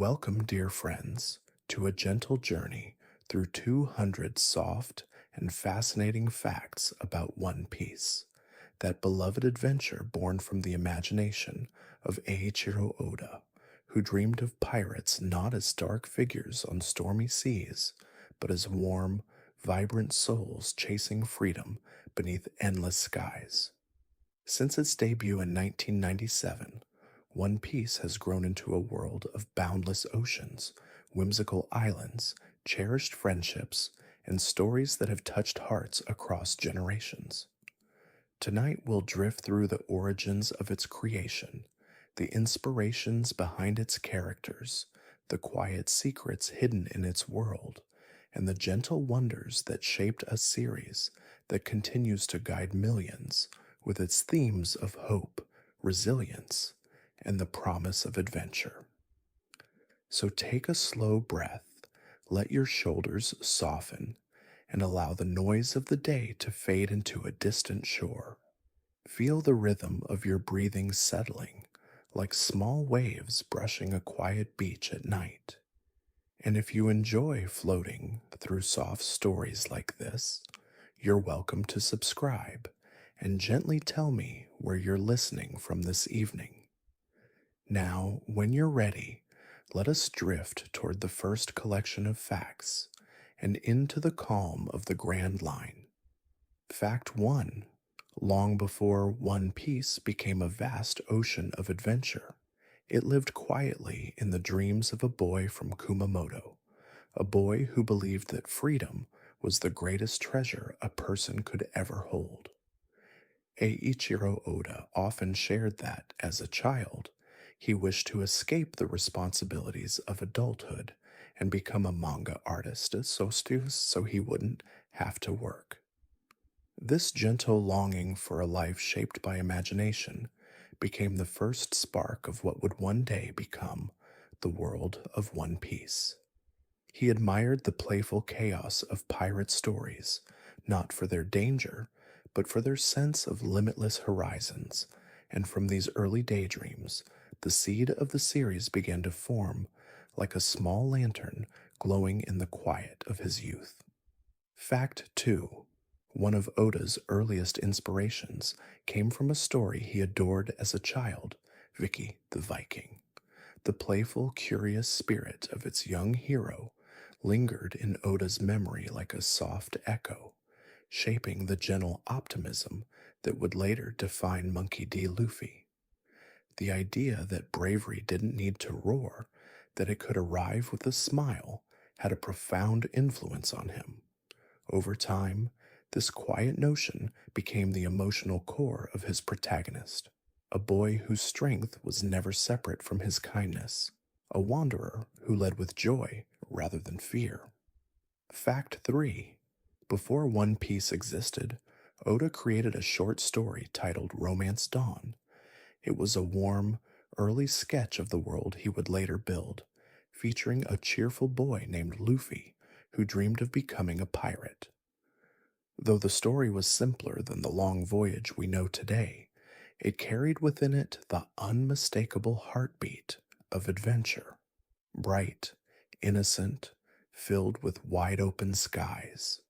Welcome, dear friends, to a gentle journey through 200 soft and fascinating facts about One Piece, that beloved adventure born from the imagination of Eiichiro Oda, who dreamed of pirates not as dark figures on stormy seas, but as warm, vibrant souls chasing freedom beneath endless skies. Since its debut in 1997, One Piece has grown into a world of boundless oceans, whimsical islands, cherished friendships, and stories that have touched hearts across generations. Tonight we'll drift through the origins of its creation, the inspirations behind its characters, the quiet secrets hidden in its world, and the gentle wonders that shaped a series that continues to guide millions with its themes of hope, resilience, and the promise of adventure. So take a slow breath, let your shoulders soften, and allow the noise of the day to fade into a distant shore. Feel the rhythm of your breathing settling, like small waves brushing a quiet beach at night. And if you enjoy floating through soft stories like this, you're welcome to subscribe and gently tell me where you're listening from this evening. Now, when you're ready, let us drift toward the first collection of facts and into the calm of the Grand Line. Fact 1. Long before One Piece became a vast ocean of adventure, it lived quietly in the dreams of a boy from Kumamoto, a boy who believed that freedom was the greatest treasure a person could ever hold. Eiichiro Oda often shared that, as a child, he wished to escape the responsibilities of adulthood and become a manga artist so he wouldn't have to work. This gentle longing for a life shaped by imagination became the first spark of what would one day become the world of One Piece. He admired the playful chaos of pirate stories, not for their danger, but for their sense of limitless horizons, and from these early daydreams, the seed of the series began to form like a small lantern glowing in the quiet of his youth. Fact 2. One of Oda's earliest inspirations came from a story he adored as a child, Vicky the Viking. The playful, curious spirit of its young hero lingered in Oda's memory like a soft echo, shaping the gentle optimism that would later define Monkey D. Luffy. The idea that bravery didn't need to roar, that it could arrive with a smile, had a profound influence on him. Over time, this quiet notion became the emotional core of his protagonist, a boy whose strength was never separate from his kindness, a wanderer who led with joy rather than fear. Fact 3. Before One Piece existed, Oda created a short story titled Romance Dawn. It was a warm, early sketch of the world he would later build, featuring a cheerful boy named Luffy who dreamed of becoming a pirate. Though the story was simpler than the long voyage we know today, it carried within it the unmistakable heartbeat of adventure. Bright, innocent, filled with wide open skies.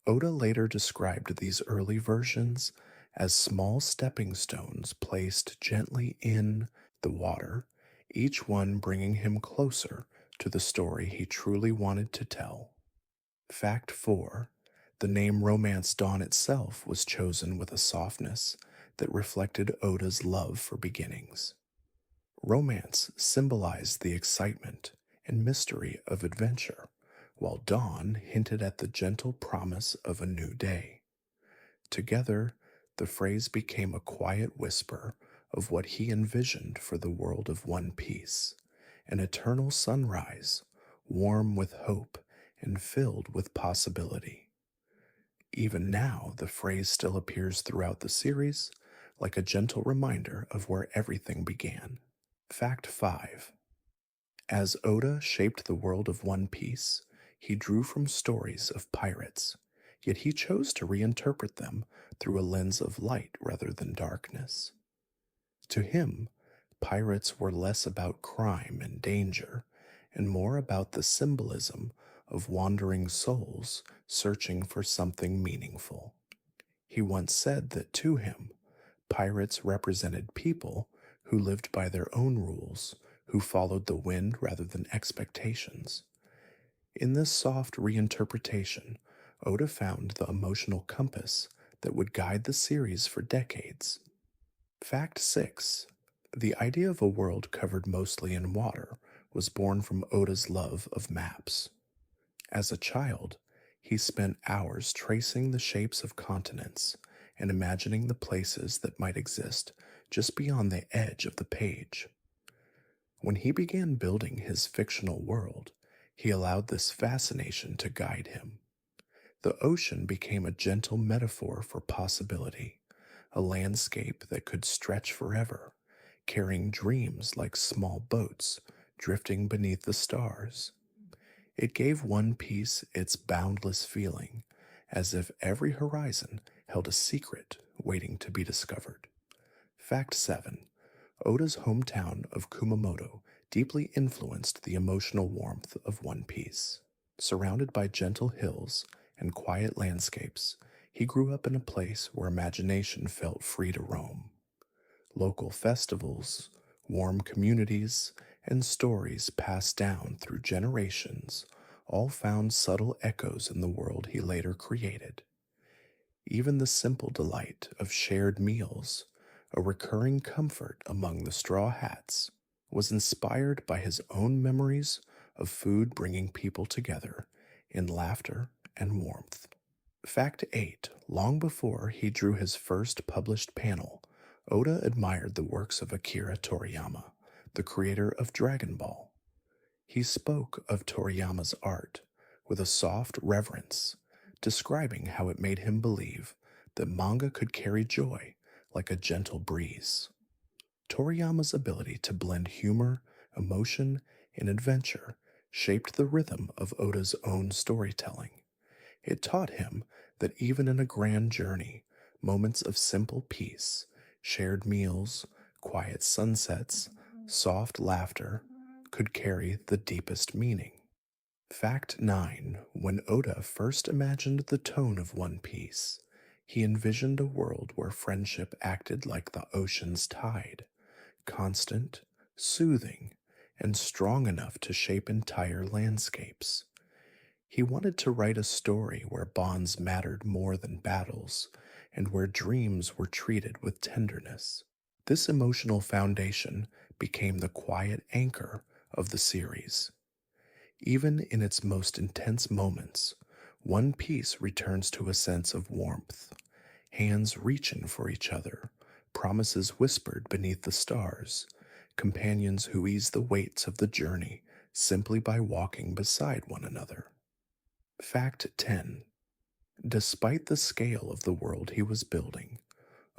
Oda later described these early versions as small stepping stones placed gently in the water, each one bringing him closer to the story he truly wanted to tell. Fact 4. The name Romance Dawn itself was chosen with a softness that reflected Oda's love for beginnings. Romance symbolized the excitement and mystery of adventure, while dawn hinted at the gentle promise of a new day. Together, the phrase became a quiet whisper of what he envisioned for the world of One Piece, an eternal sunrise, warm with hope and filled with possibility. Even now, the phrase still appears throughout the series, like a gentle reminder of where everything began. Fact 5. As Oda shaped the world of One Piece, he drew from stories of pirates, yet he chose to reinterpret them through a lens of light rather than darkness. To him, pirates were less about crime and danger and more about the symbolism of wandering souls searching for something meaningful. He once said that to him, pirates represented people who lived by their own rules, who followed the wind rather than expectations. In this soft reinterpretation, Oda found the emotional compass that would guide the series for decades. Fact 6. The idea of a world covered mostly in water was born from Oda's love of maps. As a child, he spent hours tracing the shapes of continents and imagining the places that might exist just beyond the edge of the page. When he began building his fictional world, he allowed this fascination to guide him. The ocean became a gentle metaphor for possibility, a landscape that could stretch forever, carrying dreams like small boats drifting beneath the stars. It gave One Piece its boundless feeling, as if every horizon held a secret waiting to be discovered. Fact 7. Oda's hometown of Kumamoto deeply influenced the emotional warmth of One Piece. Surrounded by gentle hills and quiet landscapes, he grew up in a place where imagination felt free to roam. Local festivals, warm communities, and stories passed down through generations all found subtle echoes in the world he later created. Even the simple delight of shared meals, a recurring comfort among the straw hats, was inspired by his own memories of food bringing people together in laughter and warmth. Fact 8. Long before he drew his first published panel, Oda admired the works of Akira Toriyama, the creator of Dragon Ball. He spoke of Toriyama's art with a soft reverence, describing how it made him believe that manga could carry joy like a gentle breeze. Toriyama's ability to blend humor, emotion, and adventure shaped the rhythm of Oda's own storytelling. It taught him that even in a grand journey, moments of simple peace, shared meals, quiet sunsets, soft laughter could carry the deepest meaning. Fact 9. When Oda first imagined the tone of One Piece, he envisioned a world where friendship acted like the ocean's tide, constant, soothing, and strong enough to shape entire landscapes. He wanted to write a story where bonds mattered more than battles, and where dreams were treated with tenderness. This emotional foundation became the quiet anchor of the series. Even in its most intense moments, One Piece returns to a sense of warmth, hands reaching for each other, promises whispered beneath the stars, companions who ease the weights of the journey simply by walking beside one another. Fact 10. Despite the scale of the world he was building,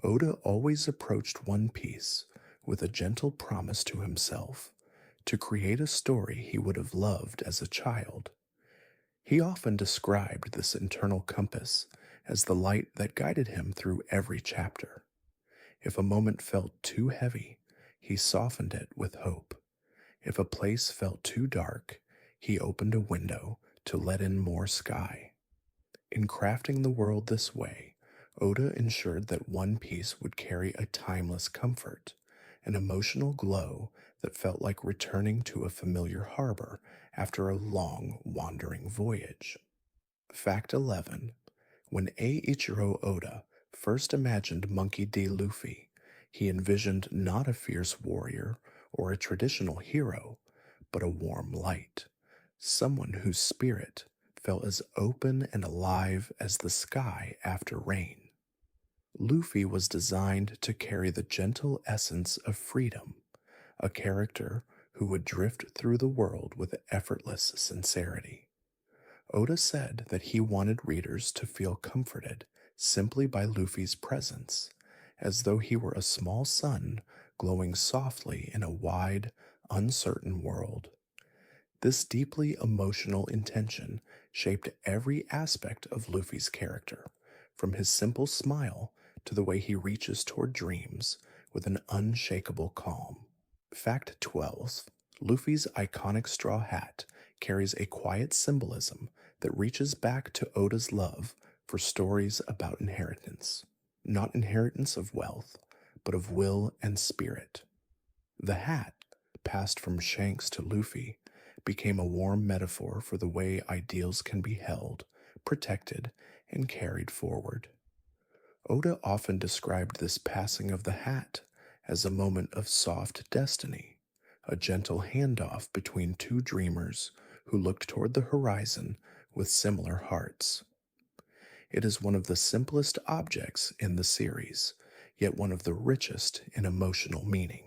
Oda always approached One Piece with a gentle promise to himself to create a story he would have loved as a child. He often described this internal compass as the light that guided him through every chapter. If a moment felt too heavy, he softened it with hope. If a place felt too dark, he opened a window to let in more sky. In crafting the world this way, Oda ensured that One Piece would carry a timeless comfort, an emotional glow that felt like returning to a familiar harbor after a long, wandering voyage. Fact 11. When Eiichiro Oda first imagined Monkey D. Luffy, he envisioned not a fierce warrior or a traditional hero, but a warm light, someone whose spirit felt as open and alive as the sky after rain. Luffy was designed to carry the gentle essence of freedom, a character who would drift through the world with effortless sincerity. Oda said that he wanted readers to feel comforted simply by Luffy's presence, as though he were a small sun glowing softly in a wide, uncertain world. This deeply emotional intention shaped every aspect of Luffy's character, from his simple smile to the way he reaches toward dreams with an unshakable calm. Fact 12. Luffy's iconic straw hat carries a quiet symbolism that reaches back to Oda's love for stories about inheritance. Not inheritance of wealth, but of will and spirit. The hat, passed from Shanks to Luffy, became a warm metaphor for the way ideals can be held, protected, and carried forward. Oda often described this passing of the hat as a moment of soft destiny, a gentle handoff between two dreamers who looked toward the horizon with similar hearts. It is one of the simplest objects in the series, yet one of the richest in emotional meaning.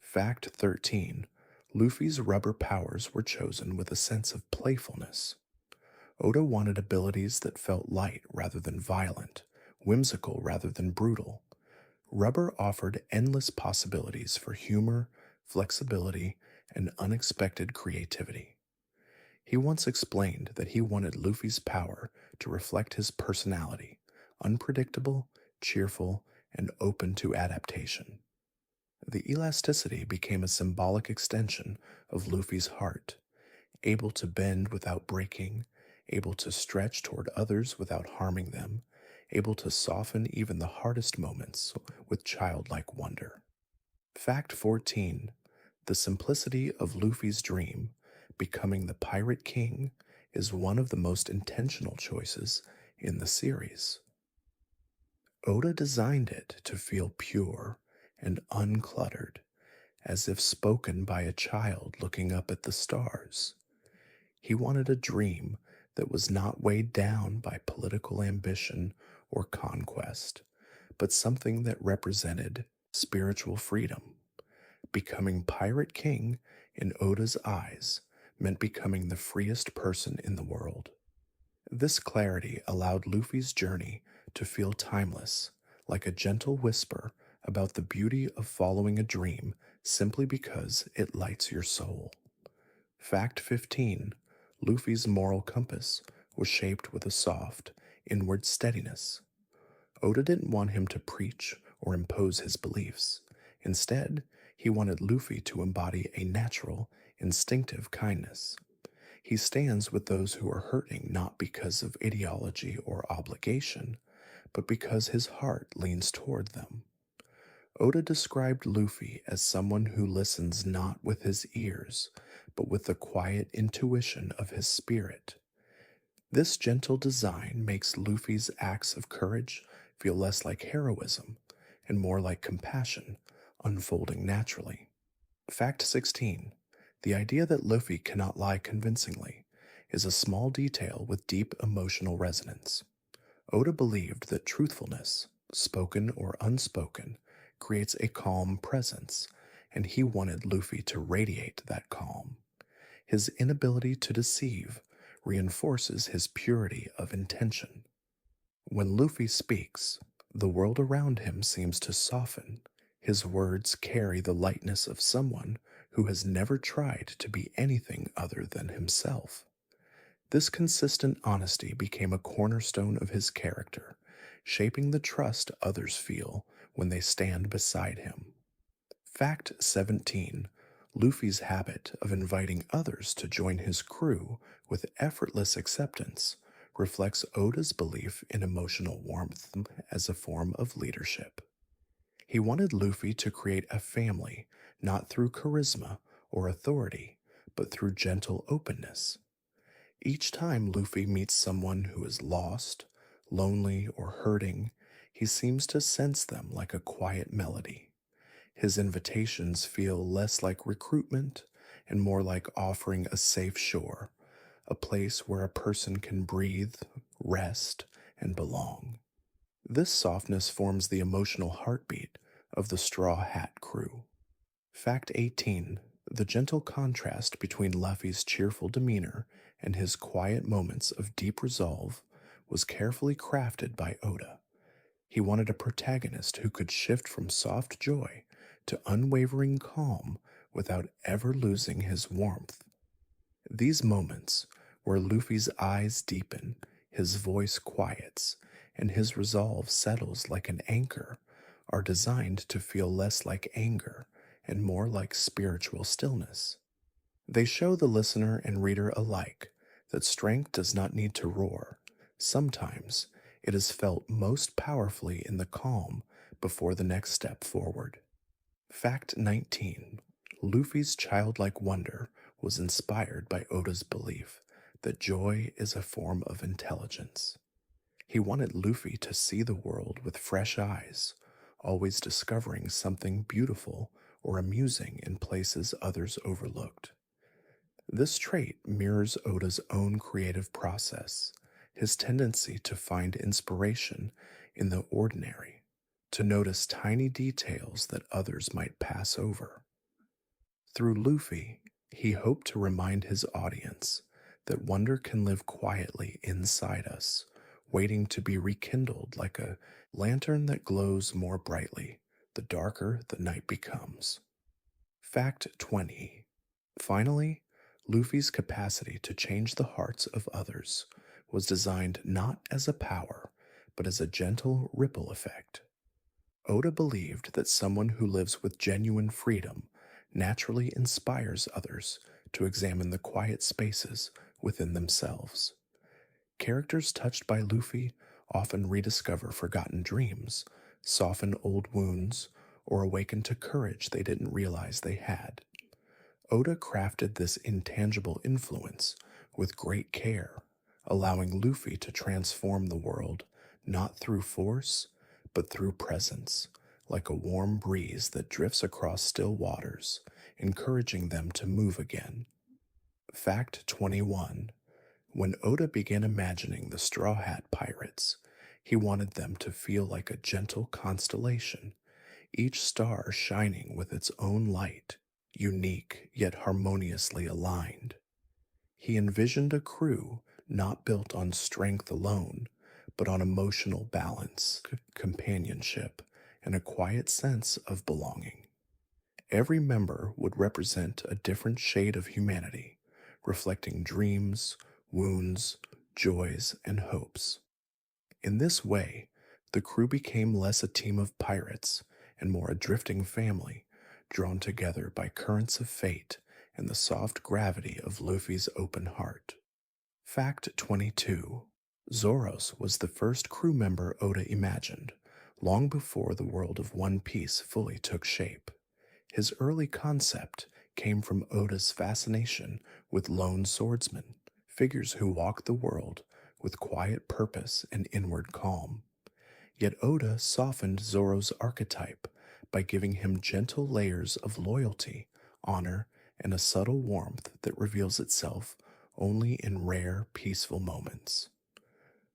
Fact 13. Luffy's rubber powers were chosen with a sense of playfulness. Oda wanted abilities that felt light rather than violent, whimsical rather than brutal. Rubber offered endless possibilities for humor, flexibility, and unexpected creativity. He once explained that he wanted Luffy's power to reflect his personality, unpredictable, cheerful, and open to adaptation. The elasticity became a symbolic extension of Luffy's heart, able to bend without breaking, able to stretch toward others without harming them, able to soften even the hardest moments with childlike wonder. Fact 14. The simplicity of Luffy's dream, becoming the Pirate King, is one of the most intentional choices in the series. Oda designed it to feel pure and uncluttered, as if spoken by a child looking up at the stars. He wanted a dream that was not weighed down by political ambition or conquest, but something that represented spiritual freedom. Becoming Pirate King in Oda's eyes meant becoming the freest person in the world. This clarity allowed Luffy's journey to feel timeless, like a gentle whisper about the beauty of following a dream simply because it lights your soul. Fact 15. Luffy's moral compass was shaped with a soft, inward steadiness. Oda didn't want him to preach or impose his beliefs. Instead, he wanted Luffy to embody a natural, instinctive kindness. He stands with those who are hurting not because of ideology or obligation, but because his heart leans toward them. Oda described Luffy as someone who listens not with his ears, but with the quiet intuition of his spirit. This gentle design makes Luffy's acts of courage feel less like heroism and more like compassion, unfolding naturally. Fact 16. The idea that Luffy cannot lie convincingly is a small detail with deep emotional resonance. Oda believed that truthfulness, spoken or unspoken, creates a calm presence, and he wanted Luffy to radiate that calm. His inability to deceive reinforces his purity of intention. When Luffy speaks, the world around him seems to soften. His words carry the lightness of someone who has never tried to be anything other than himself. This consistent honesty became a cornerstone of his character, shaping the trust others feel when they stand beside him. Fact 17. Luffy's habit of inviting others to join his crew with effortless acceptance reflects Oda's belief in emotional warmth as a form of leadership. He wanted Luffy to create a family not through charisma or authority, but through gentle openness. Each time Luffy meets someone who is lost, lonely, or hurting, he seems to sense them like a quiet melody. His invitations feel less like recruitment and more like offering a safe shore, a place where a person can breathe, rest, and belong. This softness forms the emotional heartbeat of the Straw Hat crew. Fact 18. The gentle contrast between Luffy's cheerful demeanor and his quiet moments of deep resolve was carefully crafted by Oda. He wanted a protagonist who could shift from soft joy to unwavering calm without ever losing his warmth. These moments, where Luffy's eyes deepen, his voice quiets, and his resolve settles like an anchor, are designed to feel less like anger and more like spiritual stillness. They show the listener and reader alike that strength does not need to roar. Sometimes it is felt most powerfully in the calm before the next step forward. Fact 19. Luffy's childlike wonder was inspired by Oda's belief that joy is a form of intelligence. He wanted Luffy to see the world with fresh eyes, always discovering something beautiful or amusing in places others overlooked. This trait mirrors Oda's own creative process, his tendency to find inspiration in the ordinary, to notice tiny details that others might pass over. Through Luffy, he hoped to remind his audience that wonder can live quietly inside us, waiting to be rekindled like a lantern that glows more brightly the darker the night becomes. Fact 20. Finally, Luffy's capacity to change the hearts of others was designed not as a power, but as a gentle ripple effect. Oda believed that someone who lives with genuine freedom naturally inspires others to examine the quiet spaces within themselves. Characters touched by Luffy often rediscover forgotten dreams, soften old wounds, or awaken to courage they didn't realize they had. Oda crafted this intangible influence with great care, allowing Luffy to transform the world not through force, but through presence, like a warm breeze that drifts across still waters, encouraging them to move again. Fact 21. When Oda began imagining the Straw Hat Pirates, he wanted them to feel like a gentle constellation, each star shining with its own light, unique yet harmoniously aligned. He envisioned a crew not built on strength alone, but on emotional balance, companionship, and a quiet sense of belonging. Every member would represent a different shade of humanity, reflecting dreams, wounds, joys, and hopes. In this way, the crew became less a team of pirates and more a drifting family, drawn together by currents of fate and the soft gravity of Luffy's open heart. Fact 22. Zoros was the first crew member Oda imagined, long before the world of One Piece fully took shape. His early concept came from Oda's fascination with lone swordsmen, figures who walked the world with quiet purpose and inward calm. Yet Oda softened Zoro's archetype by giving him gentle layers of loyalty, honor, and a subtle warmth that reveals itself only in rare, peaceful moments.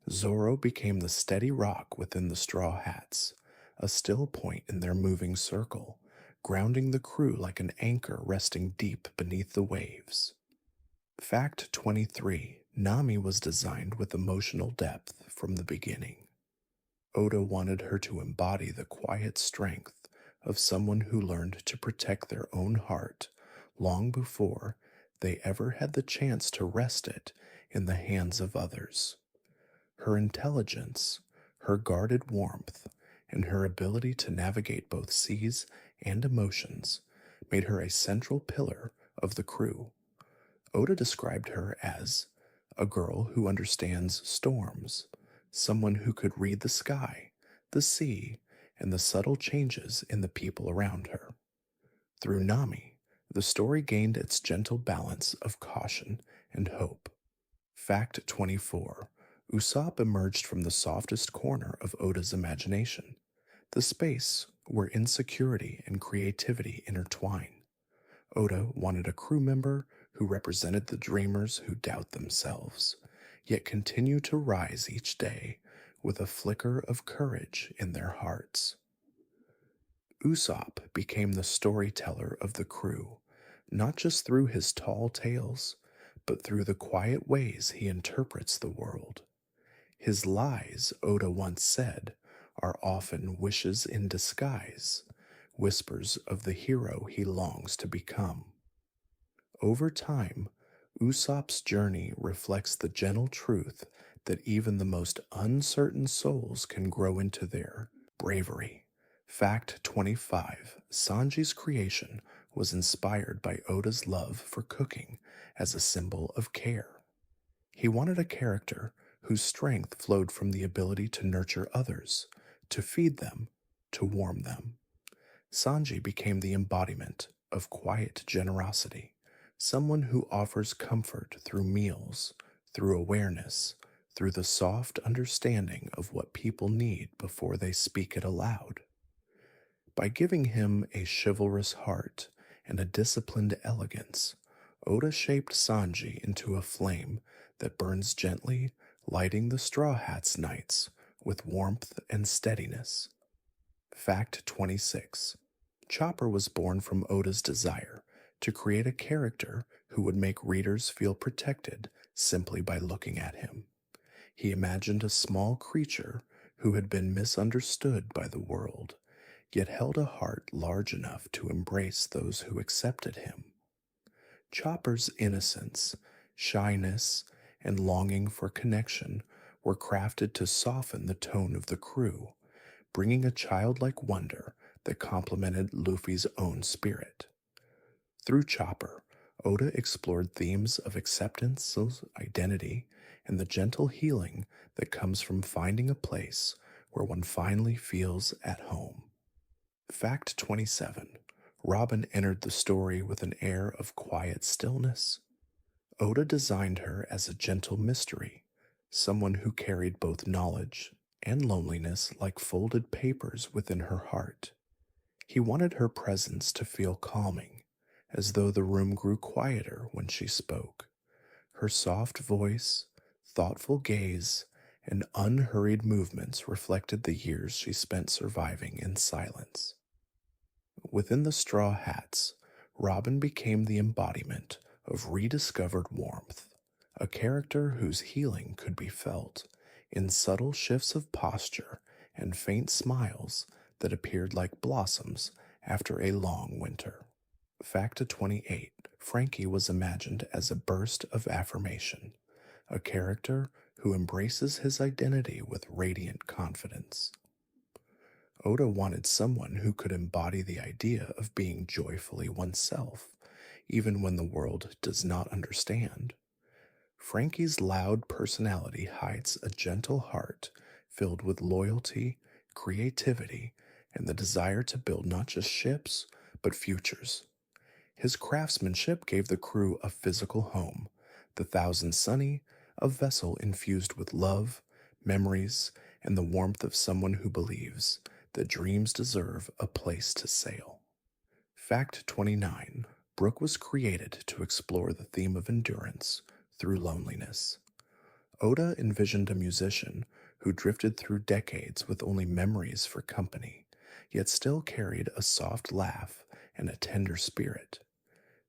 Zoro became the steady rock within the Straw Hats, a still point in their moving circle, grounding the crew like an anchor resting deep beneath the waves. Fact 23. Nami was designed with emotional depth from the beginning. Oda wanted her to embody the quiet strength of someone who learned to protect their own heart long before they ever had the chance to rest it in the hands of others. Her intelligence, her guarded warmth, and her ability to navigate both seas and emotions made her a central pillar of the crew. Oda described her as a girl who understands storms, someone who could read the sky, the sea, and the subtle changes in the people around her. Through Nami, the story gained its gentle balance of caution and hope. Fact 24. Usopp emerged from the softest corner of Oda's imagination, the space where insecurity and creativity intertwine. Oda wanted a crew member who represented the dreamers who doubt themselves, yet continue to rise each day with a flicker of courage in their hearts. Usopp became the storyteller of the crew, not just through his tall tales, but through the quiet ways he interprets the world. His lies, Oda once said, are often wishes in disguise, whispers of the hero he longs to become. Over time, Usopp's journey reflects the gentle truth that even the most uncertain souls can grow into their bravery, Fact 25. Sanji's creation was inspired by Oda's love for cooking as a symbol of care. He wanted a character whose strength flowed from the ability to nurture others, to feed them, to warm them. Sanji became the embodiment of quiet generosity, someone who offers comfort through meals, through awareness, through the soft understanding of what people need before they speak it aloud. By giving him a chivalrous heart and a disciplined elegance, Oda shaped Sanji into a flame that burns gently, lighting the Straw Hat's nights with warmth and steadiness. Fact 26. Chopper was born from Oda's desire to create a character who would make readers feel protected simply by looking at him. He imagined a small creature who had been misunderstood by the world, yet held a heart large enough to embrace those who accepted him. Chopper's innocence, shyness, and longing for connection were crafted to soften the tone of the crew, bringing a childlike wonder that complemented Luffy's own spirit. Through Chopper, Oda explored themes of acceptance, identity, and the gentle healing that comes from finding a place where one finally feels at home. Fact 27. Robin entered the story with an air of quiet stillness. Oda designed her as a gentle mystery, someone who carried both knowledge and loneliness like folded papers within her heart. He wanted her presence to feel calming, as though the room grew quieter when she spoke. Her soft voice, thoughtful gaze, and unhurried movements reflected the years she spent surviving in silence. Within the Straw Hats, Robin became the embodiment of rediscovered warmth, a character whose healing could be felt in subtle shifts of posture and faint smiles that appeared like blossoms after a long winter. Fact 28. Frankie was imagined as a burst of affirmation, a character who embraces his identity with radiant confidence. Oda wanted someone who could embody the idea of being joyfully oneself, even when the world does not understand. Frankie's loud personality hides a gentle heart filled with loyalty, creativity, and the desire to build not just ships, but futures. His craftsmanship gave the crew a physical home, the Thousand Sunny, a vessel infused with love, memories, and the warmth of someone who believes that dreams deserve a place to sail. Fact 29. Brook was created to explore the theme of endurance through loneliness. Oda envisioned a musician who drifted through decades with only memories for company, yet still carried a soft laugh and a tender spirit.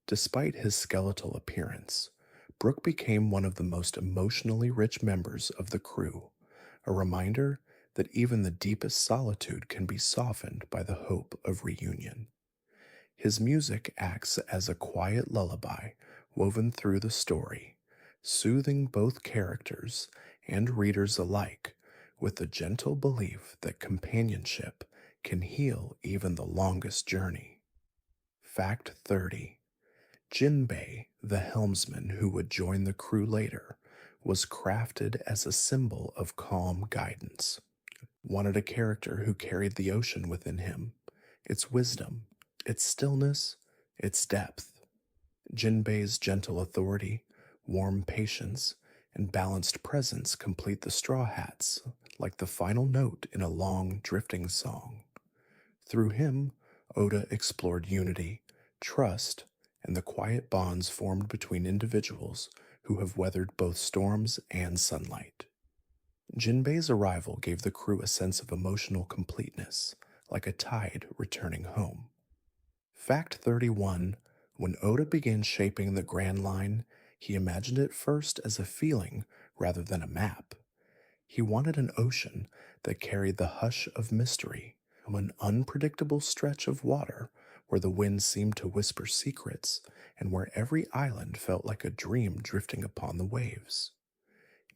Despite his skeletal appearance, Brook became one of the most emotionally rich members of the crew, a reminder that even the deepest solitude can be softened by the hope of reunion. His music acts as a quiet lullaby woven through the story, soothing both characters and readers alike with the gentle belief that companionship can heal even the longest journey. Fact 30. Jinbei, the helmsman who would join the crew later, was crafted as a symbol of calm guidance. Wanted a character who carried the ocean within him, its wisdom, its stillness, its depth. Jinbei's gentle authority, warm patience, and balanced presence complete the Straw Hats like the final note in a long, drifting song. Through him, Oda explored unity, trust, and the quiet bonds formed between individuals who have weathered both storms and sunlight. Jinbei's arrival gave the crew a sense of emotional completeness, like a tide returning home. Fact 31. When Oda began shaping the Grand Line, he imagined it first as a feeling rather than a map. He wanted an ocean that carried the hush of mystery, an unpredictable stretch of water where the wind seemed to whisper secrets and where every island felt like a dream drifting upon the waves.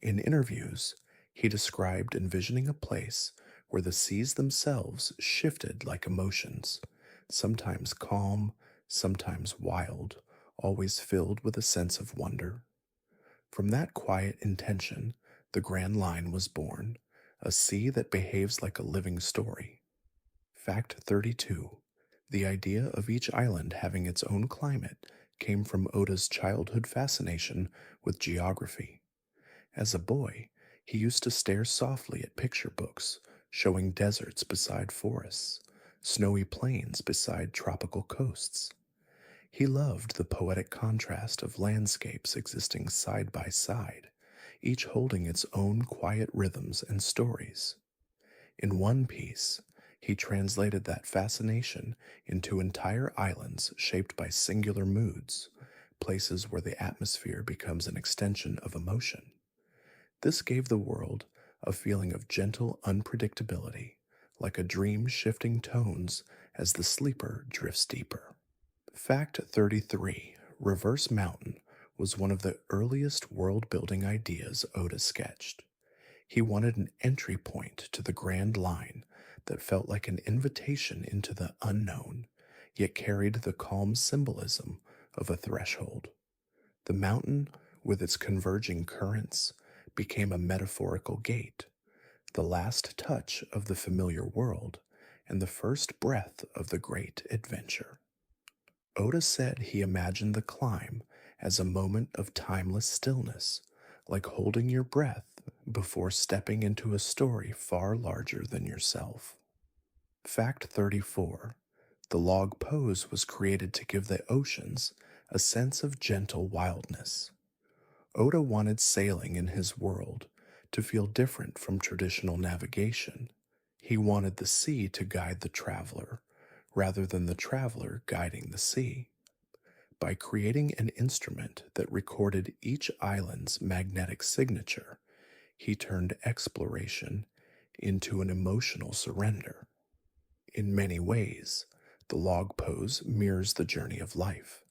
In interviews, he described envisioning a place where the seas themselves shifted like emotions, sometimes calm, sometimes wild, always filled with a sense of wonder. From that quiet intention, the Grand Line was born, a sea that behaves like a living story. Fact 32. The idea of each island having its own climate came from Oda's childhood fascination with geography. As a boy, he used to stare softly at picture books showing deserts beside forests, snowy plains beside tropical coasts. He loved the poetic contrast of landscapes existing side by side, each holding its own quiet rhythms and stories. In one piece, he translated that fascination into entire islands shaped by singular moods, places where the atmosphere becomes an extension of emotion. This gave the world a feeling of gentle unpredictability, like a dream shifting tones as the sleeper drifts deeper. Fact 33. Reverse Mountain was one of the earliest world building ideas Oda sketched. He wanted an entry point to the Grand Line that felt like an invitation into the unknown, yet carried the calm symbolism of a threshold. The mountain, with its converging currents, became a metaphorical gate, the last touch of the familiar world, and the first breath of the great adventure. Oda said he imagined the climb as a moment of timeless stillness, like holding your breath before stepping into a story far larger than yourself. Fact 34. The log pose was created to give the oceans a sense of gentle wildness. Oda wanted sailing in his world to feel different from traditional navigation. He wanted the sea to guide the traveler, rather than the traveler guiding the sea. By creating an instrument that recorded each island's magnetic signature, he turned exploration into an emotional surrender. In many ways, the log pose mirrors the journey of life.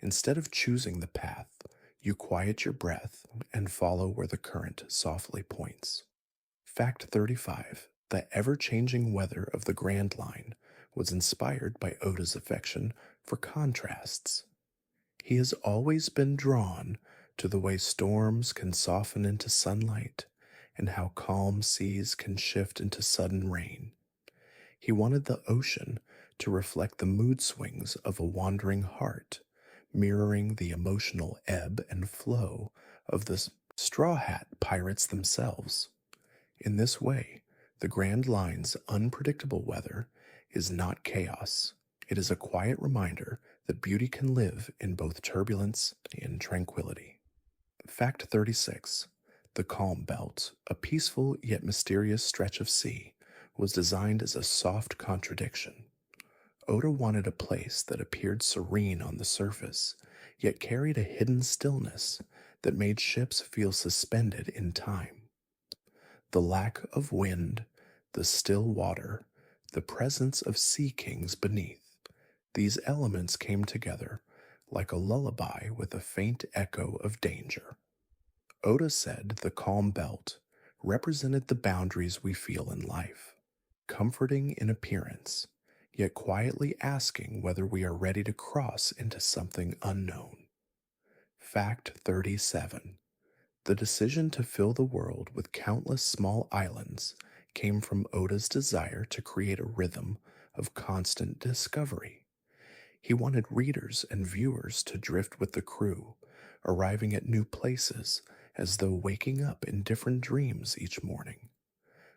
Instead of choosing the path, you quiet your breath and follow where the current softly points. Fact 35. The ever changing weather of the Grand Line was inspired by Oda's affection for contrasts. He has always been drawn to the way storms can soften into sunlight and how calm seas can shift into sudden rain. He wanted the ocean to reflect the mood swings of a wandering heart, mirroring the emotional ebb and flow of the Straw Hat Pirates themselves. In this way, the Grand Line's unpredictable weather is not chaos. It is a quiet reminder that beauty can live in both turbulence and tranquility. Fact 36. The Calm Belt, a peaceful yet mysterious stretch of sea, was designed as a soft contradiction. Oda wanted a place that appeared serene on the surface, yet carried a hidden stillness that made ships feel suspended in time. The lack of wind, the still water, the presence of sea kings beneath, these elements came together like a lullaby with a faint echo of danger. Oda said the calm belt represented the boundaries we feel in life, comforting in appearance, yet quietly asking whether we are ready to cross into something unknown. Fact 37. The decision to fill the world with countless small islands came from Oda's desire to create a rhythm of constant discovery. He wanted readers and viewers to drift with the crew, arriving at new places as though waking up in different dreams each morning.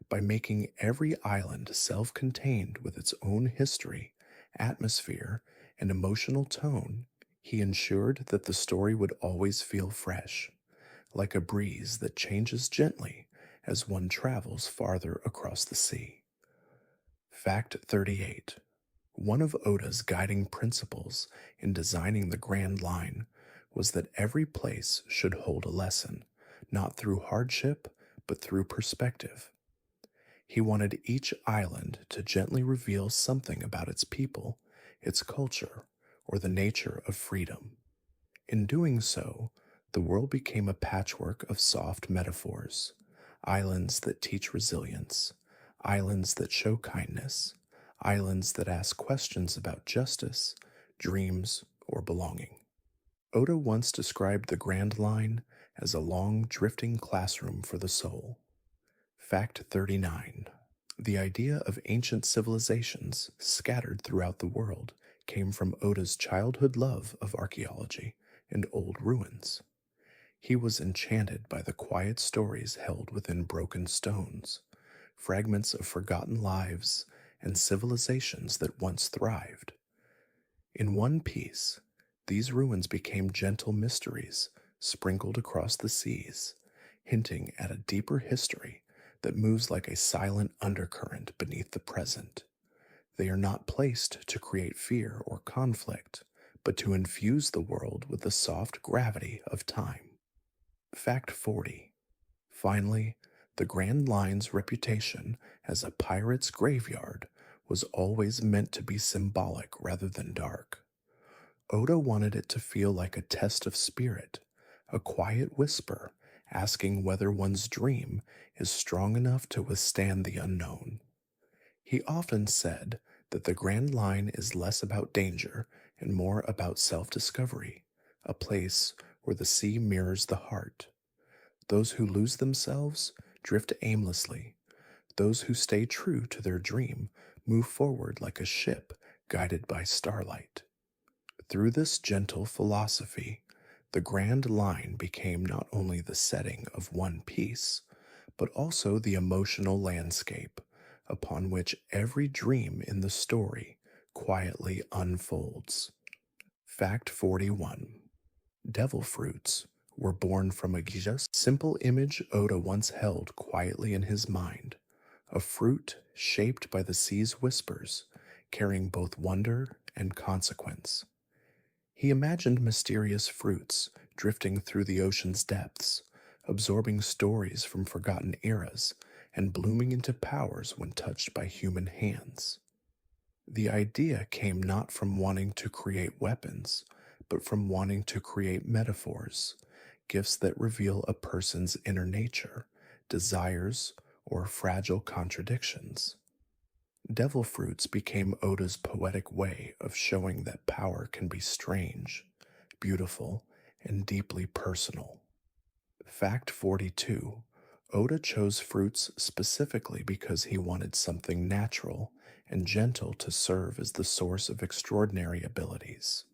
By making every island self contained with its own history, atmosphere, and emotional tone, he ensured that the story would always feel fresh, like a breeze that changes gently as one travels farther across the sea. Fact 38. One of Oda's guiding principles in designing the Grand Line was that every place should hold a lesson, not through hardship, but through perspective. He wanted each island to gently reveal something about its people, its culture, or the nature of freedom. In doing so, the world became a patchwork of soft metaphors, islands that teach resilience, islands that show kindness, islands that ask questions about justice, dreams, or belonging. Oda once described the Grand Line as a long, drifting classroom for the soul. Fact 39. The idea of ancient civilizations scattered throughout the world came from Oda's childhood love of archaeology and old ruins. He was enchanted by the quiet stories held within broken stones, fragments of forgotten lives, and civilizations that once thrived. In one piece, these ruins became gentle mysteries sprinkled across the seas, hinting at a deeper history that moves like a silent undercurrent beneath the present. They are not placed to create fear or conflict, but to infuse the world with the soft gravity of time. Fact 40. Finally, the Grand Line's reputation as a pirate's graveyard was always meant to be symbolic rather than dark. Oda wanted it to feel like a test of spirit, a quiet whisper asking whether one's dream is strong enough to withstand the unknown. He often said that the Grand Line is less about danger and more about self discovery, a place where the sea mirrors the heart. Those who lose themselves drift aimlessly. Those who stay true to their dream move forward like a ship guided by starlight. Through this gentle philosophy, the Grand Line became not only the setting of one piece, but also the emotional landscape upon which every dream in the story quietly unfolds. Fact 41. Devil fruits were born from a just simple image Oda once held quietly in his mind, a fruit shaped by the sea's whispers, carrying both wonder and consequence. He imagined mysterious fruits drifting through the ocean's depths, absorbing stories from forgotten eras and blooming into powers when touched by human hands. The idea came not from wanting to create weapons, but from wanting to create metaphors, gifts that reveal a person's inner nature, desires, or fragile contradictions. Devil fruits became Oda's poetic way of showing that power can be strange, beautiful, and deeply personal. Fact 42. Oda chose fruits specifically because he wanted something natural and gentle to serve as the source of extraordinary abilities.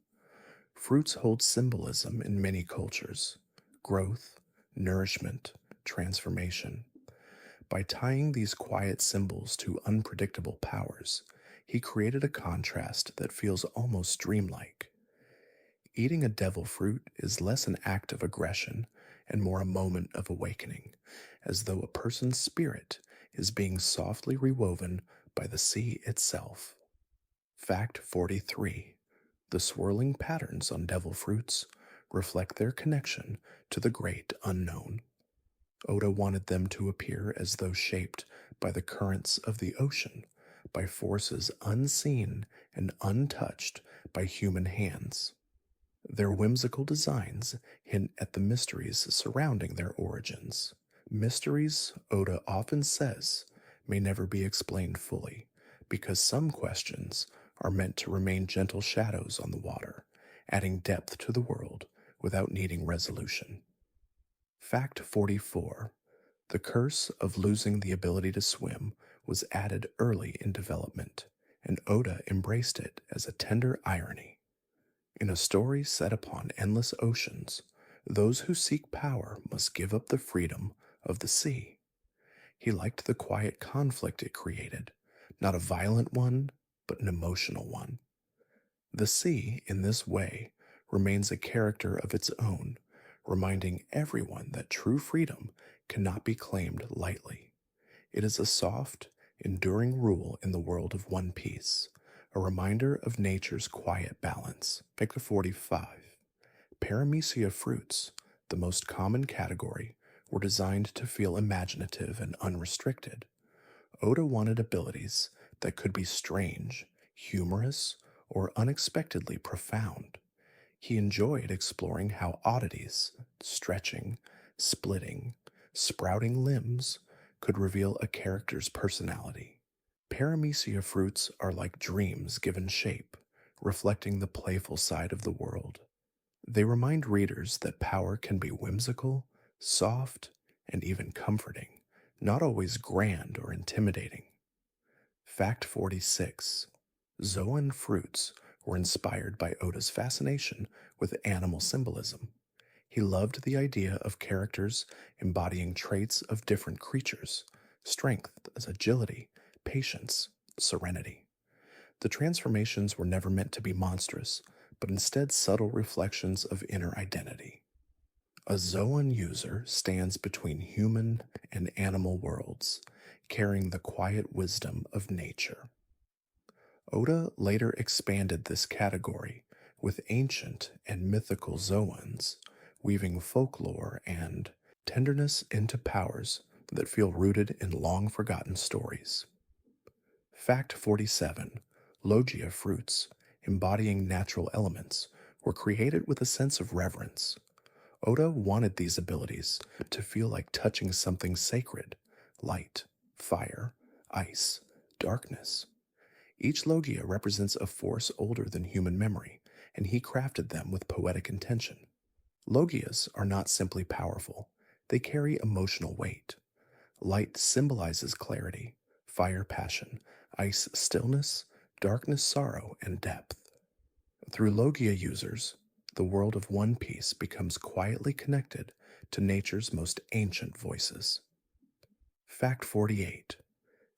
Fruits hold symbolism in many cultures: growth, nourishment, transformation. By tying these quiet symbols to unpredictable powers, he created a contrast that feels almost dreamlike. Eating a devil fruit is less an act of aggression and more a moment of awakening, as though a person's spirit is being softly rewoven by the sea itself. Fact 43. The swirling patterns on devil fruits reflect their connection to the great unknown. Oda wanted them to appear as though shaped by the currents of the ocean, by forces unseen and untouched by human hands. Their whimsical designs hint at the mysteries surrounding their origins. Mysteries, Oda often says, may never be explained fully, because some questions are meant to remain gentle shadows on the water, adding depth to the world without needing resolution. Fact 44. The curse of losing the ability to swim was added early in development, and Oda embraced it as a tender irony. In a story set upon endless oceans, those who seek power must give up the freedom of the sea. He liked the quiet conflict it created, not a violent one, but an emotional one. The sea, in this way, remains a character of its own, reminding everyone that true freedom cannot be claimed lightly. It is a soft, enduring rule in the world of One Piece, a reminder of nature's quiet balance. Pick 45. Paramecia fruits, the most common category, were designed to feel imaginative and unrestricted. Oda wanted abilities that could be strange, humorous, or unexpectedly profound. He enjoyed exploring how oddities, stretching, splitting, sprouting limbs, could reveal a character's personality. Paramecia fruits are like dreams given shape, reflecting the playful side of the world. They remind readers that power can be whimsical, soft, and even comforting, not always grand or intimidating. Fact 46. Zoan fruits were inspired by Oda's fascination with animal symbolism. He loved the idea of characters embodying traits of different creatures: strength, agility, patience, serenity. The transformations were never meant to be monstrous, but instead subtle reflections of inner identity. A Zoan user stands between human and animal worlds, carrying the quiet wisdom of nature. Oda later expanded this category with ancient and mythical Zoans, weaving folklore and tenderness into powers that feel rooted in long forgotten stories. Fact 47. Logia fruits, embodying natural elements, were created with a sense of reverence. Oda wanted these abilities to feel like touching something sacred: light, fire, ice, darkness. Each Logia represents a force older than human memory, and he crafted them with poetic intention. Logias are not simply powerful, they carry emotional weight. Light symbolizes clarity, fire passion, ice stillness, darkness sorrow, and depth. Through Logia users, the world of One Piece becomes quietly connected to nature's most ancient voices. Fact 48.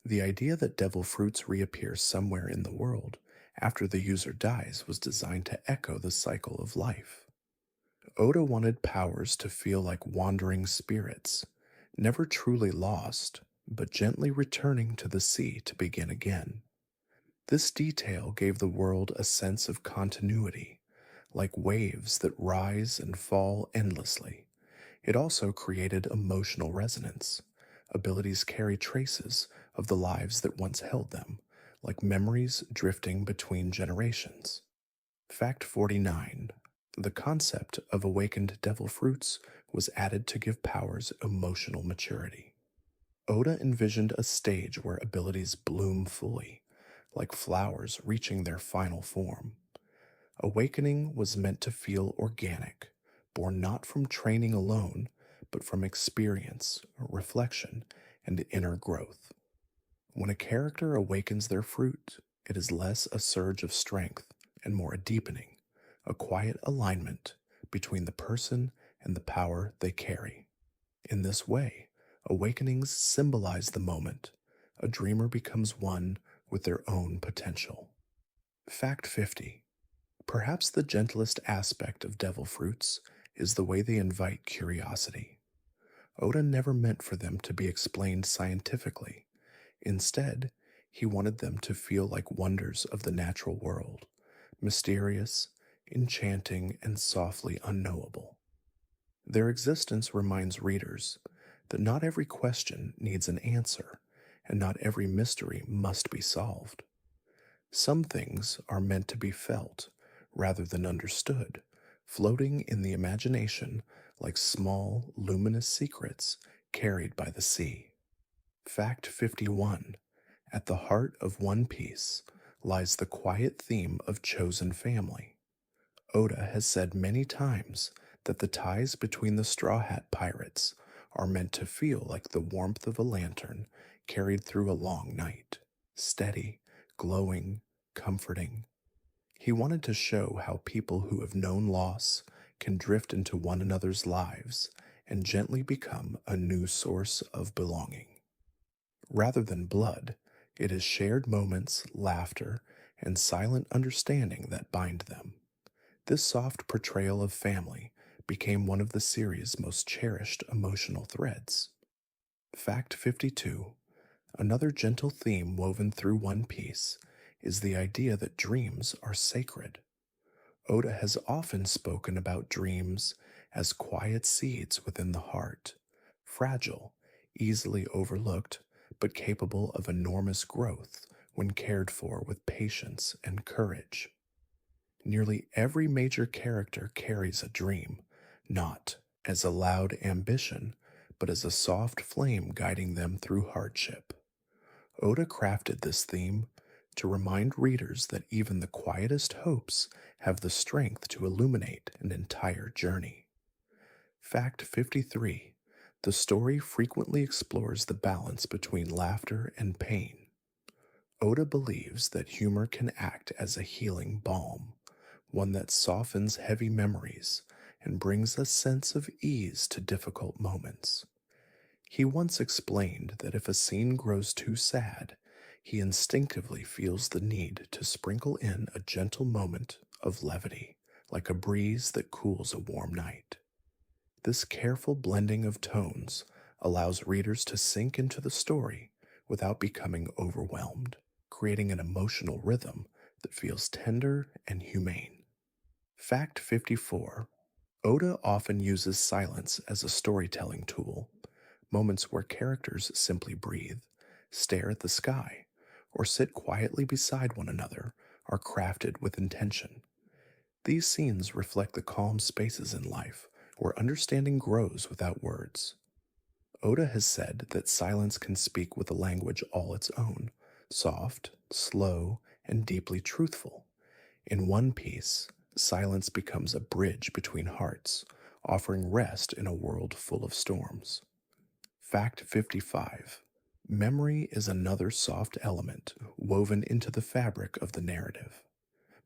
The idea that devil fruits reappear somewhere in the world after the user dies was designed to echo the cycle of life. Oda wanted powers to feel like wandering spirits, never truly lost, but gently returning to the sea to begin again. This detail gave the world a sense of continuity, like waves that rise and fall endlessly. It also created emotional resonance. Abilities carry traces of the lives that once held them, like memories drifting between generations. Fact 49. The concept of awakened devil fruits was added to give powers emotional maturity. Oda envisioned a stage where abilities bloom fully, like flowers reaching their final form. Awakening was meant to feel organic, born not from training alone, but from experience, reflection, and inner growth. When a character awakens their fruit, it is less a surge of strength and more a deepening, a quiet alignment between the person and the power they carry. In this way, awakenings symbolize the moment a dreamer becomes one with their own potential. Fact 50. Perhaps the gentlest aspect of devil fruits is the way they invite curiosity. Oda never meant for them to be explained scientifically. Instead, he wanted them to feel like wonders of the natural world, mysterious, enchanting, and softly unknowable. Their existence reminds readers that not every question needs an answer, and not every mystery must be solved. Some things are meant to be felt rather than understood, floating in the imagination like small, luminous secrets carried by the sea. Fact 51. At the heart of One Piece lies the quiet theme of chosen family. Oda has said many times that the ties between the Straw Hat Pirates are meant to feel like the warmth of a lantern carried through a long night, steady, glowing, comforting. He wanted to show how people who have known loss can drift into one another's lives and gently become a new source of belonging. Rather than blood, it is shared moments, laughter, and silent understanding that bind them. This soft portrayal of family became one of the series' most cherished emotional threads. Fact 52. Another gentle theme woven through One Piece is the idea that dreams are sacred. Oda has often spoken about dreams as quiet seeds within the heart, fragile, easily overlooked, but capable of enormous growth when cared for with patience and courage. Nearly every major character carries a dream, not as a loud ambition, but as a soft flame guiding them through hardship. Oda crafted this theme to remind readers that even the quietest hopes have the strength to illuminate an entire journey. Fact 53. The story frequently explores the balance between laughter and pain. Oda believes that humor can act as a healing balm, one that softens heavy memories and brings a sense of ease to difficult moments. He once explained that if a scene grows too sad, he instinctively feels the need to sprinkle in a gentle moment of levity, like a breeze that cools a warm night. This careful blending of tones allows readers to sink into the story without becoming overwhelmed, creating an emotional rhythm that feels tender and humane. Fact 54. Oda often uses silence as a storytelling tool. Moments where characters simply breathe, stare at the sky, or sit quietly beside one another are crafted with intention. These scenes reflect the calm spaces in life where understanding grows without words. Oda has said that silence can speak with a language all its own, soft, slow, and deeply truthful. In One Piece, silence becomes a bridge between hearts, offering rest in a world full of storms. Fact 55. Memory is another soft element woven into the fabric of the narrative.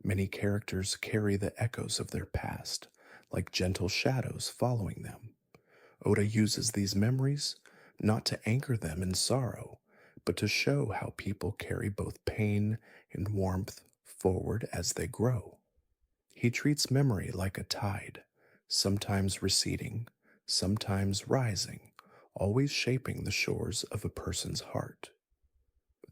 Many characters carry the echoes of their past, like gentle shadows following them. Oda uses these memories not to anchor them in sorrow, but to show how people carry both pain and warmth forward as they grow. He treats memory like a tide, sometimes receding, sometimes rising, always shaping the shores of a person's heart.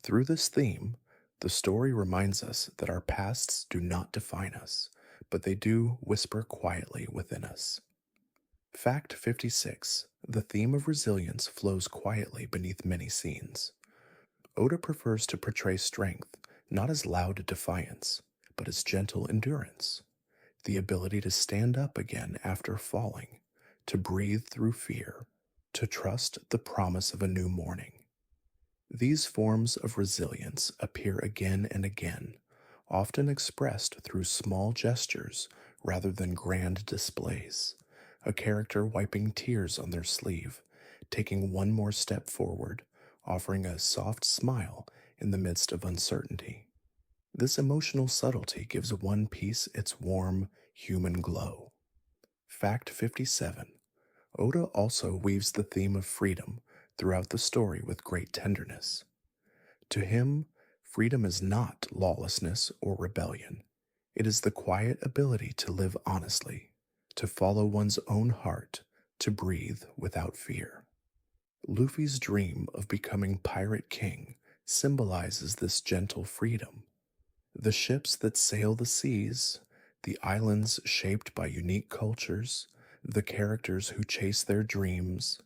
Through this theme, the story reminds us that our pasts do not define us, but they do whisper quietly within us. Fact 56. The theme of resilience flows quietly beneath many scenes. Oda prefers to portray strength not as loud defiance, but as gentle endurance, the ability to stand up again after falling, to breathe through fear, to trust the promise of a new morning. These forms of resilience appear again and again, often expressed through small gestures rather than grand displays. A character wiping tears on their sleeve, taking one more step forward, offering a soft smile in the midst of uncertainty. This emotional subtlety gives One Piece its warm, human glow. Fact 57. Oda also weaves the theme of freedom throughout the story with great tenderness. To him, freedom is not lawlessness or rebellion. It is the quiet ability to live honestly, to follow one's own heart, to breathe without fear. Luffy's dream of becoming Pirate King symbolizes this gentle freedom. The ships that sail the seas, the islands shaped by unique cultures, the characters who chase their dreams,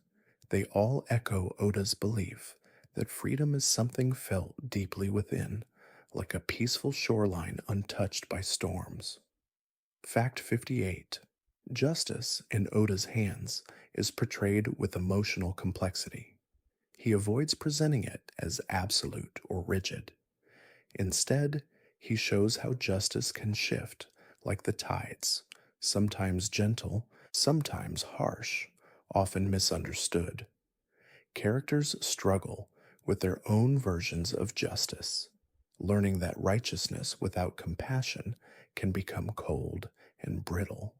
they all echo Oda's belief that freedom is something felt deeply within, like a peaceful shoreline untouched by storms. Fact 58. Justice in Oda's hands is portrayed with emotional complexity. He avoids presenting it as absolute or rigid. Instead, he shows how justice can shift like the tides, sometimes gentle, sometimes harsh, often misunderstood. Characters struggle with their own versions of justice, learning that righteousness without compassion can become cold and brittle.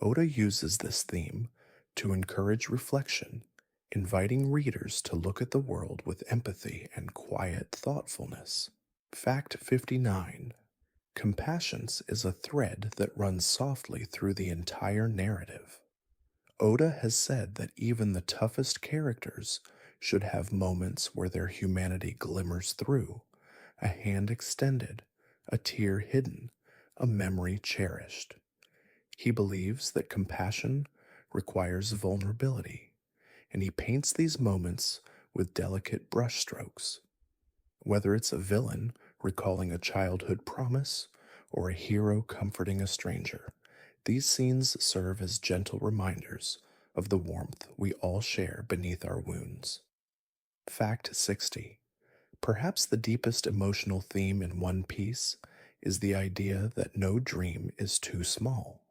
Oda uses this theme to encourage reflection, inviting readers to look at the world with empathy and quiet thoughtfulness. Fact 59. Compassions is a thread that runs softly through the entire narrative. Oda has said that even the toughest characters should have moments where their humanity glimmers through, a hand extended, a tear hidden, a memory cherished. He believes that compassion requires vulnerability, and he paints these moments with delicate brushstrokes. Whether it's a villain recalling a childhood promise or a hero comforting a stranger, these scenes serve as gentle reminders of the warmth we all share beneath our wounds. Fact 60. Perhaps the deepest emotional theme in One Piece is the idea that no dream is too small.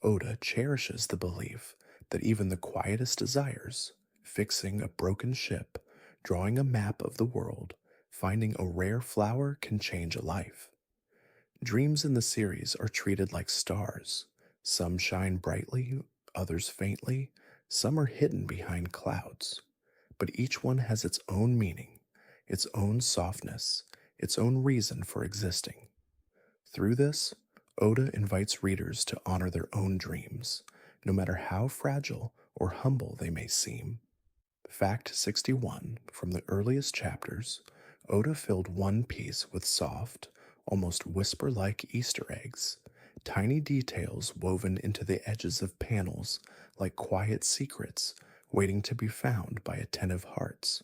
Oda cherishes the belief that even the quietest desires, fixing a broken ship, drawing a map of the world, finding a rare flower can change a life. Dreams in the series are treated like stars. Some shine brightly, others faintly, some are hidden behind clouds. But each one has its own meaning, its own softness, its own reason for existing. Through this, Oda invites readers to honor their own dreams, no matter how fragile or humble they may seem. Fact 61. From the earliest chapters, Oda filled One Piece with soft, almost whisper like Easter eggs, tiny details woven into the edges of panels like quiet secrets waiting to be found by attentive hearts.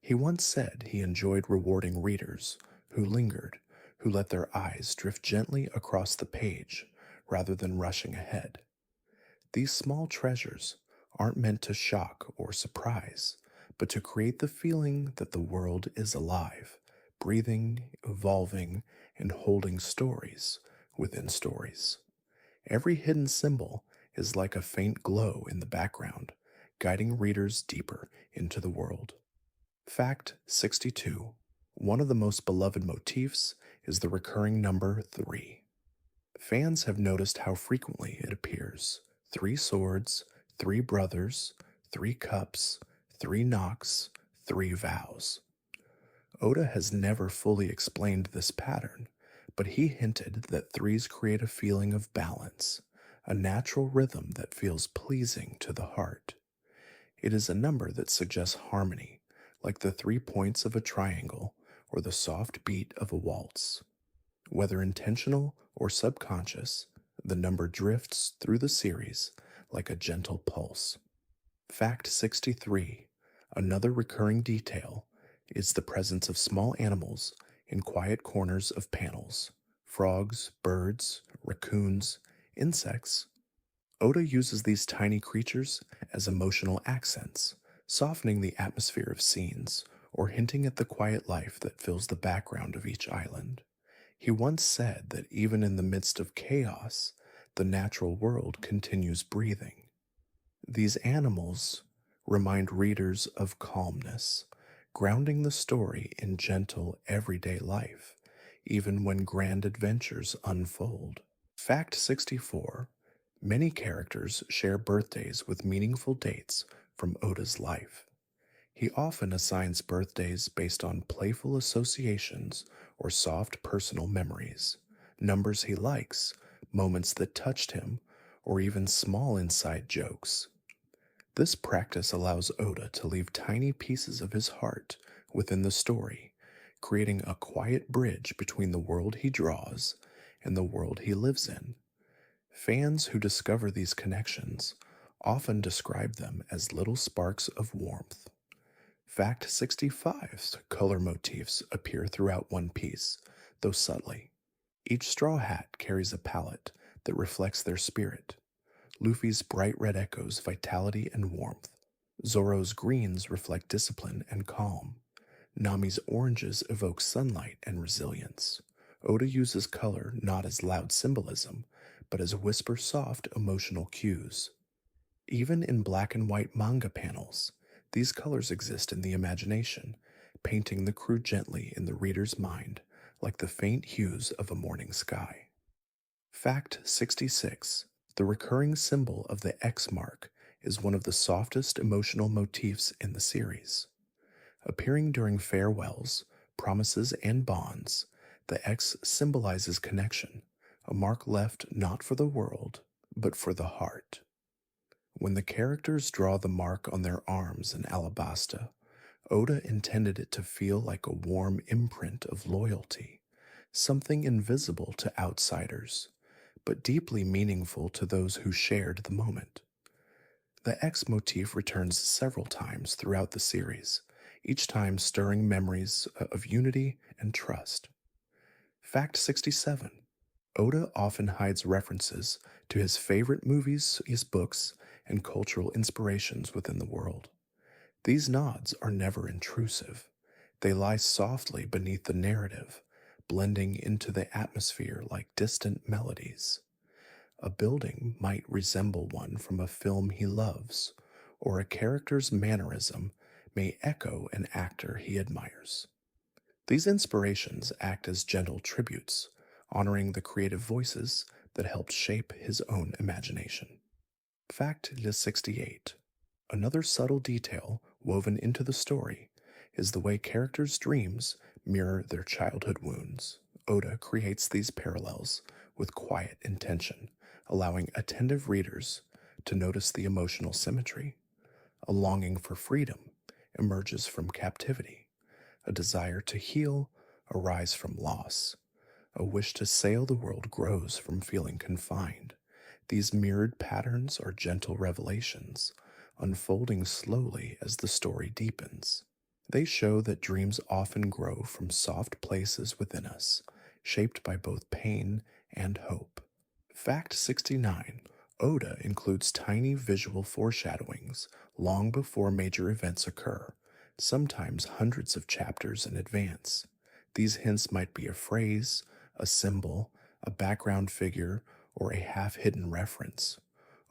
He once said he enjoyed rewarding readers who lingered, who let their eyes drift gently across the page rather than rushing ahead. These small treasures aren't meant to shock or surprise, but to create the feeling that the world is alive, breathing, evolving, and holding stories within stories. Every hidden symbol is like a faint glow in the background, guiding readers deeper into the world. Fact 62. One of the most beloved motifs is the recurring number 3. Fans have noticed how frequently it appears: three swords, three brothers, three cups, three knocks, three vows. Oda has never fully explained this pattern, but he hinted that threes create a feeling of balance, a natural rhythm that feels pleasing to the heart. It is a number that suggests harmony, like the 3 points of a triangle or the soft beat of a waltz. Whether intentional or subconscious, the number drifts through the series like a gentle pulse. Fact 63. Another recurring detail is the presence of small animals in quiet corners of panels: frogs, birds, raccoons, insects. Oda uses these tiny creatures as emotional accents, softening the atmosphere of scenes or hinting at the quiet life that fills the background of each island. He once said that even in the midst of chaos, the natural world continues breathing. These animals remind readers of calmness, grounding the story in gentle, everyday life, even when grand adventures unfold. Fact 64. Many characters share birthdays with meaningful dates from Oda's life. He often assigns birthdays based on playful associations or soft personal memories, numbers he likes, moments that touched him, or even small inside jokes. This practice allows Oda to leave tiny pieces of his heart within the story, creating a quiet bridge between the world he draws and the world he lives in. Fans who discover these connections often describe them as little sparks of warmth. Fact 65's color motifs appear throughout One Piece, though subtly. Each straw hat carries a palette that reflects their spirit. Luffy's bright red echoes vitality and warmth. Zoro's greens reflect discipline and calm. Nami's oranges evoke sunlight and resilience. Oda uses color not as loud symbolism, but as whisper soft emotional cues. Even in black and white manga panels, these colors exist in the imagination, painting the crew gently in the reader's mind like the faint hues of a morning sky. Fact 66. The recurring symbol of the X mark is one of the softest emotional motifs in the series. Appearing during farewells, promises, and bonds, the X symbolizes connection, a mark left not for the world, but for the heart. When the characters draw the mark on their arms in Alabasta, Oda intended it to feel like a warm imprint of loyalty, something invisible to outsiders, but deeply meaningful to those who shared the moment. The X motif returns several times throughout the series, each time stirring memories of unity and trust. Fact 67. Oda often hides references to his favorite movies, his books, and cultural inspirations within the world. These nods are never intrusive. They lie softly beneath the narrative, blending into the atmosphere like distant melodies. A building might resemble one from a film he loves, or a character's mannerism may echo an actor he admires. These inspirations act as gentle tributes, honoring the creative voices that helped shape his own imagination. Fact 68. Another subtle detail woven into the story is the way characters' dreams mirror their childhood wounds. Oda creates these parallels with quiet intention, allowing attentive readers to notice the emotional symmetry. A longing for freedom emerges from captivity. A desire to heal arises from loss. A wish to sail the world grows from feeling confined. These mirrored patterns are gentle revelations, unfolding slowly as the story deepens. They show that dreams often grow from soft places within us, shaped by both pain and hope. Fact 69. Oda includes tiny visual foreshadowings long before major events occur, sometimes hundreds of chapters in advance. These hints might be a phrase, a symbol, a background figure, or a half hidden reference.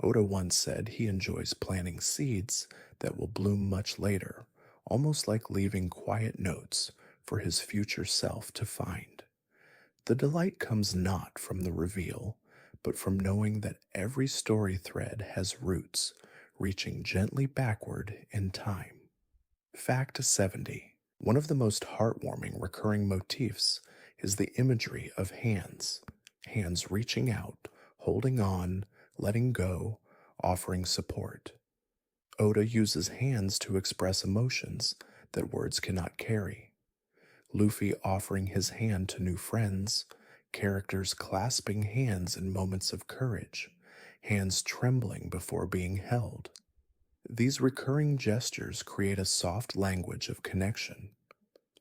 Oda once said he enjoys planting seeds that will bloom much later, almost like leaving quiet notes for his future self to find. The delight comes not from the reveal, but from knowing that every story thread has roots reaching gently backward in time. Fact 70. One of the most heartwarming recurring motifs is the imagery of hands. Hands reaching out, holding on, letting go, offering support. Oda uses hands to express emotions that words cannot carry. Luffy offering his hand to new friends, characters clasping hands in moments of courage, hands trembling before being held. These recurring gestures create a soft language of connection.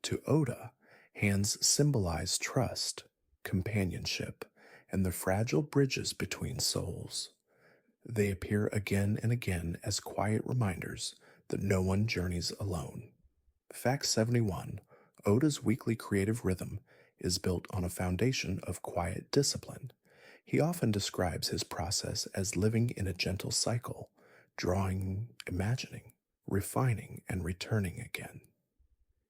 To Oda, hands symbolize trust, companionship, and the fragile bridges between souls. They appear again and again as quiet reminders that no one journeys alone. Fact 71. Oda's weekly creative rhythm is built on a foundation of quiet discipline. He often describes his process as living in a gentle cycle, drawing, imagining, refining, and returning again.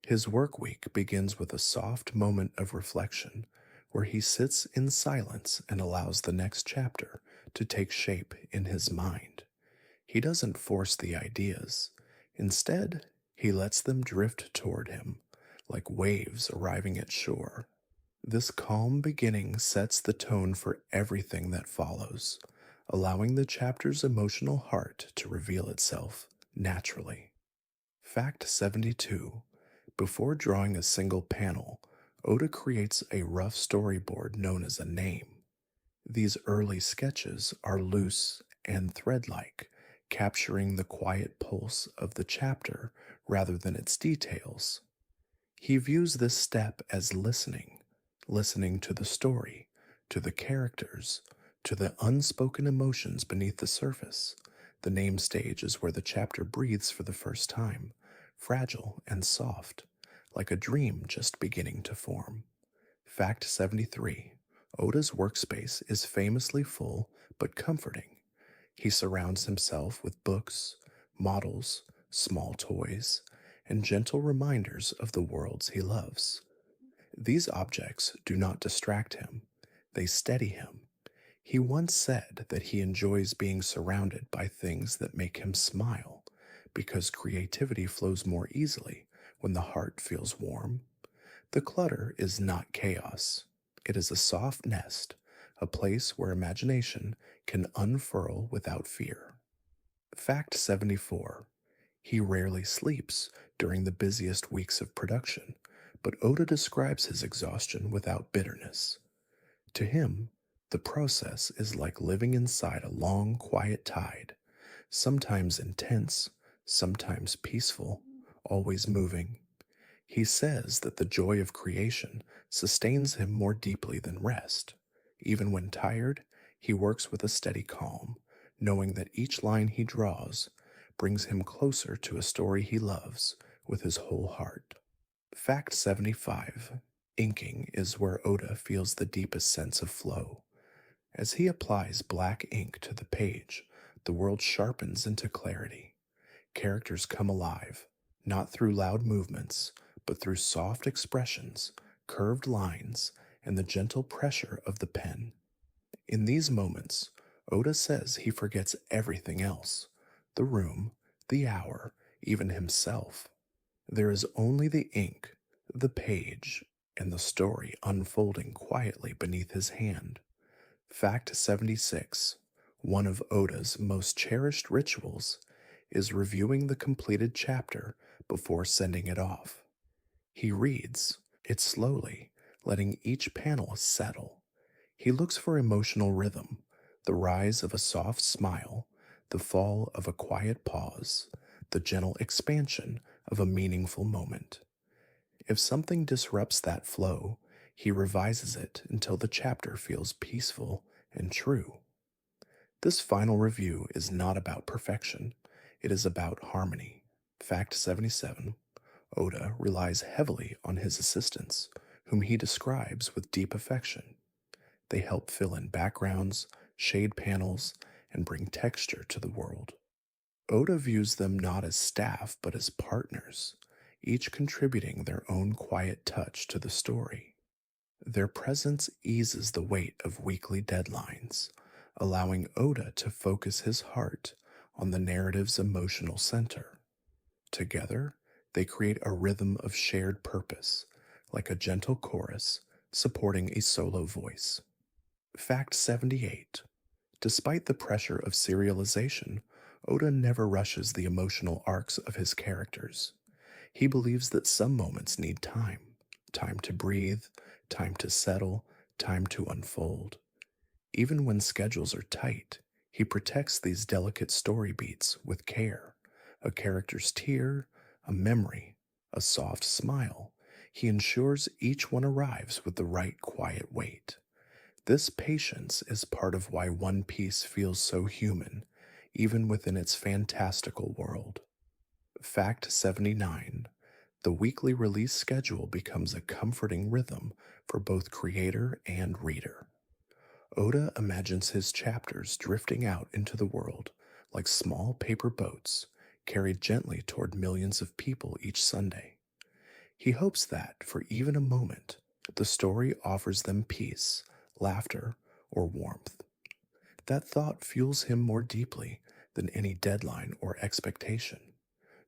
His work week begins with a soft moment of reflection where he sits in silence and allows the next chapter to take shape in his mind. He doesn't force the ideas. Instead, he lets them drift toward him, like waves arriving at shore. This calm beginning sets the tone for everything that follows, allowing the chapter's emotional heart to reveal itself naturally. Fact 72. Before drawing a single panel, Oda creates a rough storyboard known as a name. These early sketches are loose and thread-like, capturing the quiet pulse of the chapter rather than its details. He views this step as listening to the story, to the characters, to the unspoken emotions beneath the surface. The name stage is where the chapter breathes for the first time, fragile and soft, like a dream just beginning to form. Fact 73. Oda's workspace is famously full but comforting. He surrounds himself with books, models, small toys, and gentle reminders of the worlds he loves. These objects do not distract him, they steady him. He once said that he enjoys being surrounded by things that make him smile, because creativity flows more easily when the heart feels warm. The clutter is not chaos, it is a soft nest, a place where imagination can unfurl without fear. Fact 74. He rarely sleeps during the busiest weeks of production, but Oda describes his exhaustion without bitterness. To him, the process is like living inside a long, quiet tide, sometimes intense, sometimes peaceful, always moving. He says that the joy of creation sustains him more deeply than rest. Even when tired, he works with a steady calm, knowing that each line he draws brings him closer to a story he loves with his whole heart. Fact 75. Inking is where Oda feels the deepest sense of flow. As he applies black ink to the page, the world sharpens into clarity. Characters come alive, not through loud movements, but through soft expressions, curved lines, and the gentle pressure of the pen. In these moments, Oda says he forgets everything else: the room, the hour, even himself. There is only the ink, the page, and the story unfolding quietly beneath his hand. Fact 76. One of Oda's most cherished rituals is reviewing the completed chapter before sending it off. He reads it slowly, letting each panel settle. He looks for emotional rhythm, the rise of a soft smile, the fall of a quiet pause, the gentle expansion of a meaningful moment. If something disrupts that flow, he revises it until the chapter feels peaceful and true. This final review is not about perfection, it is about harmony. Fact 77. Oda relies heavily on his assistants, whom he describes with deep affection. They help fill in backgrounds, shade panels, and bring texture to the world. Oda views them not as staff but as partners, each contributing their own quiet touch to the story. Their presence eases the weight of weekly deadlines, allowing Oda to focus his heart on the narrative's emotional center. Together, they create a rhythm of shared purpose, like a gentle chorus supporting a solo voice. Fact 78. Despite the pressure of serialization, Oda never rushes the emotional arcs of his characters. He believes that some moments need time to breathe, time to settle, time to unfold. Even when schedules are tight, he protects these delicate story beats with care. A character's tear, a memory, a soft smile. He ensures each one arrives with the right quiet weight. This patience is part of why One Piece feels so human, even within its fantastical world. Fact 79. The weekly release schedule becomes a comforting rhythm for both creator and reader. Oda imagines his chapters drifting out into the world like small paper boats carried gently toward millions of people each Sunday. He hopes that, for even a moment, the story offers them peace, laughter, or warmth. That thought fuels him more deeply than any deadline or expectation,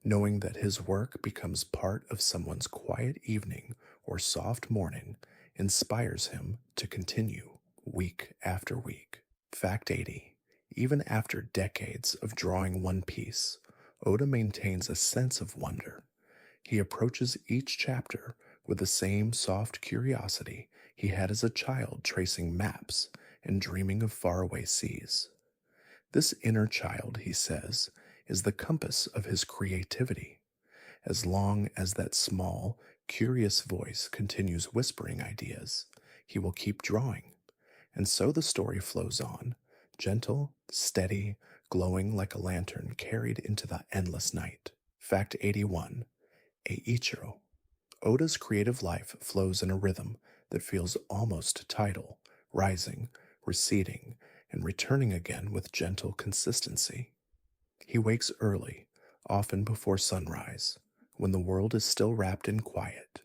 knowing that his work becomes part of someone's quiet evening or soft morning inspires him to continue week after week. Fact 80. Even after decades of drawing One Piece, Oda maintains a sense of wonder. He approaches each chapter with the same soft curiosity he had as a child tracing maps and dreaming of faraway seas. This inner child, he says, is the compass of his creativity. As long as that small, curious voice continues whispering ideas, he will keep drawing. And so the story flows on, gentle, steady, glowing like a lantern carried into the endless night. Fact 81. Eiichiro. Oda's creative life flows in a rhythm that feels almost tidal, rising, receding, and returning again with gentle consistency. He wakes early, often before sunrise, when the world is still wrapped in quiet.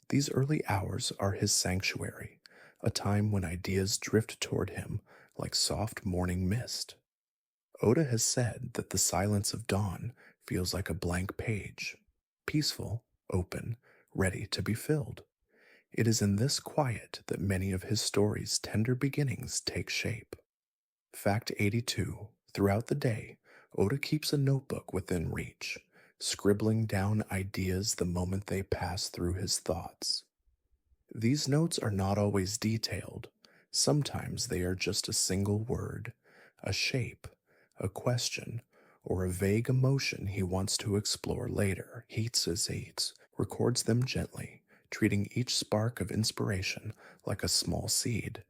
These early hours are his sanctuary, a time when ideas drift toward him like soft morning mist. Oda has said that the silence of dawn feels like a blank page, peaceful, open, ready to be filled. It is in this quiet that many of his stories' tender beginnings take shape. Fact 82. Throughout the day, Oda keeps a notebook within reach, scribbling down ideas the moment they pass through his thoughts. These notes are not always detailed. Sometimes they are just a single word, a shape, a question, or a vague emotion he wants to explore later. Heats records them gently, treating each spark of inspiration like a small seed.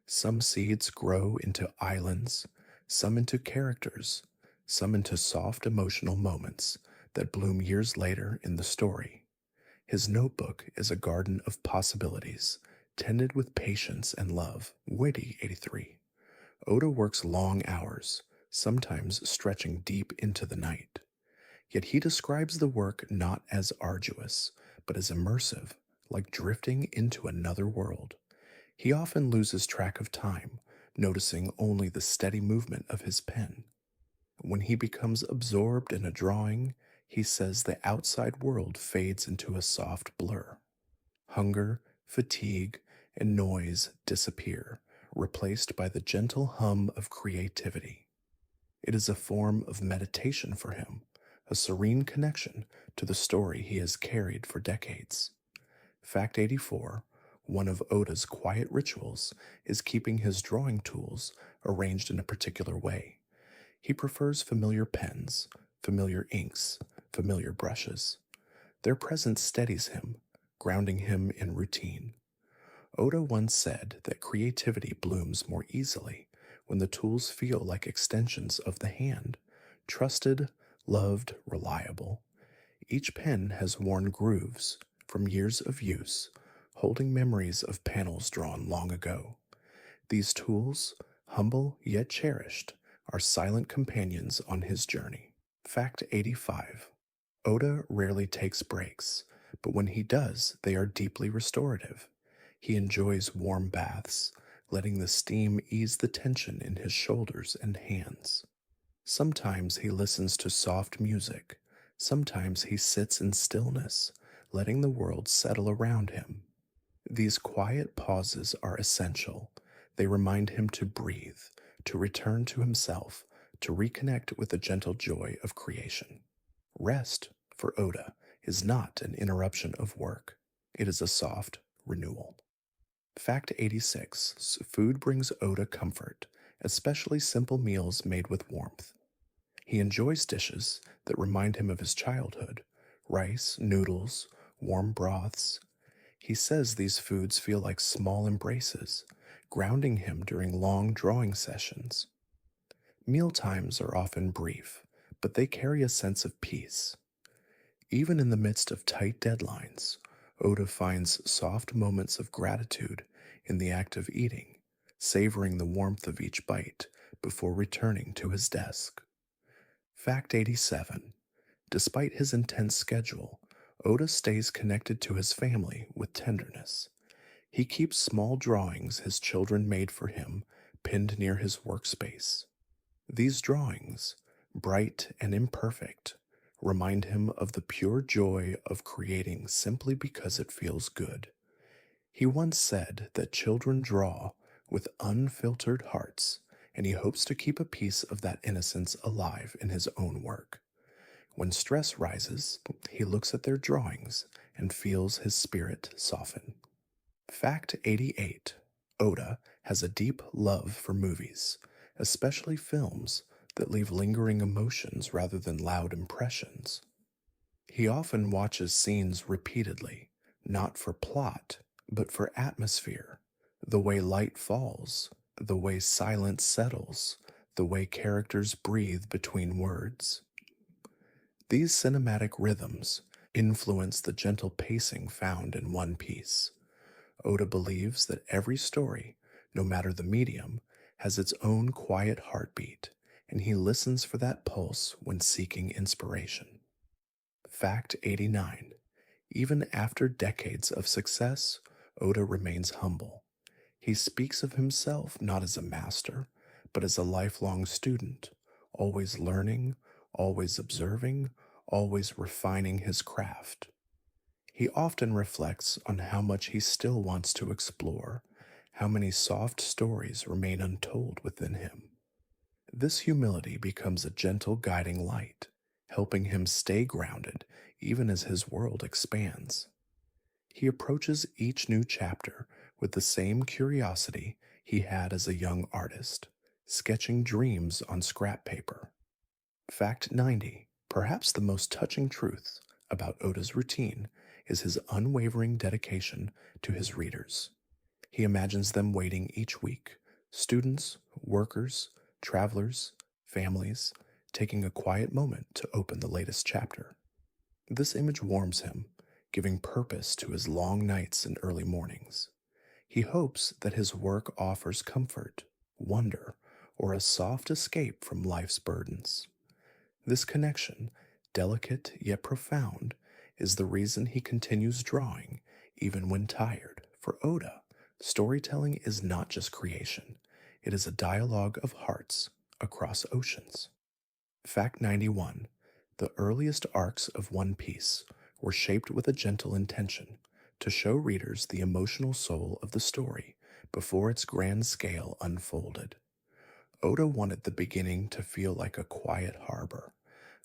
Some seeds grow into islands, some into characters, some into soft emotional moments that bloom years later in the story. His notebook is a garden of possibilities, tended with patience and love. Witty 83. Oda works long hours, sometimes stretching deep into the night. Yet he describes the work not as arduous, but as immersive, like drifting into another world. He often loses track of time, noticing only the steady movement of his pen. When he becomes absorbed in a drawing, he says the outside world fades into a soft blur. Hunger, fatigue, and noise disappear, replaced by the gentle hum of creativity. It is a form of meditation for him, a serene connection to the story he has carried for decades. Fact 84. One of Oda's quiet rituals is keeping his drawing tools arranged in a particular way. He prefers familiar pens, familiar inks, familiar brushes. Their presence steadies him, grounding him in routine. Oda once said that creativity blooms more easily when the tools feel like extensions of the hand, trusted, loved, reliable. Each pen has worn grooves from years of use, holding memories of panels drawn long ago. These tools, humble yet cherished, are silent companions on his journey. Fact 85. Oda rarely takes breaks, but when he does, they are deeply restorative. He enjoys warm baths, letting the steam ease the tension in his shoulders and hands. Sometimes he listens to soft music. Sometimes he sits in stillness, letting the world settle around him. These quiet pauses are essential. They remind him to breathe, to return to himself, to reconnect with the gentle joy of creation. Rest, for Oda, is not an interruption of work. It is a soft renewal. Fact 86. Food brings Oda comfort, especially simple meals made with warmth. He enjoys dishes that remind him of his childhood: rice, noodles, warm broths. He says these foods feel like small embraces, grounding him during long drawing sessions. Meal times are often brief, but they carry a sense of peace. Even in the midst of tight deadlines, Oda finds soft moments of gratitude in the act of eating, savoring the warmth of each bite before returning to his desk. Fact 87. Despite his intense schedule, Oda stays connected to his family with tenderness. He keeps small drawings his children made for him pinned near his workspace. These drawings, bright and imperfect, remind him of the pure joy of creating simply because it feels good. He once said that children draw with unfiltered hearts, and he hopes to keep a piece of that innocence alive in his own work. When stress rises, he looks at their drawings and feels his spirit soften. Fact 88. Oda has a deep love for movies, especially films that leave lingering emotions rather than loud impressions. He often watches scenes repeatedly, not for plot, but for atmosphere, the way light falls, the way silence settles, the way characters breathe between words. These cinematic rhythms influence the gentle pacing found in One Piece. Oda believes that every story, no matter the medium, has its own quiet heartbeat, and he listens for that pulse when seeking inspiration. Fact 89. Even after decades of success, Oda remains humble. He speaks of himself not as a master, but as a lifelong student, always learning, always observing, always refining his craft. He often reflects on how much he still wants to explore, how many soft stories remain untold within him. This humility becomes a gentle guiding light, helping him stay grounded even as his world expands. He approaches each new chapter with the same curiosity he had as a young artist, sketching dreams on scrap paper. Fact 90. Perhaps the most touching truth about Oda's routine is his unwavering dedication to his readers. He imagines them waiting each week: students, workers, travelers, families, taking a quiet moment to open the latest chapter. This image warms him, giving purpose to his long nights and early mornings. He hopes that his work offers comfort, wonder, or a soft escape from life's burdens. This connection, delicate yet profound, is the reason he continues drawing even when tired. For Oda, storytelling is not just creation, it is a dialogue of hearts across oceans. Fact 91: the earliest arcs of One Piece were shaped with a gentle intention to show readers the emotional soul of the story before its grand scale unfolded. Oda wanted the beginning to feel like a quiet harbor,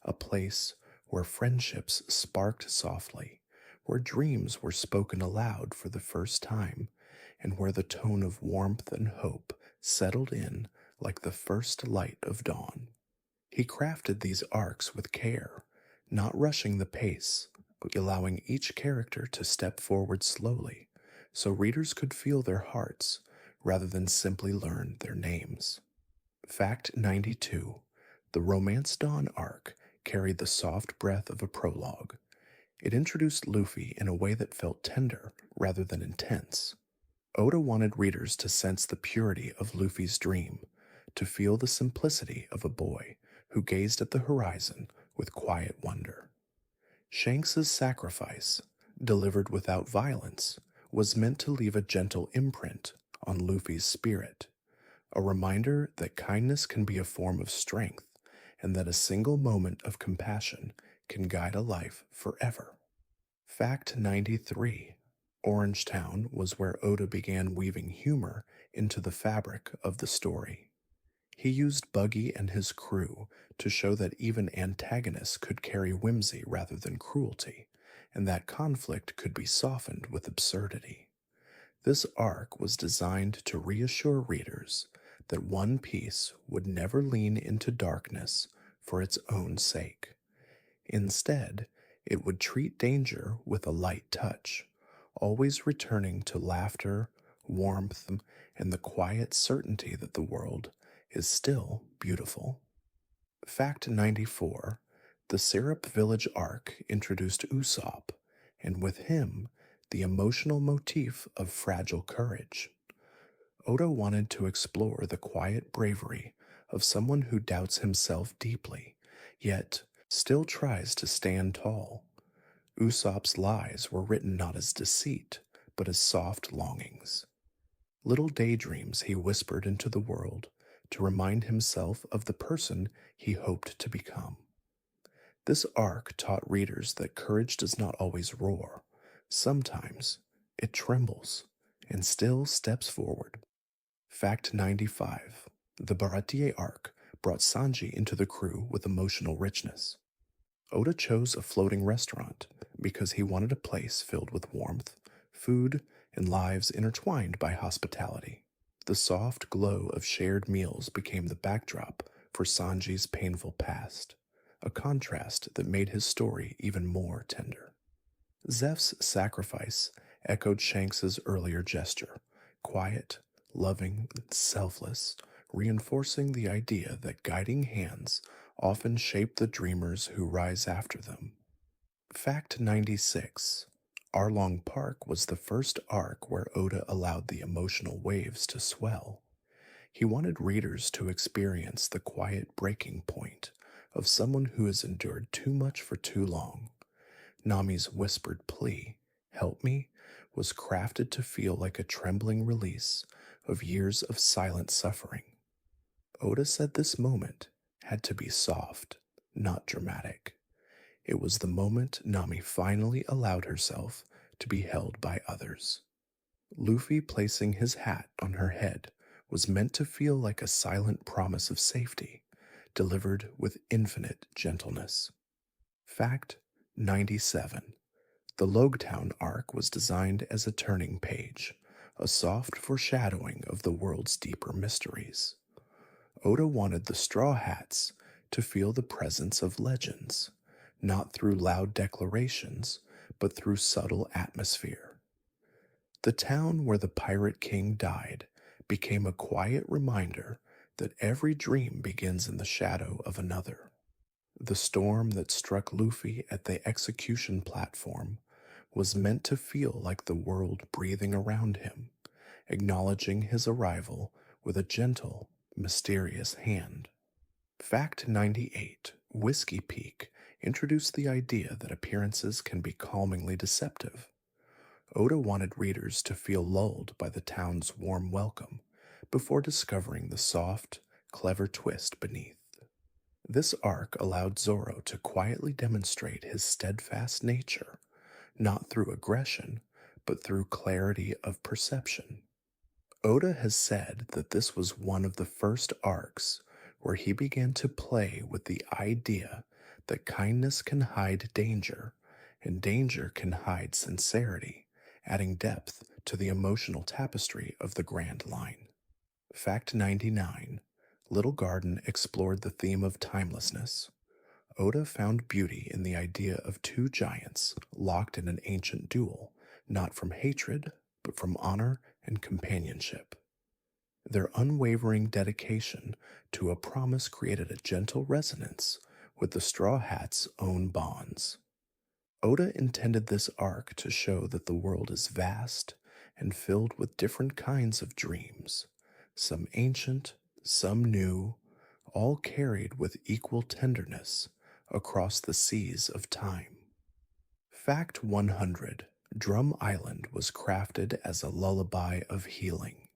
a place where friendships sparked softly, where dreams were spoken aloud for the first time, and where the tone of warmth and hope settled in like the first light of dawn. He crafted these arcs with care, not rushing the pace, but allowing each character to step forward slowly so readers could feel their hearts rather than simply learn their names. Fact 92: the Romance Dawn arc carried the soft breath of a prologue. It introduced Luffy in a way that felt tender rather than intense. Oda wanted readers to sense the purity of Luffy's dream, to feel the simplicity of a boy who gazed at the horizon with quiet wonder. Shanks's sacrifice, delivered without violence, was meant to leave a gentle imprint on Luffy's spirit, a reminder that kindness can be a form of strength and that a single moment of compassion can guide a life forever. Fact 93: Orange Town was where Oda began weaving humor into the fabric of the story. He used Buggy and his crew to show that even antagonists could carry whimsy rather than cruelty, and that conflict could be softened with absurdity. This arc was designed to reassure readers that One Piece would never lean into darkness for its own sake. Instead, it would treat danger with a light touch, always returning to laughter, warmth, and the quiet certainty that the world is still beautiful. Fact 94: the Syrup Village arc introduced Usopp, and with him, the emotional motif of fragile courage. Oda wanted to explore the quiet bravery of someone who doubts himself deeply, yet still tries to stand tall. Usopp's lies were written not as deceit, but as soft longings. Little daydreams he whispered into the world to remind himself of the person he hoped to become. This arc taught readers that courage does not always roar. Sometimes it trembles and still steps forward. Fact 95: the Baratier arc brought Sanji into the crew with emotional richness. Oda chose a floating restaurant because he wanted a place filled with warmth, food, and lives intertwined by hospitality. The soft glow of shared meals became the backdrop for Sanji's painful past, a contrast that made his story even more tender. Zeph's sacrifice echoed Shanks's earlier gesture, quiet, loving, selfless, reinforcing the idea that guiding hands often shape the dreamers who rise after them. Fact 96: Arlong Park was the first arc where Oda allowed the emotional waves to swell. He wanted readers to experience the quiet breaking point of someone who has endured too much for too long. Nami's whispered plea, "Help me," was crafted to feel like a trembling release of years of silent suffering. Oda said this moment had to be soft, not dramatic. It was the moment Nami finally allowed herself to be held by others. Luffy placing his hat on her head was meant to feel like a silent promise of safety, delivered with infinite gentleness. Fact 97: the Logtown arc was designed as a turning page, a soft foreshadowing of the world's deeper mysteries. Oda wanted the Straw Hats to feel the presence of legends, not through loud declarations, but through subtle atmosphere. The town where the Pirate King died became a quiet reminder that every dream begins in the shadow of another. The storm that struck Luffy at the execution platform was meant to feel like the world breathing around him, acknowledging his arrival with a gentle, mysterious hand. Fact 98, Whiskey Peak, introduced the idea that appearances can be calmingly deceptive. Oda wanted readers to feel lulled by the town's warm welcome before discovering the soft, clever twist beneath. This arc allowed Zoro to quietly demonstrate his steadfast nature, not through aggression, but through clarity of perception. Oda has said that this was one of the first arcs where he began to play with the idea that kindness can hide danger, and danger can hide sincerity, adding depth to the emotional tapestry of the Grand Line. Fact 99, Little Garden explored the theme of timelessness. Oda found beauty in the idea of two giants locked in an ancient duel, not from hatred, but from honor and companionship. Their unwavering dedication to a promise created a gentle resonance with the Straw Hat's own bonds. Oda intended this arc to show that the world is vast and filled with different kinds of dreams, some ancient, some new, all carried with equal tenderness across the seas of time. Fact 100, Drum Island was crafted as a lullaby of healing.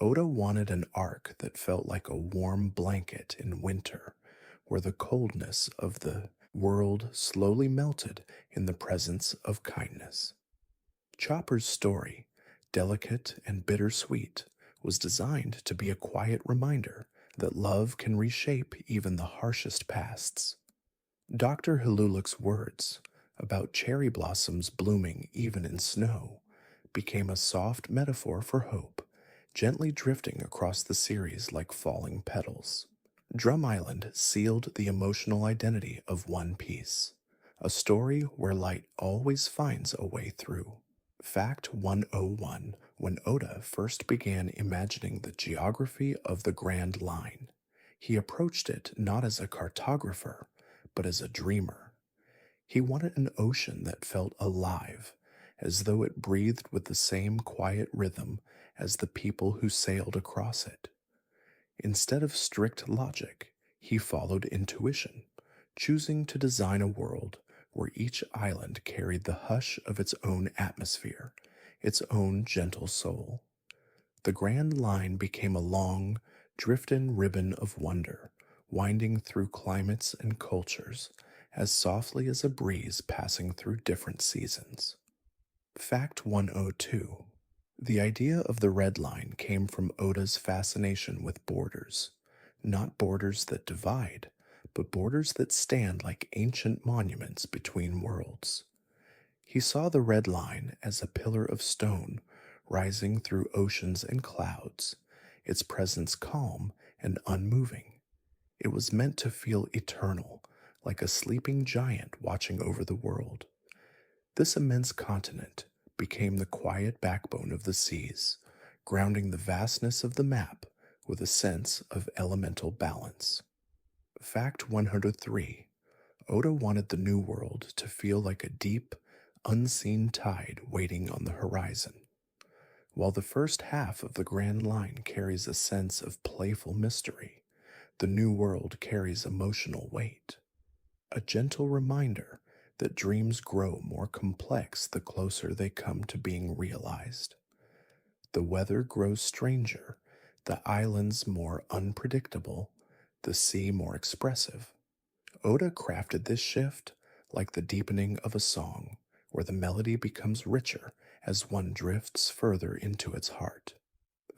Oda wanted an arc that felt like a warm blanket in winter, where the coldness of the world slowly melted in the presence of kindness. Chopper's story, delicate and bittersweet, was designed to be a quiet reminder that love can reshape even the harshest pasts. Dr. Hiluluk's words about cherry blossoms blooming even in snow became a soft metaphor for hope, gently drifting across the series like falling petals. Drum Island sealed the emotional identity of One Piece, a story where light always finds a way through. Fact 101, when Oda first began imagining the geography of the Grand Line, he approached it not as a cartographer, but as a dreamer. He wanted an ocean that felt alive, as though it breathed with the same quiet rhythm as the people who sailed across it. Instead of strict logic, he followed intuition, choosing to design a world where each island carried the hush of its own atmosphere, its own gentle soul. The Grand Line became a long, drift-in ribbon of wonder, winding through climates and cultures as softly as a breeze passing through different seasons. Fact 102. The idea of the Red Line came from Oda's fascination with borders, not borders that divide, but borders that stand like ancient monuments between worlds. He saw the Red Line as a pillar of stone rising through oceans and clouds, its presence calm and unmoving. It was meant to feel eternal, like a sleeping giant watching over the world. This immense continent became the quiet backbone of the seas, grounding the vastness of the map with a sense of elemental balance. Fact 103. Oda wanted the New World to feel like a deep, unseen tide waiting on the horizon. While the first half of the Grand Line carries a sense of playful mystery, the New World carries emotional weight. A gentle reminder that dreams grow more complex the closer they come to being realized. The weather grows stranger, the islands more unpredictable, the sea more expressive. Oda crafted this shift like the deepening of a song, where the melody becomes richer as one drifts further into its heart.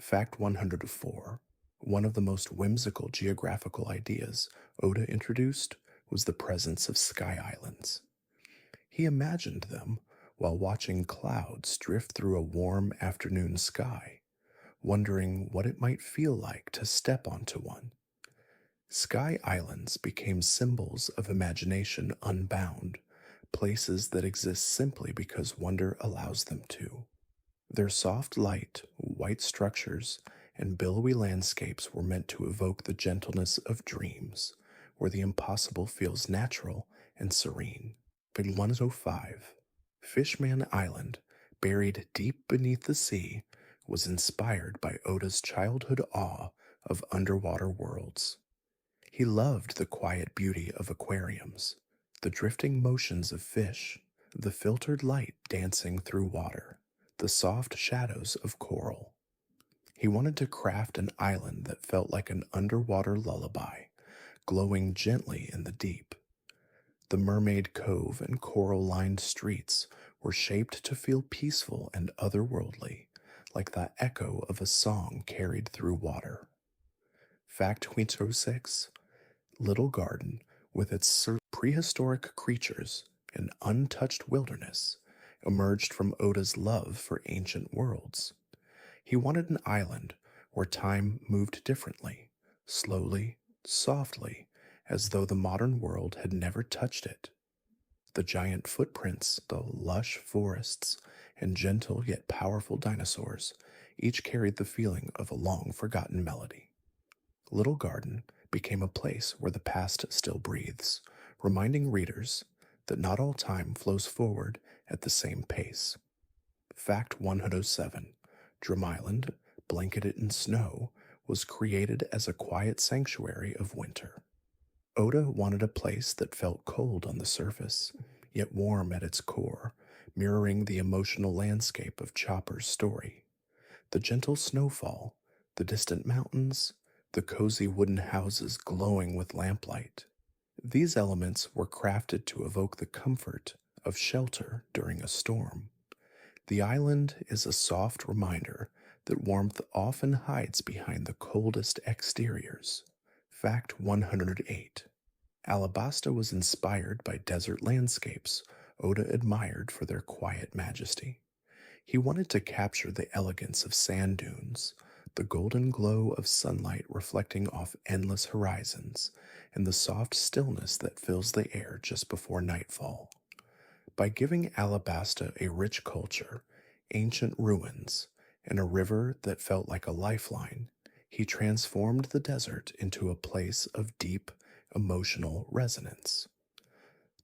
Fact 104. One of the most whimsical geographical ideas Oda introduced was the presence of sky islands. He imagined them while watching clouds drift through a warm afternoon sky, wondering what it might feel like to step onto one. Sky islands became symbols of imagination unbound, places that exist simply because wonder allows them to. Their soft light, white structures, and billowy landscapes were meant to evoke the gentleness of dreams, where the impossible feels natural and serene. In 105, Fishman Island, buried deep beneath the sea, was inspired by Oda's childhood awe of underwater worlds. He loved the quiet beauty of aquariums, the drifting motions of fish, the filtered light dancing through water, the soft shadows of coral. He wanted to craft an island that felt like an underwater lullaby, glowing gently in the deep. The Mermaid Cove and coral lined streets were shaped to feel peaceful and otherworldly, like the echo of a song carried through water. Fact 206: Little Garden, with its prehistoric creatures and untouched wilderness, emerged from Oda's love for ancient worlds. He wanted an island where time moved differently, slowly, softly, as though the modern world had never touched it. The giant footprints, the lush forests, and gentle yet powerful dinosaurs each carried the feeling of a long forgotten melody. Little Garden became a place where the past still breathes, reminding readers that not all time flows forward at the same pace. Fact 107: Drum Island, blanketed in snow, was created as a quiet sanctuary of winter. Oda wanted a place that felt cold on the surface, yet warm at its core, mirroring the emotional landscape of Chopper's story. The gentle snowfall, the distant mountains, the cozy wooden houses glowing with lamplight. These elements were crafted to evoke the comfort of shelter during a storm. The island is a soft reminder that warmth often hides behind the coldest exteriors. Fact 108: Alabasta was inspired by desert landscapes Oda admired for their quiet majesty. He wanted to capture the elegance of sand dunes, the golden glow of sunlight reflecting off endless horizons, and the soft stillness that fills the air just before nightfall. By giving Alabasta a rich culture, ancient ruins, and a river that felt like a lifeline, he transformed the desert into a place of deep, emotional resonance.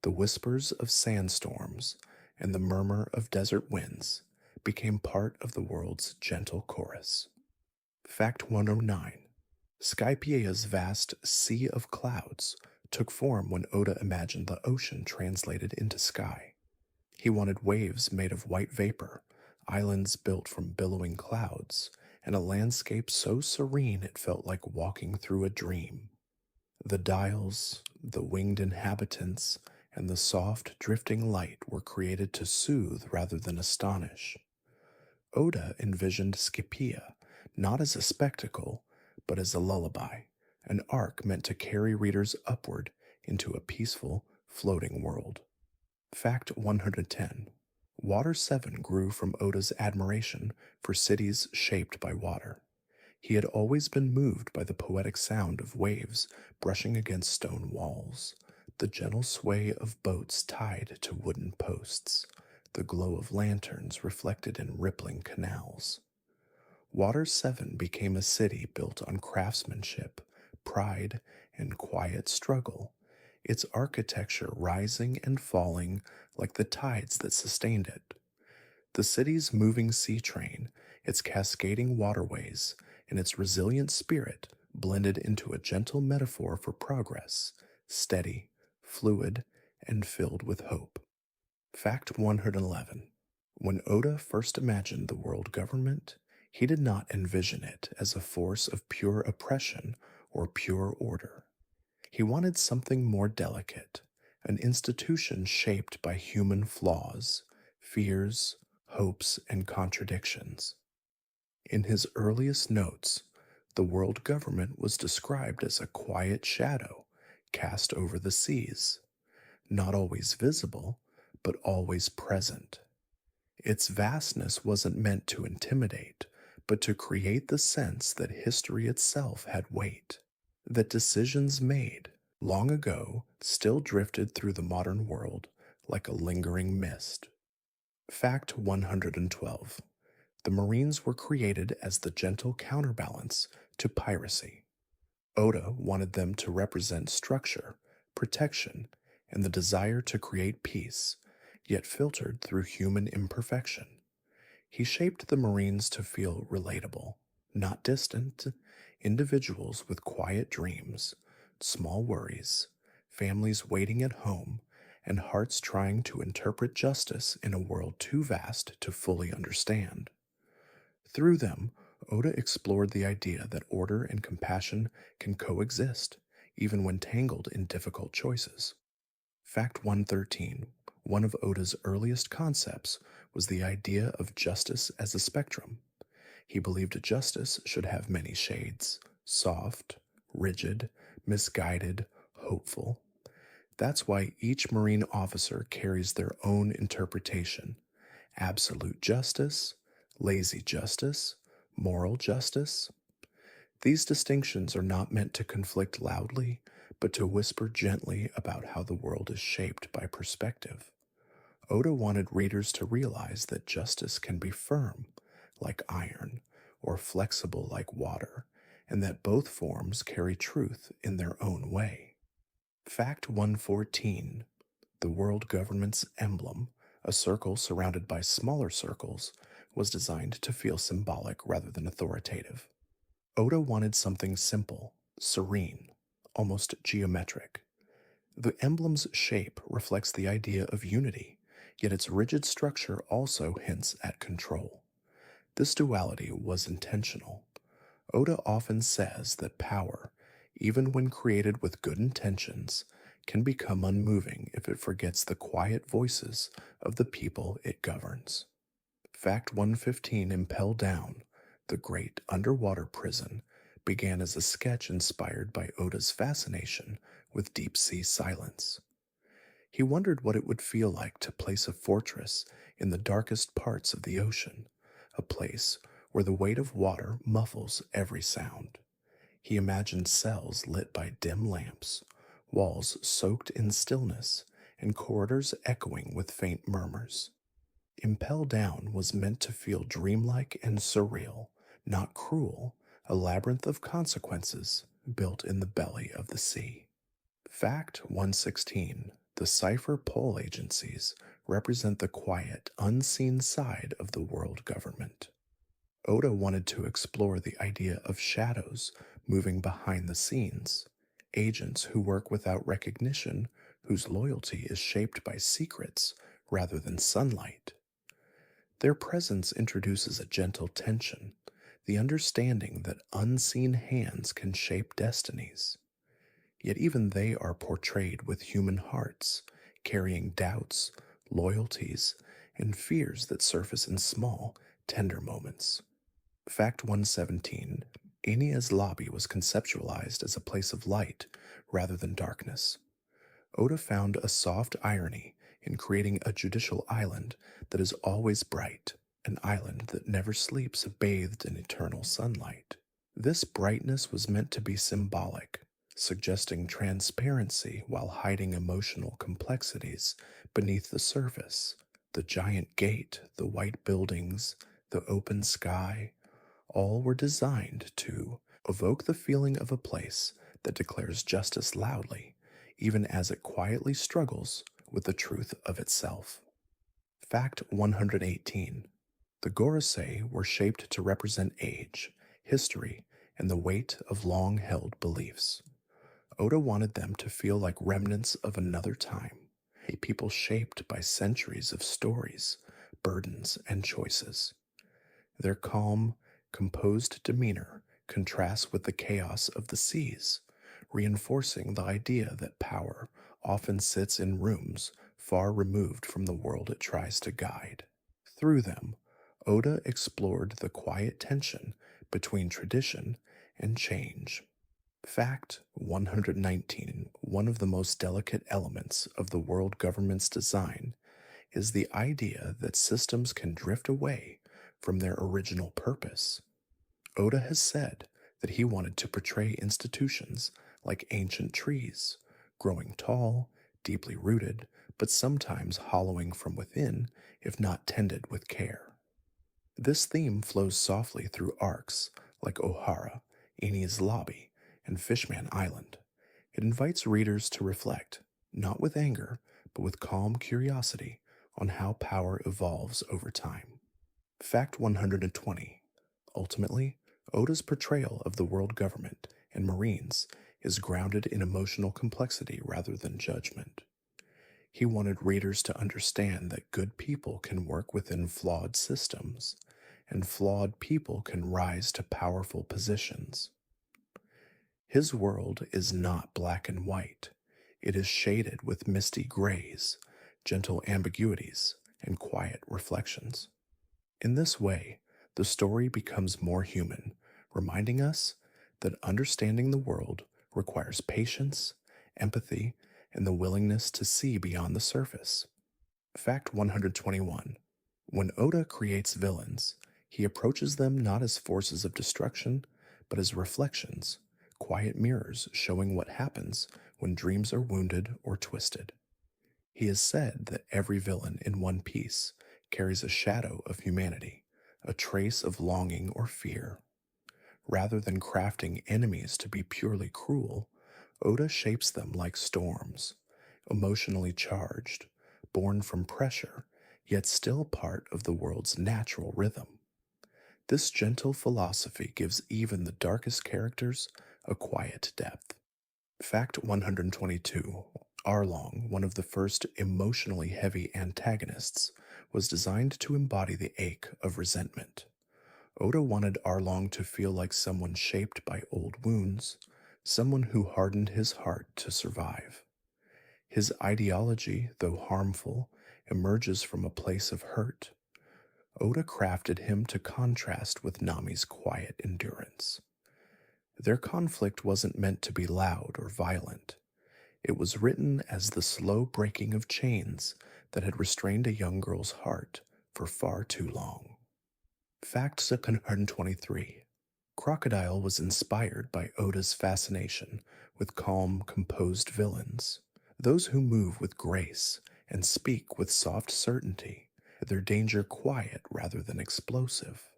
The whispers of sandstorms and the murmur of desert winds became part of the world's gentle chorus. Fact 109: Skypiea's vast sea of clouds took form when Oda imagined the ocean translated into sky. He wanted waves made of white vapor, islands built from billowing clouds, and a landscape so serene it felt like walking through a dream. The dials, the winged inhabitants, and the soft drifting light were created to soothe rather than astonish. Oda envisioned Skypiea not as a spectacle, but as a lullaby, an arc meant to carry readers upward into a peaceful, floating world. Fact 110: Water 7 grew from Oda's admiration for cities shaped by water. He had always been moved by the poetic sound of waves brushing against stone walls, the gentle sway of boats tied to wooden posts, the glow of lanterns reflected in rippling canals. Water 7 became a city built on craftsmanship, pride, and quiet struggle, its architecture rising and falling like the tides that sustained it. The city's moving sea train, its cascading waterways, and its resilient spirit blended into a gentle metaphor for progress, steady, fluid, and filled with hope. Fact 111: When Oda first imagined the world government, he did not envision it as a force of pure oppression or pure order. He wanted something more delicate, an institution shaped by human flaws, fears, hopes, and contradictions. In his earliest notes, the world government was described as a quiet shadow cast over the seas, not always visible, but always present. Its vastness wasn't meant to intimidate, but to create the sense that history itself had weight, that decisions made long ago still drifted through the modern world like a lingering mist. Fact 112: The Marines were created as the gentle counterbalance to piracy. Oda wanted them to represent structure, protection, and the desire to create peace, yet filtered through human imperfection. He shaped the Marines to feel relatable, not distant, individuals with quiet dreams, small worries, families waiting at home, and hearts trying to interpret justice in a world too vast to fully understand. Through them, Oda explored the idea that order and compassion can coexist, even when tangled in difficult choices. Fact 113: one of Oda's earliest concepts was the idea of justice as a spectrum. He believed justice should have many shades: soft, rigid, misguided, hopeful. That's why each Marine officer carries their own interpretation: absolute justice, lazy justice, moral justice. These distinctions are not meant to conflict loudly, but to whisper gently about how the world is shaped by perspective. Oda wanted readers to realize that justice can be firm, like iron, or flexible like water, and that both forms carry truth in their own way. Fact 114: the world government's emblem, a circle surrounded by smaller circles, was designed to feel symbolic rather than authoritative. Oda wanted something simple, serene, almost geometric. The emblem's shape reflects the idea of unity, yet its rigid structure also hints at control. This duality was intentional. Oda often says that power, even when created with good intentions, can become unmoving if it forgets the quiet voices of the people it governs. Fact 115: Impel Down, the great underwater prison, began as a sketch inspired by Oda's fascination with deep sea silence. He wondered what it would feel like to place a fortress in the darkest parts of the ocean, a place where the weight of water muffles every sound. He imagined cells lit by dim lamps, walls soaked in stillness, and corridors echoing with faint murmurs. Impel Down was meant to feel dreamlike and surreal, not cruel, a labyrinth of consequences built in the belly of the sea. Fact 116: the cipher pole agencies represent the quiet, unseen side of the world government. Oda wanted to explore the idea of shadows moving behind the scenes, agents who work without recognition, whose loyalty is shaped by secrets rather than sunlight. Their presence introduces a gentle tension, the understanding that unseen hands can shape destinies. Yet even they are portrayed with human hearts, carrying doubts, loyalties, and fears that surface in small, tender moments. Fact 117: Enia's lobby was conceptualized as a place of light rather than darkness. Oda found a soft irony in creating a judicial island that is always bright, an island that never sleeps bathed in eternal sunlight. This brightness was meant to be symbolic, suggesting transparency while hiding emotional complexities beneath the surface. The giant gate, the white buildings, the open sky, all were designed to evoke the feeling of a place that declares justice loudly, even as it quietly struggles with the truth of itself. Fact 118: the Gorosei were shaped to represent age, history, and the weight of long held beliefs. Oda wanted them to feel like remnants of another time, a people shaped by centuries of stories, burdens, and choices. Their calm, composed demeanor contrasts with the chaos of the seas, reinforcing the idea that power often sits in rooms far removed from the world it tries to guide. Through them, Oda explored the quiet tension between tradition and change. Fact 119: one of the most delicate elements of the world government's design is the idea that systems can drift away from their original purpose. Oda has said that he wanted to portray institutions like ancient trees, growing tall, deeply rooted, but sometimes hollowing from within if not tended with care. This theme flows softly through arcs like O'Hara, Enies Lobby, and Fishman Island. It invites readers to reflect, not with anger, but with calm curiosity on how power evolves over time. Fact 120. Ultimately, Oda's portrayal of the world government and Marines is grounded in emotional complexity rather than judgment. He wanted readers to understand that good people can work within flawed systems, and flawed people can rise to powerful positions. His world is not black and white. It is shaded with misty grays, gentle ambiguities, and quiet reflections. In this way, the story becomes more human, reminding us that understanding the world requires patience, empathy, and the willingness to see beyond the surface. Fact 121. When Oda creates villains, he approaches them not as forces of destruction, but as reflections, quiet mirrors showing what happens when dreams are wounded or twisted. He has said that every villain in One Piece carries a shadow of humanity, a trace of longing or fear. Rather than crafting enemies to be purely cruel, Oda shapes them like storms, emotionally charged, born from pressure, yet still part of the world's natural rhythm. This gentle philosophy gives even the darkest characters a quiet depth. Fact 122. Arlong, one of the first emotionally heavy antagonists, was designed to embody the ache of resentment. Oda wanted Arlong to feel like someone shaped by old wounds, someone who hardened his heart to survive. His ideology, though harmful, emerges from a place of hurt. Oda crafted him to contrast with Nami's quiet endurance. Their conflict wasn't meant to be loud or violent. It was written as the slow breaking of chains that had restrained a young girl's heart for far too long. Fact 123. Crocodile was inspired by Oda's fascination with calm, composed villains, those who move with grace and speak with soft certainty, their danger quiet rather than explosive.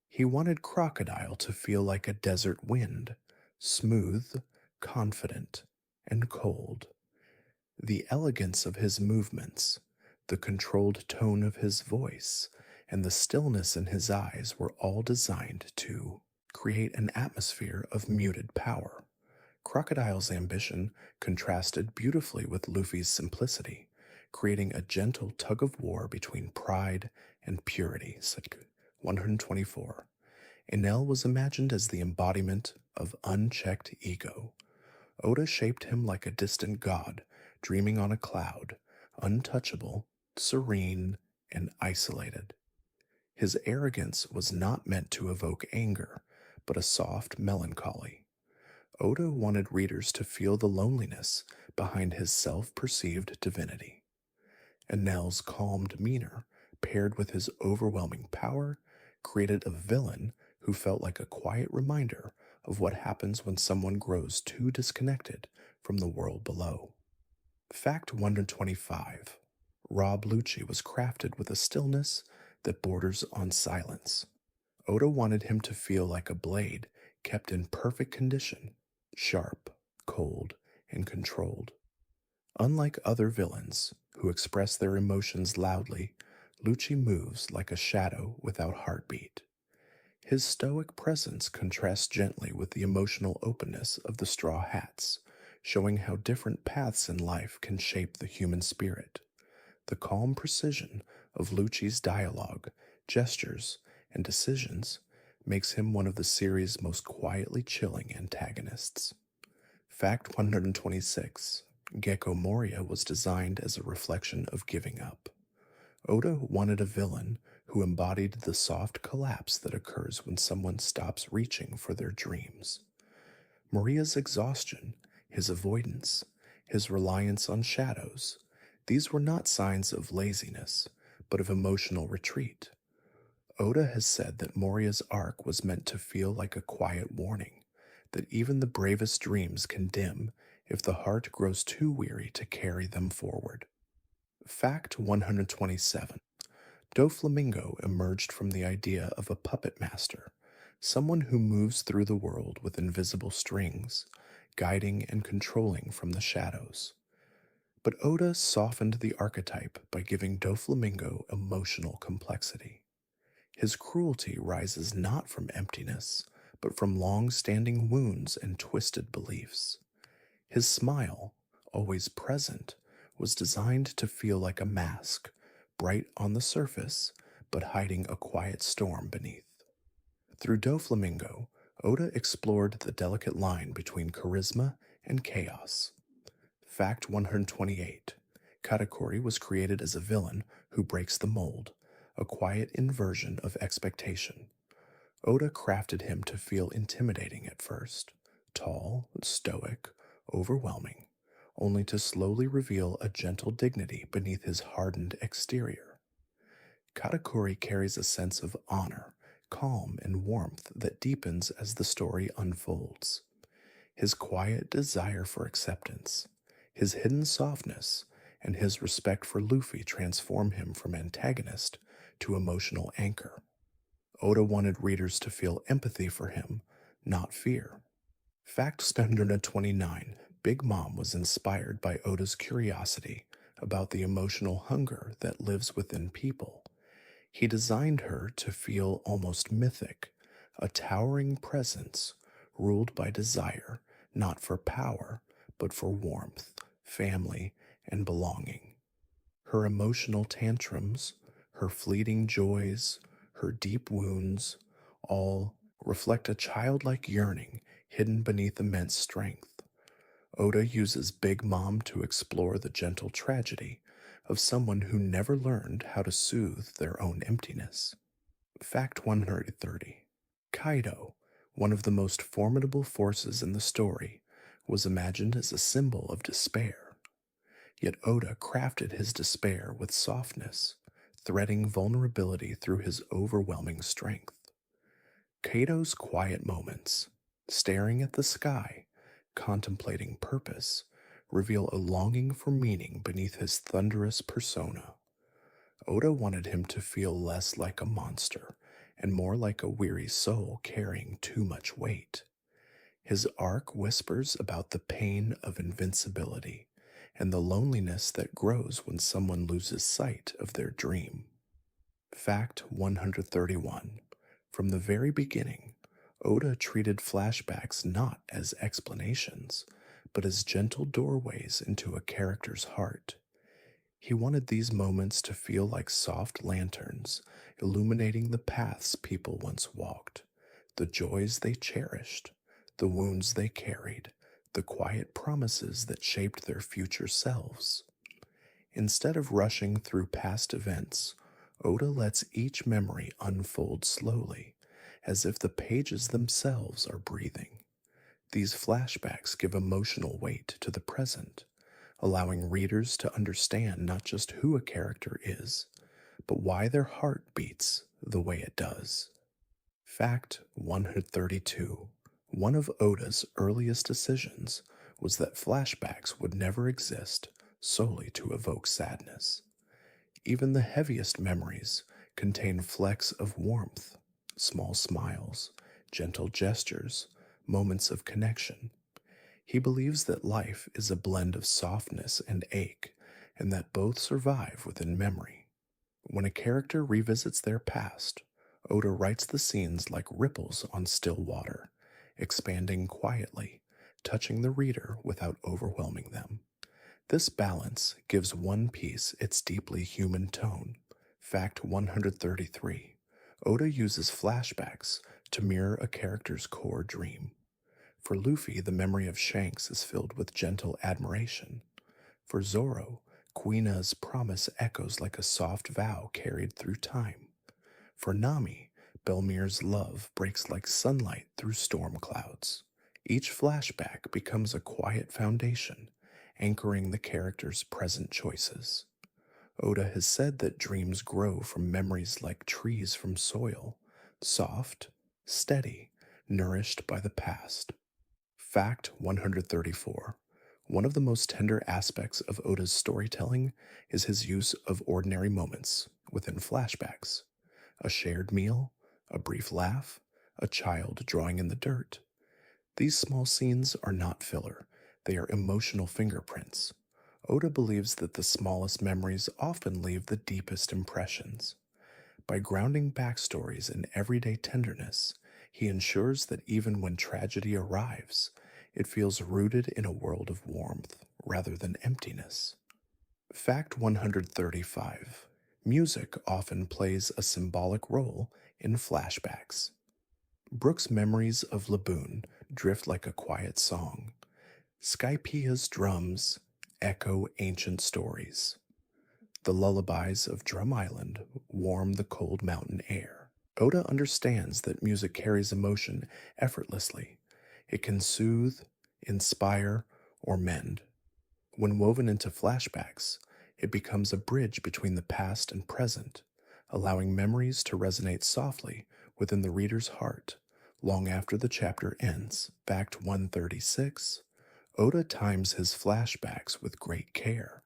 He wanted Crocodile to feel like a desert wind, smooth, confident, and cold. The elegance of his movements, the controlled tone of his voice, and the stillness in his eyes were all designed to create an atmosphere of muted power. Crocodile's ambition contrasted beautifully with Luffy's simplicity, creating a gentle tug of war between pride and purity. 124. Enel was imagined as the embodiment of unchecked ego. Oda shaped him like a distant god, dreaming on a cloud, untouchable, serene, and isolated. His arrogance was not meant to evoke anger, but a soft melancholy. Oda wanted readers to feel the loneliness behind his self-perceived divinity. Enel's calm demeanor, paired with his overwhelming power, created a villain who felt like a quiet reminder of what happens when someone grows too disconnected from the world below. Fact 125. Rob Lucci was crafted with a stillness that borders on silence. Oda wanted him to feel like a blade kept in perfect condition, sharp, cold, and controlled. Unlike other villains who express their emotions loudly, Lucci moves like a shadow without heartbeat. His stoic presence contrasts gently with the emotional openness of the Straw Hats, showing how different paths in life can shape the human spirit. The calm precision of Lucci's dialogue, gestures, and decisions makes him one of the series' most quietly chilling antagonists. Fact 126. Gecko Moria was designed as a reflection of giving up. Oda wanted a villain who embodied the soft collapse that occurs when someone stops reaching for their dreams. Maria's exhaustion, his avoidance, his reliance on shadows, these were not signs of laziness, but of emotional retreat. Oda has said that Moria's arc was meant to feel like a quiet warning, that even the bravest dreams can dim if the heart grows too weary to carry them forward. Fact 127. Doflamingo emerged from the idea of a puppet master, someone who moves through the world with invisible strings, guiding and controlling from the shadows. But Oda softened the archetype by giving Doflamingo emotional complexity. His cruelty rises not from emptiness, but from long standing wounds and twisted beliefs. His smile, always present, was designed to feel like a mask, bright on the surface, but hiding a quiet storm beneath. Through Doflamingo, Oda explored the delicate line between charisma and chaos. Fact 128. Katakuri was created as a villain who breaks the mold, a quiet inversion of expectation. Oda crafted him to feel intimidating at first, tall, stoic, overwhelming, only to slowly reveal a gentle dignity beneath his hardened exterior. Katakuri carries a sense of honor, calm, and warmth that deepens as the story unfolds. His quiet desire for acceptance, his hidden softness, and his respect for Luffy transform him from antagonist to emotional anchor. Oda wanted readers to feel empathy for him, not fear. Fact 129. Big Mom was inspired by Oda's curiosity about the emotional hunger that lives within people. He designed her to feel almost mythic, a towering presence ruled by desire, not for power, but for warmth, family, and belonging. Her emotional tantrums, her fleeting joys, her deep wounds, all reflect a childlike yearning hidden beneath immense strength. Oda uses Big Mom to explore the gentle tragedy of someone who never learned how to soothe their own emptiness. Fact 130. Kaido, one of the most formidable forces in the story, was imagined as a symbol of despair. Yet Oda crafted his despair with softness, threading vulnerability through his overwhelming strength. Kaido's quiet moments, staring at the sky, contemplating purpose, reveal a longing for meaning beneath his thunderous persona. Oda wanted him to feel less like a monster and more like a weary soul carrying too much weight. His arc whispers about the pain of invincibility and the loneliness that grows when someone loses sight of their dream. Fact 131. From the very beginning, Oda treated flashbacks not as explanations, but as gentle doorways into a character's heart. He wanted these moments to feel like soft lanterns, illuminating the paths people once walked, the joys they cherished, the wounds they carried, the quiet promises that shaped their future selves. Instead of rushing through past events, Oda lets each memory unfold slowly, as if the pages themselves are breathing. These flashbacks give emotional weight to the present, allowing readers to understand not just who a character is, but why their heart beats the way it does. Fact 132. One of Oda's earliest decisions was that flashbacks would never exist solely to evoke sadness. Even the heaviest memories contain flecks of warmth, small smiles, gentle gestures, moments of connection. He believes that life is a blend of softness and ache, and that both survive within memory. When a character revisits their past, Oda writes the scenes like ripples on still water, expanding quietly, touching the reader without overwhelming them. This balance gives One Piece its deeply human tone. Fact 133. Oda uses flashbacks to mirror a character's core dream. For Luffy, the memory of Shanks is filled with gentle admiration. For Zoro, Kuina's promise echoes like a soft vow carried through time. For Nami, Belmir's love breaks like sunlight through storm clouds. Each flashback becomes a quiet foundation, anchoring the character's present choices. Oda has said that dreams grow from memories like trees from soil, soft, steady, nourished by the past. Fact 134. One of the most tender aspects of Oda's storytelling is his use of ordinary moments within flashbacks: a shared meal, a brief laugh, a child drawing in the dirt. These small scenes are not filler, they are emotional fingerprints. Oda believes that the smallest memories often leave the deepest impressions. By grounding backstories in everyday tenderness, he ensures that even when tragedy arrives, it feels rooted in a world of warmth rather than emptiness. Fact 135: music often plays a symbolic role in flashbacks. Brooke's memories of Laboon drift like a quiet song. Skypia's drums echo ancient stories. The lullabies of Drum Island warm the cold mountain air. Oda understands that music carries emotion effortlessly. It can soothe, inspire, or mend. When woven into flashbacks, it becomes a bridge between the past and present, allowing memories to resonate softly within the reader's heart long after the chapter ends. Fact 136: Oda times his flashbacks with great care.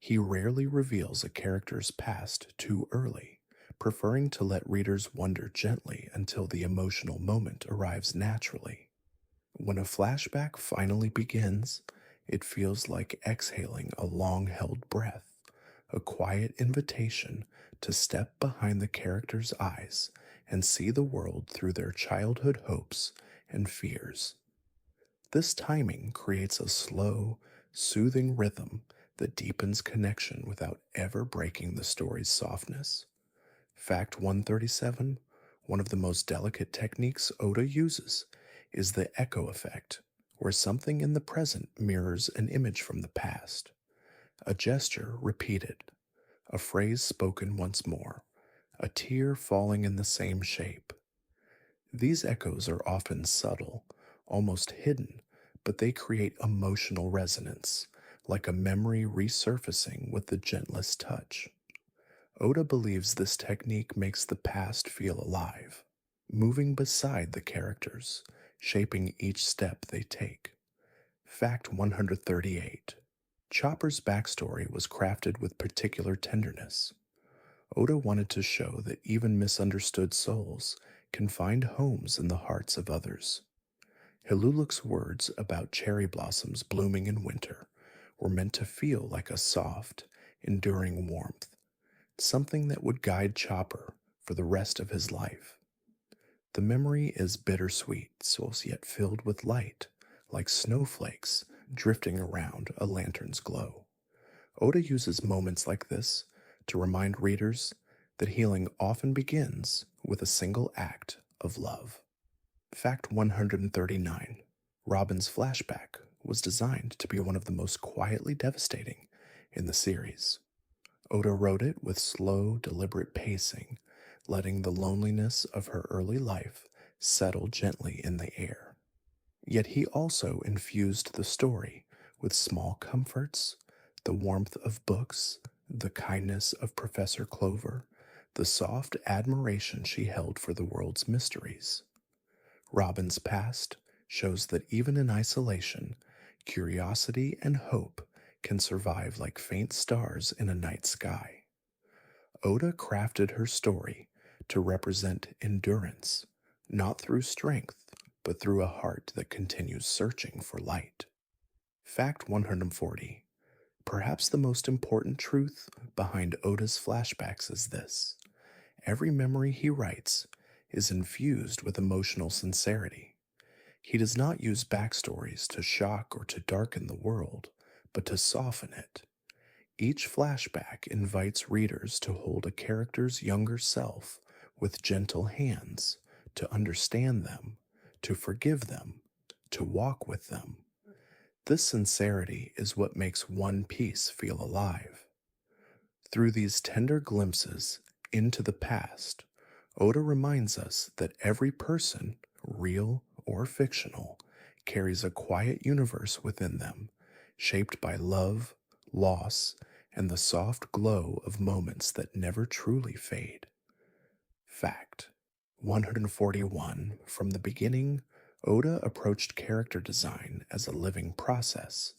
He rarely reveals a character's past too early, preferring to let readers wonder gently until the emotional moment arrives naturally. When a flashback finally begins, it feels like exhaling a long held breath, a quiet invitation to step behind the character's eyes and see the world through their childhood hopes and fears. This timing creates a slow, soothing rhythm that deepens connection without ever breaking the story's softness. Fact 137: one of the most delicate techniques Oda uses is the echo effect, where something in the present mirrors an image from the past. A gesture repeated, a phrase spoken once more, a tear falling in the same shape. These echoes are often subtle, almost hidden, but they create emotional resonance, like a memory resurfacing with the gentlest touch. Oda believes this technique makes the past feel alive, moving beside the characters, shaping each step they take. Fact 138: Chopper's backstory was crafted with particular tenderness. Oda wanted to show that even misunderstood souls can find homes in the hearts of others. Hiluluk's words about cherry blossoms blooming in winter were meant to feel like a soft, enduring warmth, something that would guide Chopper for the rest of his life. The memory is bittersweet, so yet filled with light, like snowflakes drifting around a lantern's glow. Oda uses moments like this to remind readers that healing often begins with a single act of love. Fact 139: Robin's flashback was designed to be one of the most quietly devastating in the series. Oda wrote it with slow, deliberate pacing, letting the loneliness of her early life settle gently in the air. Yet he also infused the story with small comforts: the warmth of books, the kindness of Professor Clover, the soft admiration she held for the world's mysteries. Robin's past shows that even in isolation, curiosity and hope can survive like faint stars in a night sky. Oda crafted her story to represent endurance, not through strength, but through a heart that continues searching for light. Fact 140: Perhaps the most important truth behind Oda's flashbacks is this: every memory he writes is infused with emotional sincerity. He does not use backstories to shock or to darken the world, but to soften it. Each flashback invites readers to hold a character's younger self with gentle hands, to understand them, to forgive them, to walk with them. This sincerity is what makes One Piece feel alive. Through these tender glimpses into the past, Oda reminds us that every person, real or fictional, carries a quiet universe within them, shaped by love, loss, and the soft glow of moments that never truly fade. Fact 141: From the beginning, Oda approached character design as a living process,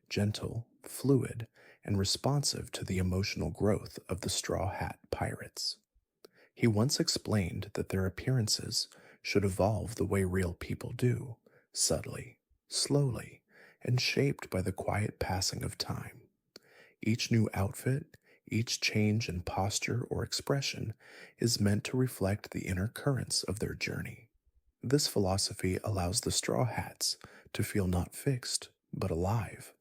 gentle, fluid, and responsive to the emotional growth of the Straw Hat Pirates. He once explained that their appearances should evolve the way real people do, subtly, slowly, and shaped by the quiet passing of time. Each new outfit, each change in posture or expression is meant to reflect the inner currents of their journey. This philosophy allows the Straw Hats to feel not fixed, but alive,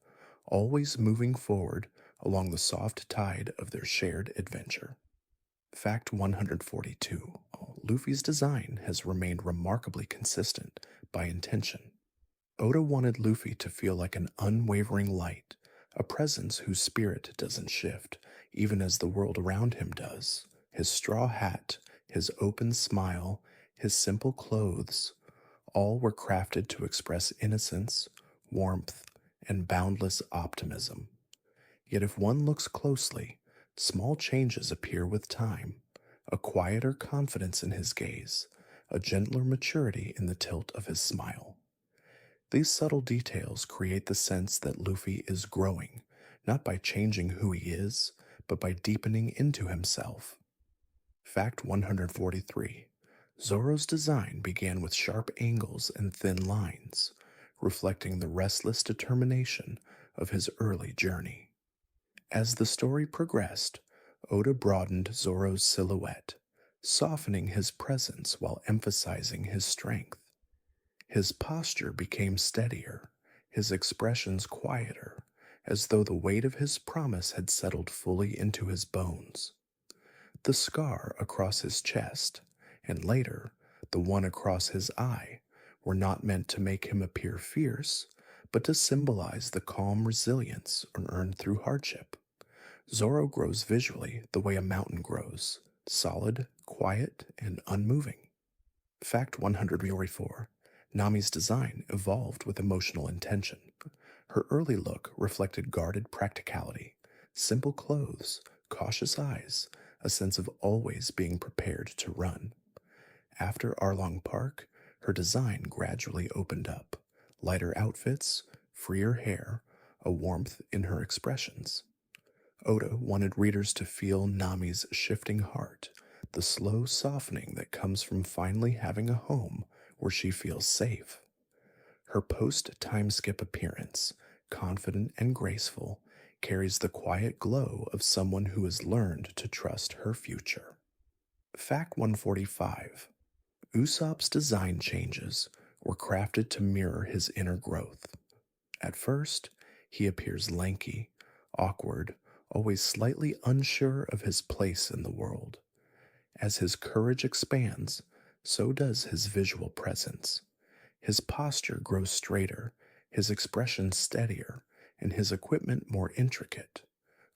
always moving forward along the soft tide of their shared adventure. Fact 142. Luffy's design has remained remarkably consistent by intention. Oda wanted Luffy to feel like an unwavering light, a presence whose spirit doesn't shift, even as the world around him does. His straw hat, his open smile, his simple clothes, all were crafted to express innocence, warmth, and boundless optimism. Yet if one looks closely, small changes appear with time, a quieter confidence in his gaze, a gentler maturity in the tilt of his smile. These subtle details create the sense that Luffy is growing, not by changing who he is, but by deepening into himself. Fact 143. Zoro's design began with sharp angles and thin lines, reflecting the restless determination of his early journey. As the story progressed, Oda broadened Zoro's silhouette, softening his presence while emphasizing his strength. His posture became steadier, his expressions quieter, as though the weight of his promise had settled fully into his bones. The scar across his chest, and later, the one across his eye, were not meant to make him appear fierce, but to symbolize the calm resilience earned through hardship. Zoro grows visually the way a mountain grows, solid, quiet, and unmoving. Fact 144. Nami's design evolved with emotional intention. Her early look reflected guarded practicality, simple clothes, cautious eyes, a sense of always being prepared to run. After Arlong Park, her design gradually opened up. Lighter outfits, freer hair, a warmth in her expressions. Oda wanted readers to feel Nami's shifting heart, the slow softening that comes from finally having a home where she feels safe. Her post-time skip appearance, confident and graceful, carries the quiet glow of someone who has learned to trust her future. Fact 145. Usopp's design changes were crafted to mirror his inner growth. At first, he appears lanky, awkward, always slightly unsure of his place in the world. As his courage expands, so does his visual presence. His posture grows straighter, his expression steadier, and his equipment more intricate.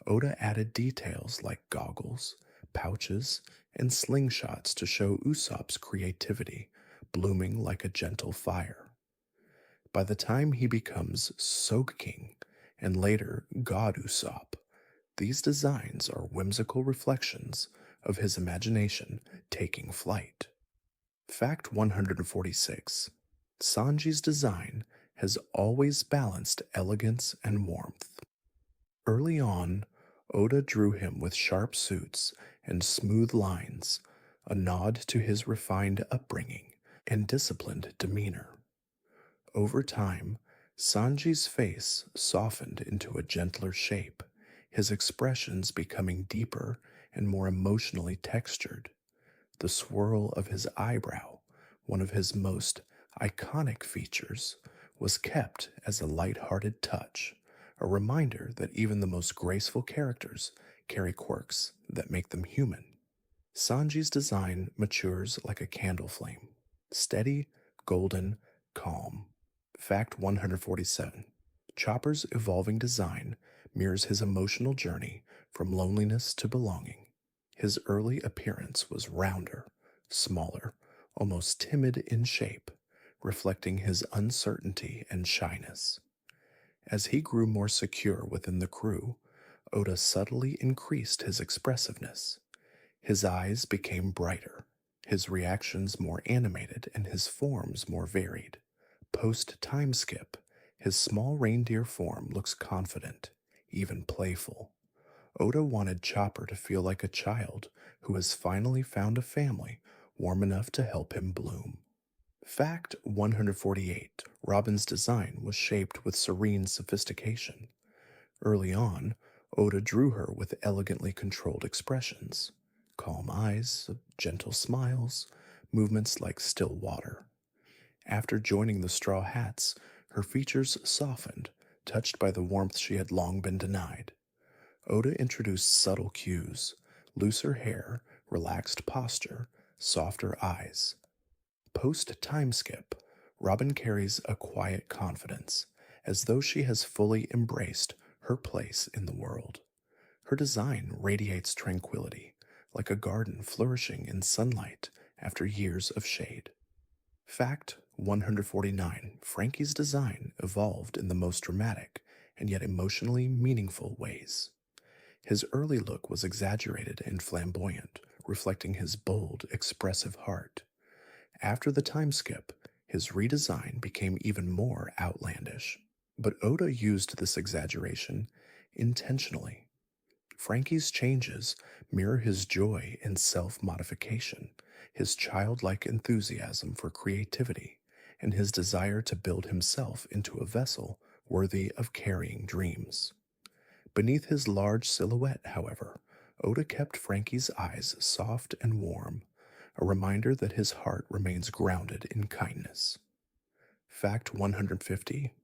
Oda added details like goggles, pouches, and slingshots to show Usopp's creativity, blooming like a gentle fire. By the time he becomes Soak King, and later God Usopp, these designs are whimsical reflections of his imagination taking flight. Fact 146. Sanji's design has always balanced elegance and warmth. Early on, Oda drew him with sharp suits and smooth lines, a nod to his refined upbringing and disciplined demeanor. Over time, Sanji's face softened into a gentler shape, his expressions becoming deeper and more emotionally textured. The swirl of his eyebrow, one of his most iconic features, was kept as a light-hearted touch, a reminder that even the most graceful characters carry quirks that make them human. Sanji's design matures like a candle flame, steady, golden, calm. Fact 147. Chopper's evolving design mirrors his emotional journey from loneliness to belonging. His early appearance was rounder, smaller, almost timid in shape, reflecting his uncertainty and shyness. As he grew more secure within the crew, Oda subtly increased his expressiveness. His eyes became brighter, his reactions more animated, and his forms more varied. Post-time skip, his small reindeer form looks confident, even playful. Oda wanted Chopper to feel like a child who has finally found a family warm enough to help him bloom. Fact 148. Robin's design was shaped with serene sophistication. Early on, Oda drew her with elegantly controlled expressions, calm eyes, gentle smiles, movements like still water. After joining the Straw Hats, her features softened, touched by the warmth she had long been denied. Oda introduced subtle cues: looser hair, relaxed posture, softer eyes. Post time skip, Robin carries a quiet confidence, as though she has fully embraced her place in the world. Her design radiates tranquility, like a garden flourishing in sunlight after years of shade. Fact 149. Frankie's design evolved in the most dramatic and yet emotionally meaningful ways. His early look was exaggerated and flamboyant, reflecting his bold, expressive heart. After the time skip, his redesign became even more outlandish. But Oda used this exaggeration intentionally. Frankie's changes mirror his joy in self modification, his childlike enthusiasm for creativity, and his desire to build himself into a vessel worthy of carrying dreams. Beneath his large silhouette, however, Oda kept Frankie's eyes soft and warm, a reminder that his heart remains grounded in kindness. Fact 150.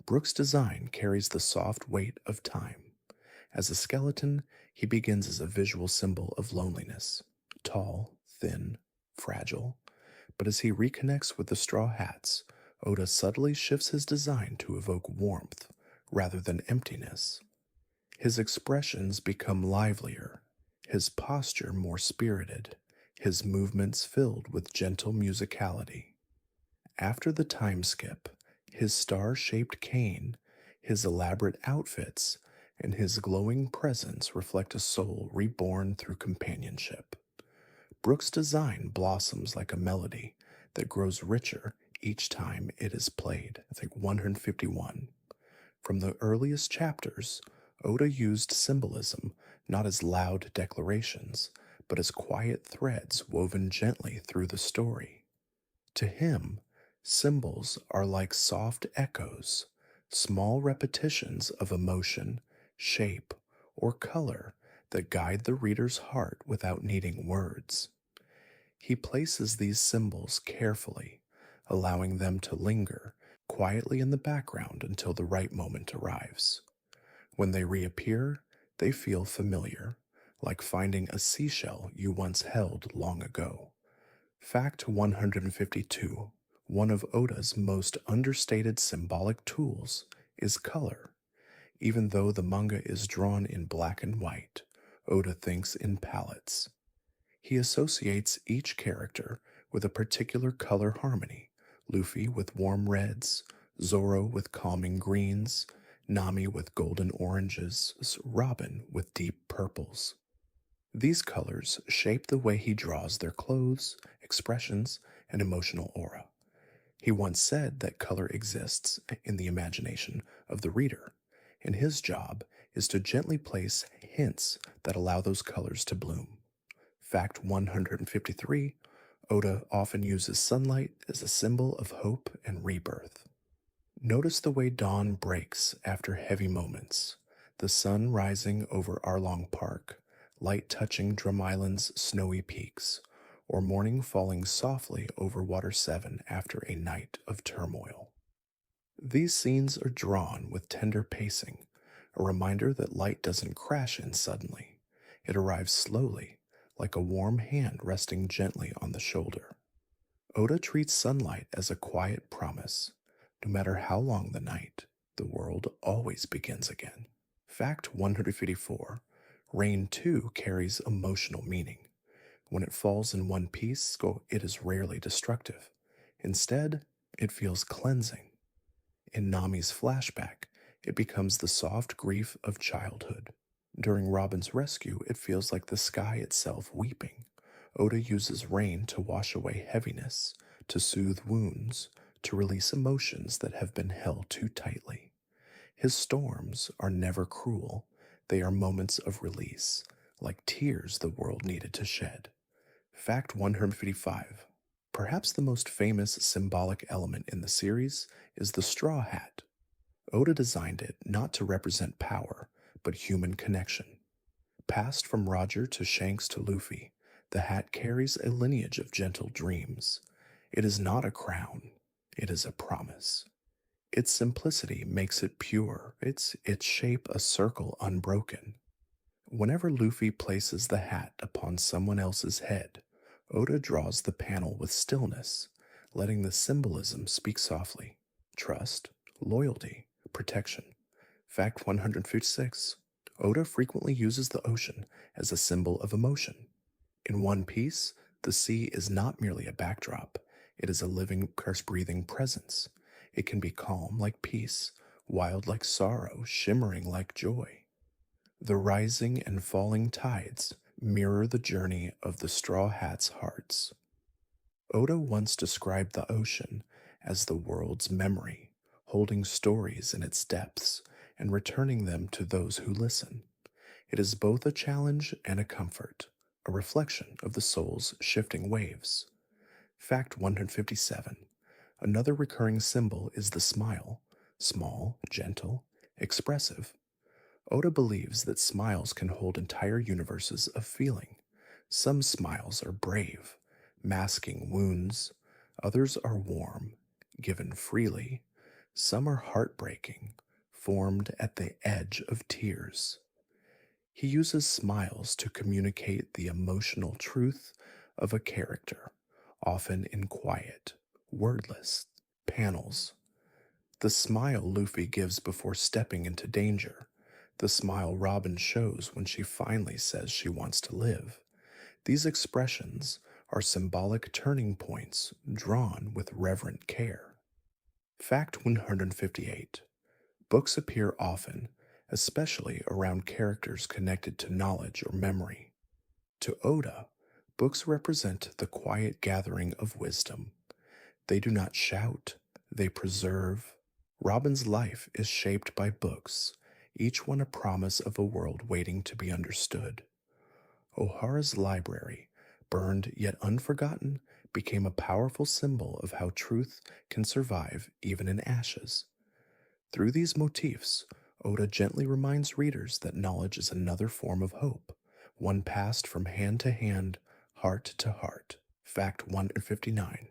Brook's design carries the soft weight of time. As a skeleton, he begins as a visual symbol of loneliness, tall, thin, fragile. But as he reconnects with the Straw Hats, Oda subtly shifts his design to evoke warmth rather than emptiness. His expressions become livelier, his posture more spirited, his movements filled with gentle musicality. After the time skip, his star-shaped cane, his elaborate outfits, and his glowing presence reflect a soul reborn through companionship. Brook's design blossoms like a melody that grows richer each time it is played. I think 151. From the earliest chapters, Oda used symbolism not as loud declarations, but as quiet threads woven gently through the story. To him, symbols are like soft echoes, small repetitions of emotion, shape, or color that guide the reader's heart without needing words. He places these symbols carefully, allowing them to linger quietly in the background until the right moment arrives. When they reappear, they feel familiar, like finding a seashell you once held long ago. Fact 152. One of Oda's most understated symbolic tools is color. Even though the manga is drawn in black and white, Oda thinks in palettes. He associates each character with a particular color harmony: Luffy with warm reds, Zoro with calming greens, Nami with golden oranges, Robin with deep purples. These colors shape the way he draws their clothes, expressions, and emotional aura. He once said that color exists in the imagination of the reader, and his job is to gently place hints that allow those colors to bloom. Fact 153. Oda often uses sunlight as a symbol of hope and rebirth. Notice the way dawn breaks after heavy moments, the sun rising over Arlong Park, light touching Drum Island's snowy peaks, or morning falling softly over Water 7 after a night of turmoil. These scenes are drawn with tender pacing, a reminder that light doesn't crash in suddenly. It arrives slowly, like a warm hand resting gently on the shoulder. Oda treats sunlight as a quiet promise. No matter how long the night, the world always begins again. Fact 154. Rain too carries emotional meaning. When it falls in one piece, it is rarely destructive. Instead, it feels cleansing. In Nami's flashback, it becomes the soft grief of childhood. During Robin's rescue, it feels like the sky itself weeping. Oda uses rain to wash away heaviness, to soothe wounds, to release emotions that have been held too tightly. His storms are never cruel, they are moments of release, like tears the world needed to shed. Fact 155. Perhaps the most famous symbolic element in the series is the straw hat. Oda designed it not to represent power, but human connection. Passed from Roger to Shanks to Luffy, the hat carries a lineage of gentle dreams. It is not a crown, it is a promise. Its simplicity makes it pure, its shape a circle unbroken. Whenever Luffy places the hat upon someone else's head, Oda draws the panel with stillness, letting the symbolism speak softly. Trust, loyalty, protection. Fact 156. Oda frequently uses the ocean as a symbol of emotion. In One Piece, the sea is not merely a backdrop, it is a living, curse breathing presence. It can be calm like peace, wild like sorrow, shimmering like joy. The rising and falling tides mirror the journey of the Straw Hats' hearts. Oda once described the ocean as the world's memory, holding stories in its depths and returning them to those who listen. It is both a challenge and a comfort, a reflection of the soul's shifting waves. Fact 157. Another recurring symbol is the smile, small, gentle, expressive. Oda believes that smiles can hold entire universes of feeling. Some smiles are brave, masking wounds. Others are warm, given freely. Some are heartbreaking, formed at the edge of tears. He uses smiles to communicate the emotional truth of a character, often in quiet, wordless panels. The smile Luffy gives before stepping into danger, the smile Robin shows when she finally says she wants to live. These expressions are symbolic turning points drawn with reverent care. Fact 158. Books appear often, especially around characters connected to knowledge or memory. To Oda, books represent the quiet gathering of wisdom. They do not shout, they preserve. Robin's life is shaped by books, each one a promise of a world waiting to be understood. O'Hara's library, burned yet unforgotten, became a powerful symbol of how truth can survive even in ashes. Through these motifs, Oda gently reminds readers that knowledge is another form of hope, one passed from hand to hand, heart to heart. Fact 159.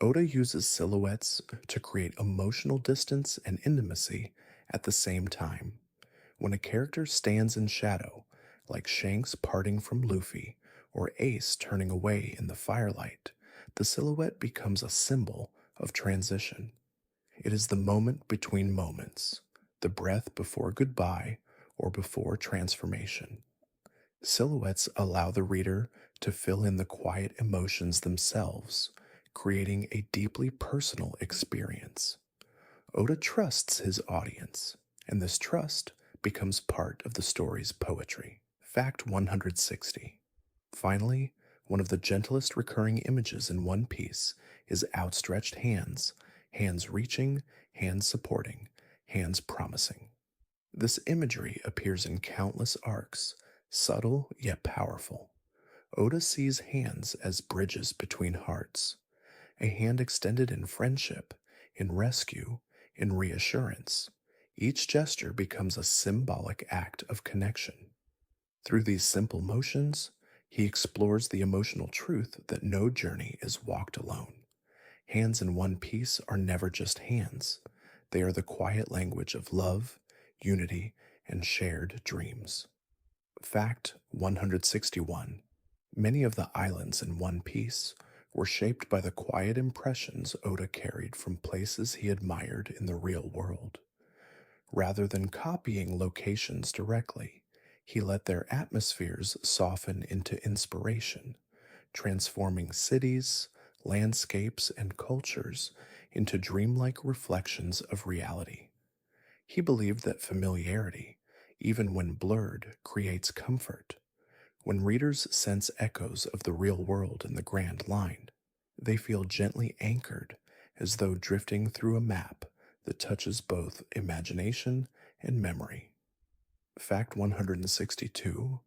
Oda uses silhouettes to create emotional distance and intimacy at the same time. When a character stands in shadow, like Shanks parting from Luffy or Ace turning away in the firelight, the silhouette becomes a symbol of transition. It is the moment between moments, the breath before goodbye or before transformation. Silhouettes allow the reader to fill in the quiet emotions themselves, creating a deeply personal experience. Oda trusts his audience, and this trust becomes part of the story's poetry. Fact 160. Finally, one of the gentlest recurring images in One Piece is outstretched hands, hands reaching, hands supporting, hands promising. This imagery appears in countless arcs, subtle yet powerful. Oda sees hands as bridges between hearts, a hand extended in friendship, in rescue, in reassurance. Each gesture becomes a symbolic act of connection. Through these simple motions, he explores the emotional truth that no journey is walked alone. Hands in One Piece are never just hands, they are the quiet language of love, unity, and shared dreams. Fact 161. Many of the islands in One Piece were shaped by the quiet impressions Oda carried from places he admired in the real world. Rather than copying locations directly, he let their atmospheres soften into inspiration, transforming cities, landscapes, and cultures into dreamlike reflections of reality. He believed that familiarity, even when blurred, creates comfort. When readers sense echoes of the real world in the grand line, they feel gently anchored as though drifting through a map that touches both imagination and memory. Fact 162: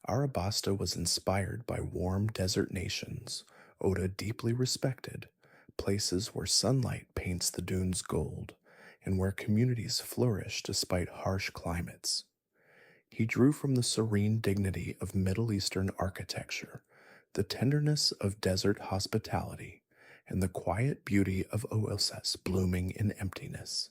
Arabasta was inspired by warm desert nations Oda deeply respected, places where sunlight paints the dunes gold, and where communities flourish despite harsh climates. He drew from the serene dignity of Middle Eastern architecture, the tenderness of desert hospitality, and the quiet beauty of oases blooming in emptiness.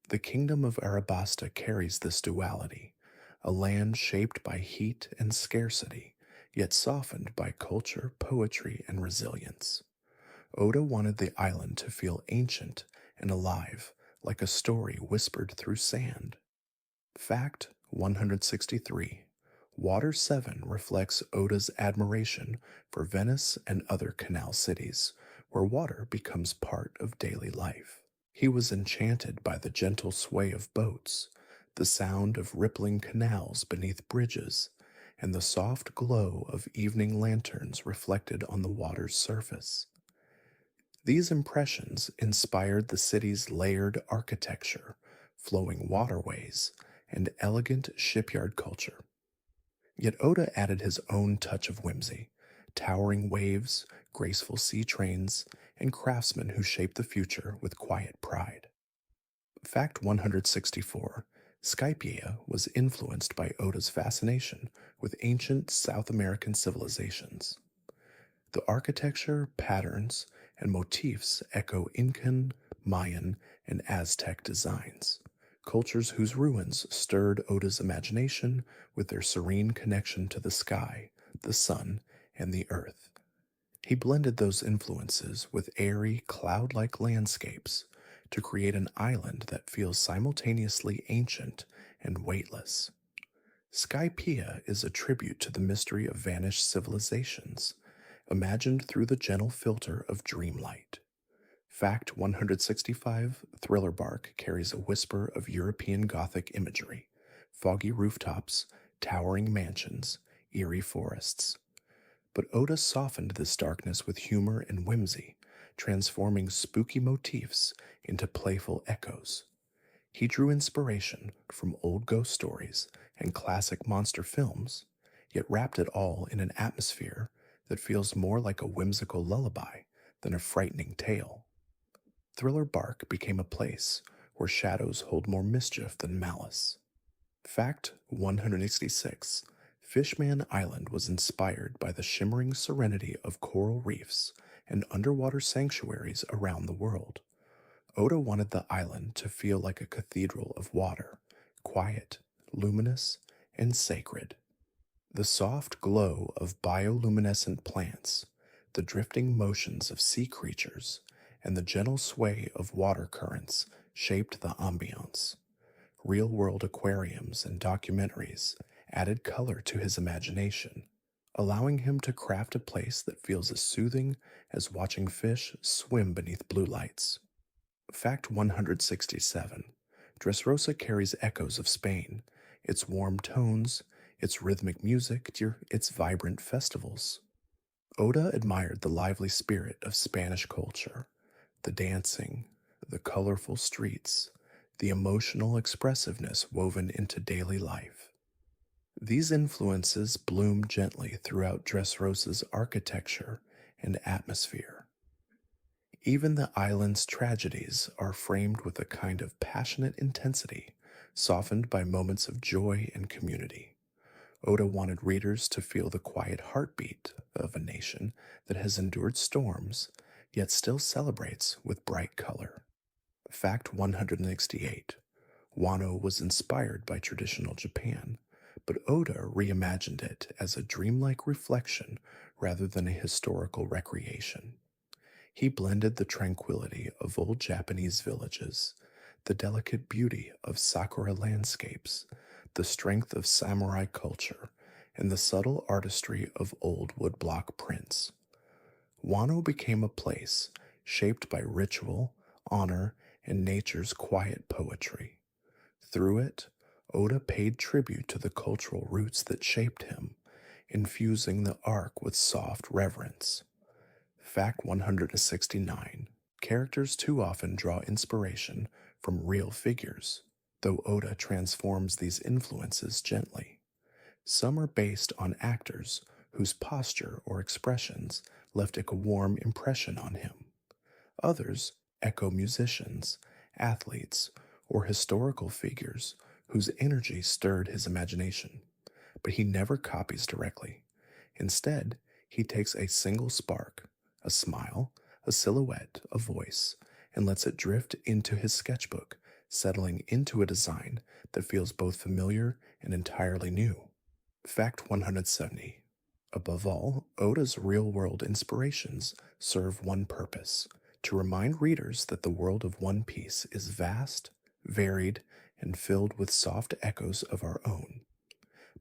The kingdom of Arabasta carries this duality, a land shaped by heat and scarcity, yet softened by culture, poetry, and resilience. Oda wanted the island to feel ancient and alive, like a story whispered through sand. Fact 163: Water 7 reflects Oda's admiration for Venice and other canal cities, where water becomes part of daily life. He was enchanted by the gentle sway of boats, the sound of rippling canals beneath bridges, and the soft glow of evening lanterns reflected on the water's surface. These impressions inspired the city's layered architecture, flowing waterways, and elegant shipyard culture. Yet Oda added his own touch of whimsy: towering waves, graceful sea trains, and craftsmen who shaped the future with quiet pride. Fact 164: Skypiea was influenced by Oda's fascination with ancient South American civilizations. The architecture, patterns, and motifs echo Incan, Mayan, and Aztec designs, cultures whose ruins stirred Oda's imagination with their serene connection to the sky, the sun, and the earth. He blended those influences with airy, cloud like landscapes to create an island that feels simultaneously ancient and weightless. Skypiea is a tribute to the mystery of vanished civilizations, imagined through the gentle filter of dreamlight. Fact 165: Thriller Bark carries a whisper of European Gothic imagery: foggy rooftops, towering mansions, eerie forests. But Oda softened this darkness with humor and whimsy, transforming spooky motifs into playful echoes. He drew inspiration from old ghost stories and classic monster films, yet wrapped it all in an atmosphere that feels more like a whimsical lullaby than a frightening tale. Thriller Bark became a place where shadows hold more mischief than malice. Fact 166: Fishman Island was inspired by the shimmering serenity of coral reefs and underwater sanctuaries around the world. Oda wanted the island to feel like a cathedral of water, quiet, luminous, and sacred. The soft glow of bioluminescent plants, the drifting motions of sea creatures, and the gentle sway of water currents shaped the ambiance. Real world aquariums and documentaries added color to his imagination, allowing him to craft a place that feels as soothing as watching fish swim beneath blue lights. Fact 167: Dressrosa carries echoes of Spain, its warm tones, its rhythmic music, its vibrant festivals. Oda admired the lively spirit of Spanish culture, the dancing, the colorful streets, the emotional expressiveness woven into daily life. These influences bloom gently throughout Dressrosa's architecture and atmosphere. Even the island's tragedies are framed with a kind of passionate intensity, softened by moments of joy and community. Oda wanted readers to feel the quiet heartbeat of a nation that has endured storms, yet still celebrates with bright color. Fact 168: Wano was inspired by traditional Japan, but Oda reimagined it as a dreamlike reflection rather than a historical recreation. He blended the tranquility of old Japanese villages, the delicate beauty of sakura landscapes, the strength of samurai culture, and the subtle artistry of old woodblock prints. Wano became a place shaped by ritual, honor, and nature's quiet poetry. Through it, Oda paid tribute to the cultural roots that shaped him, infusing the arc with soft reverence. Fact 169: Characters too often draw inspiration from real figures, though Oda transforms these influences gently. Some are based on actors whose posture or expressions left a warm impression on him. Others echo musicians, athletes, or historical figures whose energy stirred his imagination. But he never copies directly. Instead, he takes a single spark, a smile, a silhouette, a voice, and lets it drift into his sketchbook, settling into a design that feels both familiar and entirely new. Fact 170. Above all, Oda's real world inspirations serve one purpose: to remind readers that the world of One Piece is vast, varied, and filled with soft echoes of our own.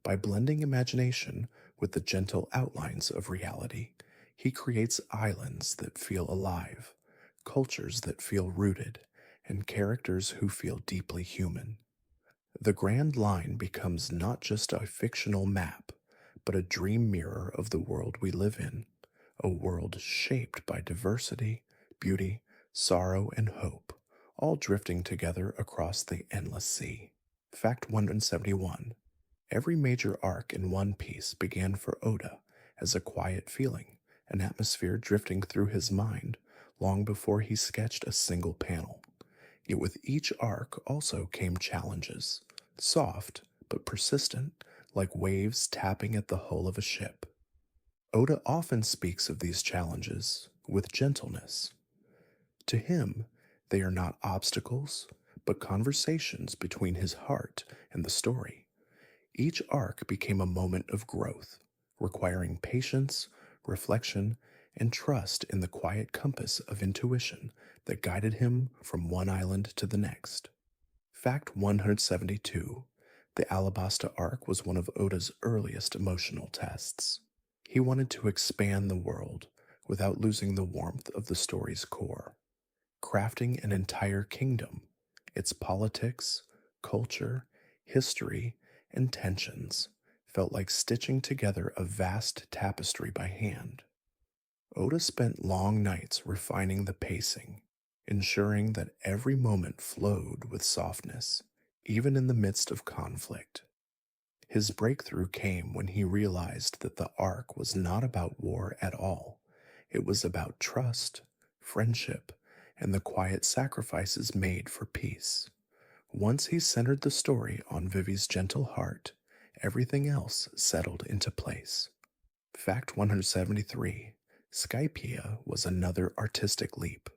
By blending imagination with the gentle outlines of reality, he creates islands that feel alive, cultures that feel rooted, and characters who feel deeply human. The Grand Line becomes not just a fictional map, but a dream mirror of the world we live in, a world shaped by diversity, beauty, sorrow, and hope, all drifting together across the endless sea. Fact 171. Every major arc in One Piece began for Oda as a quiet feeling, an atmosphere drifting through his mind long before he sketched a single panel. Yet with each arc also came challenges, soft but persistent, like waves tapping at the hull of a ship. Oda often speaks of these challenges with gentleness. To him, they are not obstacles, but conversations between his heart and the story. Each arc became a moment of growth, requiring patience, reflection, and trust in the quiet compass of intuition that guided him from one island to the next. Fact 172. The Alabasta arc was one of Oda's earliest emotional tests. He wanted to expand the world without losing the warmth of the story's core, crafting an entire kingdom, its politics, culture, history, and tensions felt like stitching together a vast tapestry by hand. Oda spent long nights refining the pacing, ensuring that every moment flowed with softness, even in the midst of conflict. His breakthrough came when he realized that the arc was not about war at all. It was about trust, friendship, and the quiet sacrifices made for peace. Once he centered the story on Vivi's gentle heart, everything else settled into place. Fact 173. Skypiea was another artistic leap.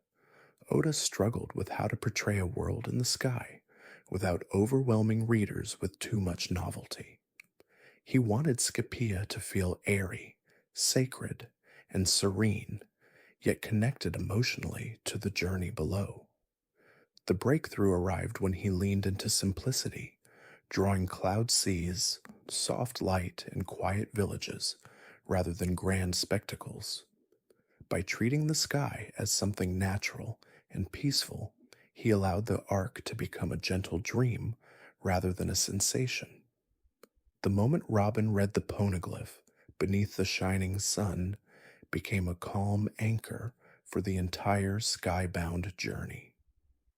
Oda struggled with how to portray a world in the sky without overwhelming readers with too much novelty. He wanted Skypiea to feel airy, sacred, and serene, yet connected emotionally to the journey below. The breakthrough arrived when he leaned into simplicity, drawing cloud seas, soft light, and quiet villages rather than grand spectacles. By treating the sky as something natural and peaceful, he allowed the arc to become a gentle dream rather than a sensation. The moment Robin read the poneglyph beneath the shining sun became a calm anchor for the entire skybound journey.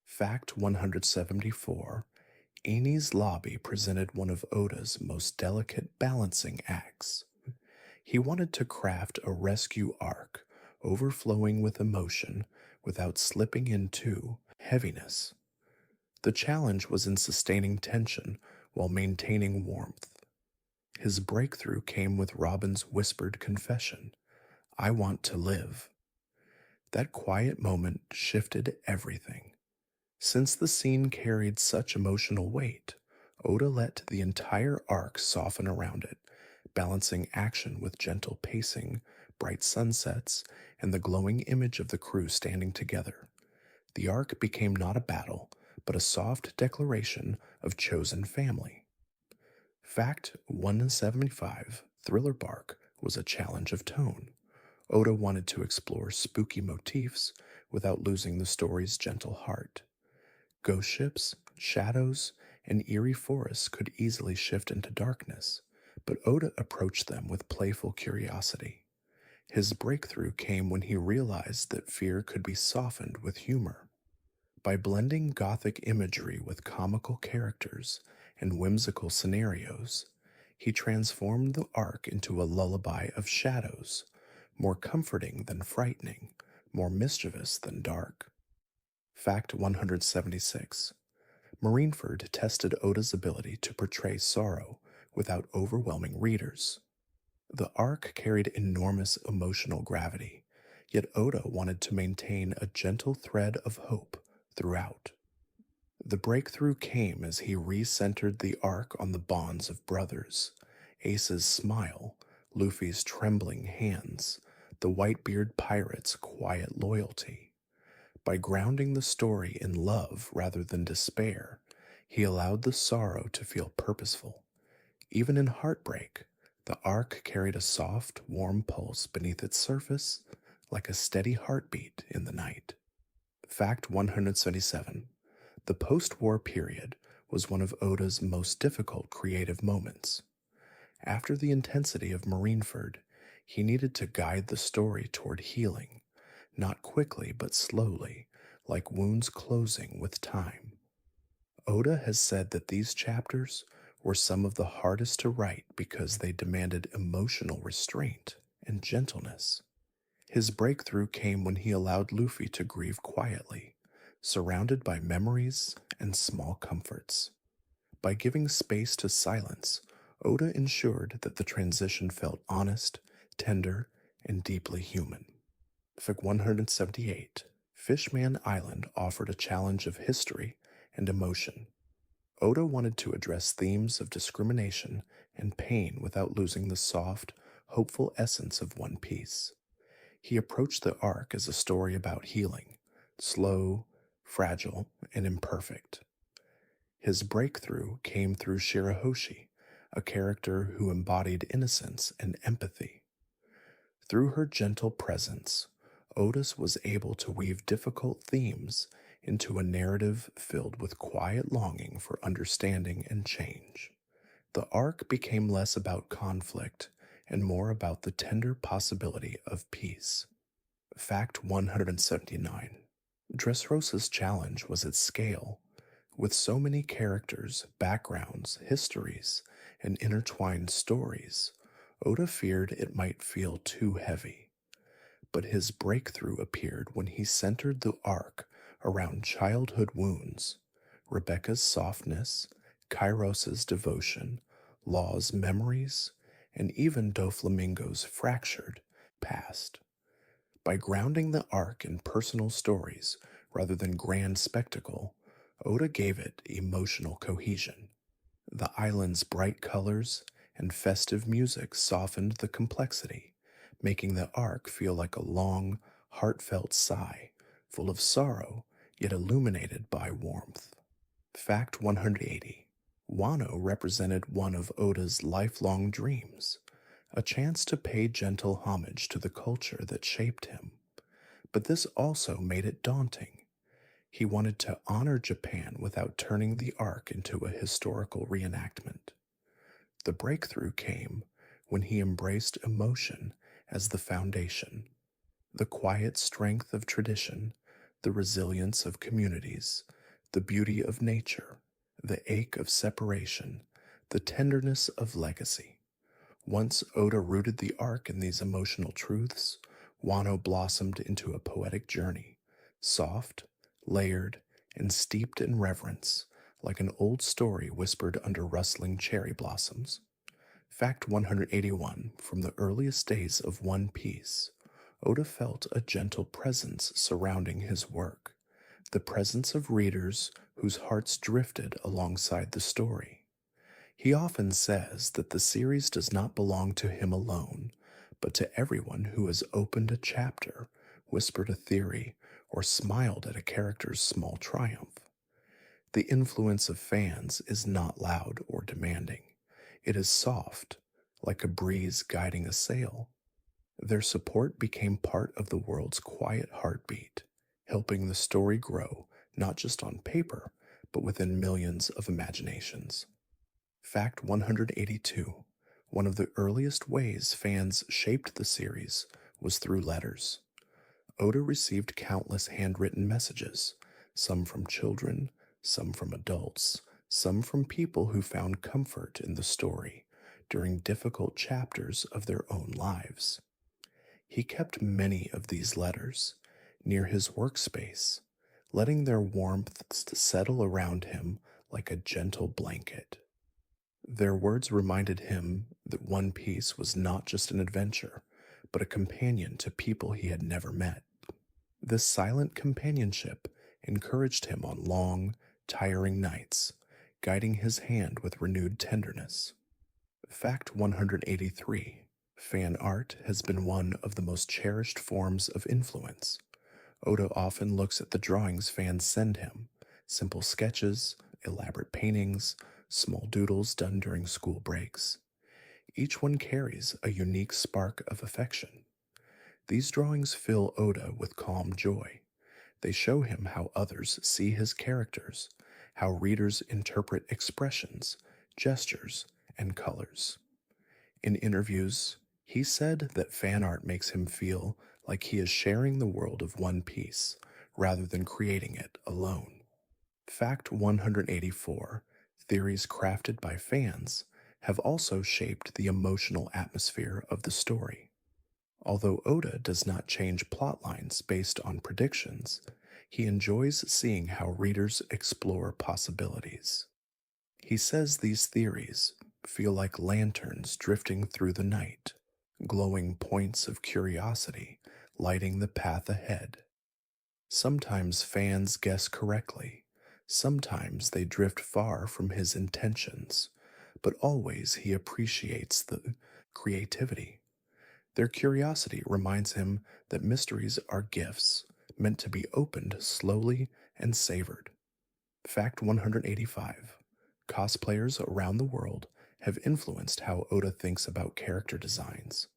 Fact 174. Enies Lobby presented one of Oda's most delicate balancing acts. He wanted to craft a rescue arc, overflowing with emotion without slipping into heaviness. The challenge was in sustaining tension while maintaining warmth. His breakthrough came with Robin's whispered confession, "I want to live." That quiet moment shifted everything. Since the scene carried such emotional weight, Oda let the entire arc soften around it, balancing action with gentle pacing, bright sunsets, and the glowing image of the crew standing together. The arc became not a battle, but a soft declaration of chosen family. Fact 175. Thriller Bark was a challenge of tone. Oda wanted to explore spooky motifs without losing the story's gentle heart. Ghost ships, shadows, and eerie forests could easily shift into darkness, but Oda approached them with playful curiosity. His breakthrough came when he realized that fear could be softened with humor. By blending gothic imagery with comical characters and whimsical scenarios, he transformed the arc into a lullaby of shadows, more comforting than frightening, more mischievous than dark. Fact 176. Marineford tested Oda's ability to portray sorrow without overwhelming readers. The arc carried enormous emotional gravity, yet Oda wanted to maintain a gentle thread of hope throughout. The breakthrough came as he recentered the arc on the bonds of brothers, Ace's smile, Luffy's trembling hands, the Whitebeard pirate's quiet loyalty. By grounding the story in love rather than despair, he allowed the sorrow to feel purposeful. Even in heartbreak, the arc carried a soft, warm pulse beneath its surface, like a steady heartbeat in the night. Fact 177. The post-war period was one of Oda's most difficult creative moments. After the intensity of Marineford, he needed to guide the story toward healing, not quickly but slowly, like wounds closing with time. Oda has said that these chapters were some of the hardest to write because they demanded emotional restraint and gentleness. His breakthrough came when he allowed Luffy to grieve quietly, surrounded by memories and small comforts. By giving space to silence, Oda ensured that the transition felt honest, tender, and deeply human. Fic 178. Fishman Island offered a challenge of history and emotion. Oda wanted to address themes of discrimination and pain without losing the soft, hopeful essence of One Piece. He approached the arc as a story about healing, slow, fragile, and imperfect. His breakthrough came through Shirahoshi, a character who embodied innocence and empathy. Through her gentle presence, Otis was able to weave difficult themes into a narrative filled with quiet longing for understanding and change. The arc became less about conflict and more about the tender possibility of peace. Fact 179. Dressrosa's challenge was its scale. With so many characters, backgrounds, histories, and intertwined stories, Oda feared it might feel too heavy. But his breakthrough appeared when he centered the arc around childhood wounds, Rebecca's softness, Kairos's devotion, Law's memories, and even Doflamingo's fractured past. By grounding the arc in personal stories rather than grand spectacle, Oda gave it emotional cohesion. The island's bright colors and festive music softened the complexity, making the arc feel like a long, heartfelt sigh, full of sorrow, yet illuminated by warmth. Fact 180. Wano represented one of Oda's lifelong dreams, a chance to pay gentle homage to the culture that shaped him. But this also made it daunting. He wanted to honor Japan without turning the arc into a historical reenactment. The breakthrough came when he embraced emotion as the foundation, the quiet strength of tradition, the resilience of communities, the beauty of nature, the ache of separation, the tenderness of legacy. Once Oda rooted the arc in these emotional truths, Wano blossomed into a poetic journey, soft, layered, and steeped in reverence, like an old story whispered under rustling cherry blossoms. Fact 181. From the earliest days of One Piece, Oda felt a gentle presence surrounding his work, the presence of readers whose hearts drifted alongside the story. He often says that the series does not belong to him alone, but to everyone who has opened a chapter, whispered a theory, or smiled at a character's small triumph. The influence of fans is not loud or demanding. It is soft, like a breeze guiding a sail. Their support became part of the world's quiet heartbeat, helping the story grow not just on paper, but within millions of imaginations. Fact 182. One of the earliest ways fans shaped the series was through letters. Oda received countless handwritten messages, some from children, some from adults, some from people who found comfort in the story during difficult chapters of their own lives. He kept many of these letters near his workspace, letting their warmth settle around him like a gentle blanket. Their words reminded him that One Piece was not just an adventure, but a companion to people he had never met. This silent companionship encouraged him on long, tiring nights, guiding his hand with renewed tenderness. Fact 183: fan art has been one of the most cherished forms of influence. Oda often looks at the drawings fans send him: simple sketches, elaborate paintings, small doodles done during school breaks. Each one carries a unique spark of affection. These drawings fill Oda with calm joy. They show him how others see his characters, how readers interpret expressions, gestures, and colors. In interviews, he said that fan art makes him feel like he is sharing the world of One Piece rather than creating it alone. Fact 184: theories crafted by fans have also shaped the emotional atmosphere of the story. Although Oda does not change plot lines based on predictions, he enjoys seeing how readers explore possibilities. He says these theories feel like lanterns drifting through the night, glowing points of curiosity lighting the path ahead. Sometimes fans guess correctly, sometimes they drift far from his intentions, but always he appreciates the creativity. Their curiosity reminds him that mysteries are gifts meant to be opened slowly and savored. Fact 185: cosplayers around the world have influenced how Oda thinks about character designs.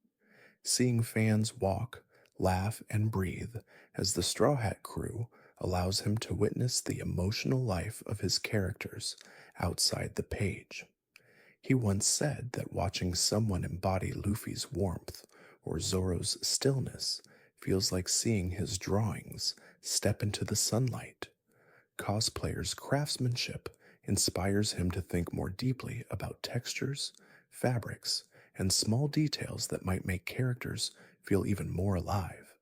Seeing fans walk, laugh, and breathe as the Straw Hat crew allows him to witness the emotional life of his characters outside the page. He once said that watching someone embody Luffy's warmth or Zoro's stillness feels like seeing his drawings step into the sunlight. Cosplayers' craftsmanship inspires him to think more deeply about textures, fabrics, and small details that might make characters feel even more alive.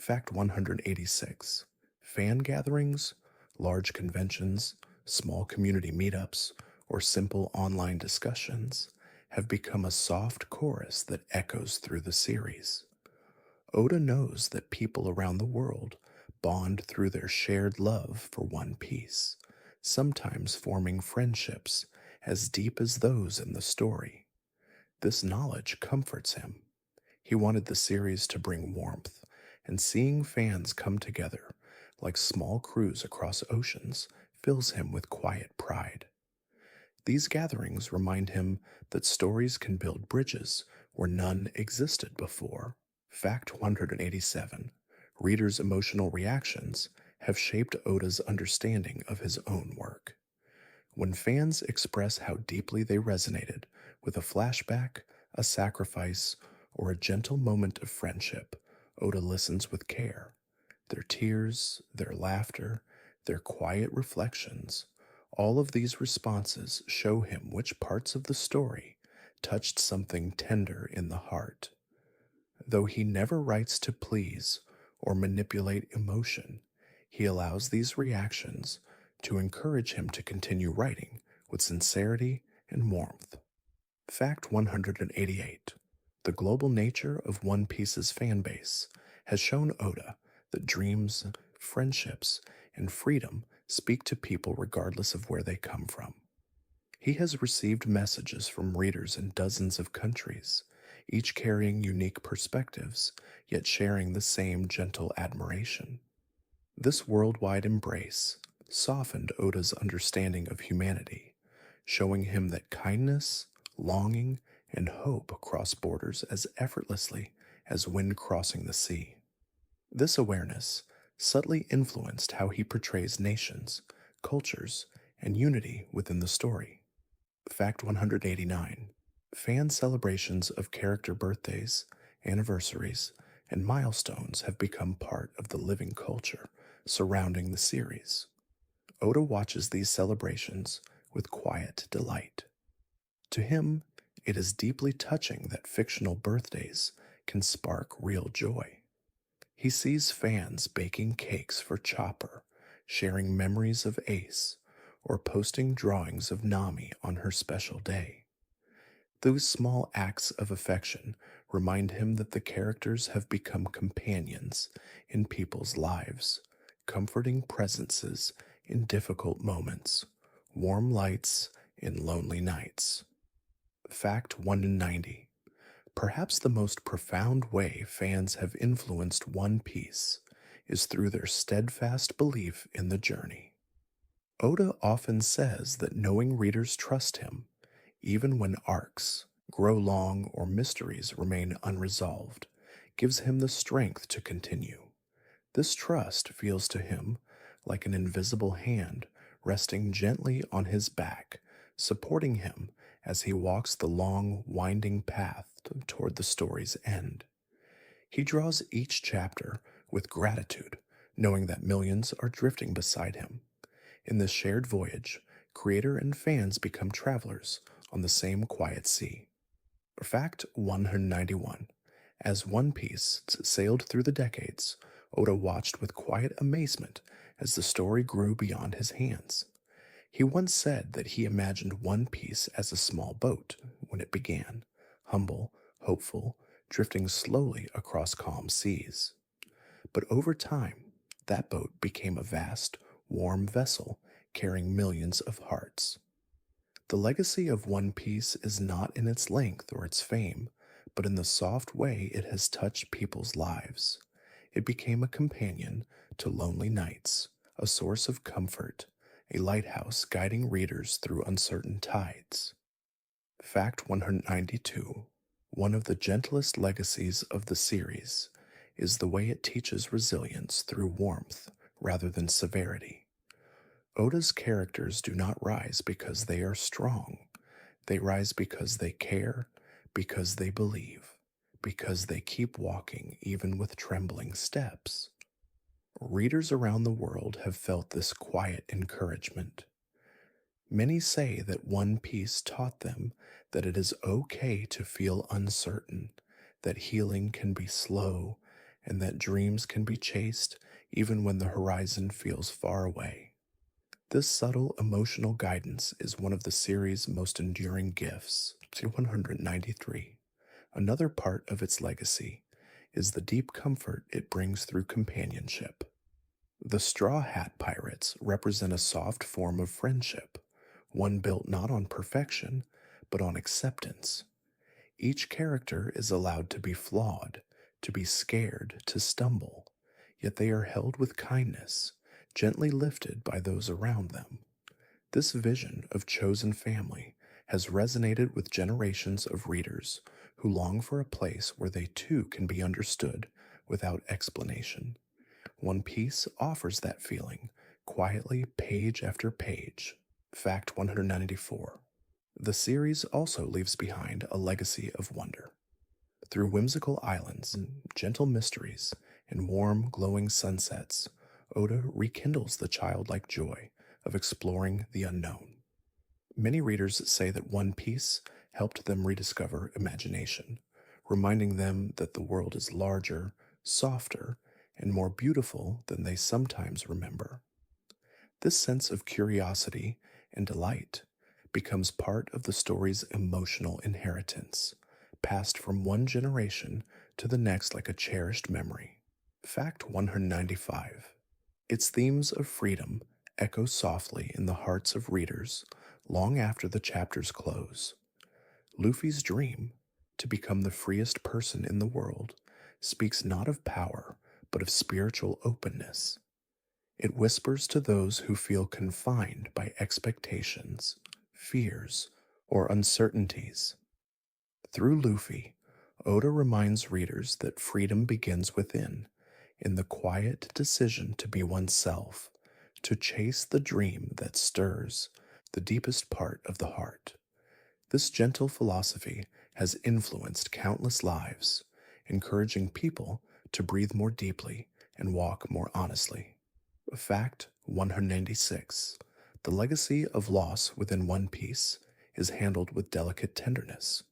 Fact 186: fan gatherings, large conventions, small community meetups, or simple online discussions have become a soft chorus that echoes through the series. Oda knows that people around the world bond through their shared love for One Piece, sometimes forming friendships as deep as those in the story. This knowledge comforts him. He wanted the series to bring warmth, and seeing fans come together like small crews across oceans fills him with quiet pride. These gatherings remind him that stories can build bridges where none existed before. Fact 187: readers' emotional reactions have shaped Oda's understanding of his own work. When fans express how deeply they resonated with a flashback, a sacrifice, or a gentle moment of friendship, Oda listens with care. Their tears, their laughter, their quiet reflections, all of these responses show him which parts of the story touched something tender in the heart. Though he never writes to please or manipulate emotion, he allows these reactions to encourage him to continue writing with sincerity and warmth. Fact 188: the global nature of One Piece's fanbase has shown Oda that dreams, friendships, and freedom speak to people regardless of where they come from. He has received messages from readers in dozens of countries, each carrying unique perspectives, yet sharing the same gentle admiration. This worldwide embrace softened Oda's understanding of humanity, showing him that kindness, longing, and hope cross borders as effortlessly as wind crossing the sea. This awareness subtly influenced how he portrays nations, cultures, and unity within the story. Fact 189: fan celebrations of character birthdays, anniversaries, and milestones have become part of the living culture surrounding the series. Oda watches these celebrations with quiet delight. To him, it is deeply touching that fictional birthdays can spark real joy. He sees fans baking cakes for Chopper, sharing memories of Ace, or posting drawings of Nami on her special day. Those small acts of affection remind him that the characters have become companions in people's lives, comforting presences in difficult moments, warm lights in lonely nights. Fact 190. Perhaps the most profound way fans have influenced One Piece is through their steadfast belief in the journey. Oda often says that knowing readers trust him, even when arcs grow long or mysteries remain unresolved, gives him the strength to continue. This trust feels to him like an invisible hand resting gently on his back, supporting him as he walks the long, winding path toward the story's end. He draws each chapter with gratitude, knowing that millions are drifting beside him. In this shared voyage, creator and fans become travelers on the same quiet sea. Fact 191. As One Piece sailed through the decades, Oda watched with quiet amazement as the story grew beyond his hands. He once said that he imagined One Piece as a small boat when it began, humble, hopeful, drifting slowly across calm seas. But over time, that boat became a vast, warm vessel carrying millions of hearts. The legacy of One Piece is not in its length or its fame, but in the soft way it has touched people's lives. It became a companion to lonely nights, a source of comfort, a lighthouse guiding readers through uncertain tides. Fact 192. One of the gentlest legacies of the series is the way it teaches resilience through warmth rather than severity. Oda's characters do not rise because they are strong. They rise because they care, because they believe, because they keep walking even with trembling steps. Readers around the world have felt this quiet encouragement. Many say that One Piece taught them that it is okay to feel uncertain, that healing can be slow, and that dreams can be chased even when the horizon feels far away. This subtle emotional guidance is one of the series' most enduring gifts. 193. Another part of its legacy is the deep comfort it brings through companionship. The Straw Hat Pirates represent a soft form of friendship, one built not on perfection, but on acceptance. Each character is allowed to be flawed, to be scared, to stumble, yet they are held with kindness, gently lifted by those around them. This vision of chosen family has resonated with generations of readers who long for a place where they too can be understood without explanation. One Piece offers that feeling, quietly page after page. Fact 194. The series also leaves behind a legacy of wonder. Through whimsical islands, gentle mysteries, and warm, glowing sunsets, Oda rekindles the childlike joy of exploring the unknown. Many readers say that One Piece helped them rediscover imagination, reminding them that the world is larger, softer, and more beautiful than they sometimes remember. This sense of curiosity and delight becomes part of the story's emotional inheritance, passed from one generation to the next like a cherished memory. Fact 195. Its themes of freedom echo softly in the hearts of readers long after the chapters close. Luffy's dream, to become the freest person in the world, speaks not of power, but of spiritual openness. It whispers to those who feel confined by expectations, fears, or uncertainties. Through Luffy, Oda reminds readers that freedom begins within, in the quiet decision to be oneself, to chase the dream that stirs the deepest part of the heart. This gentle philosophy has influenced countless lives, encouraging people to breathe more deeply and walk more honestly. Fact 196. The legacy of loss within One Piece is handled with delicate tenderness.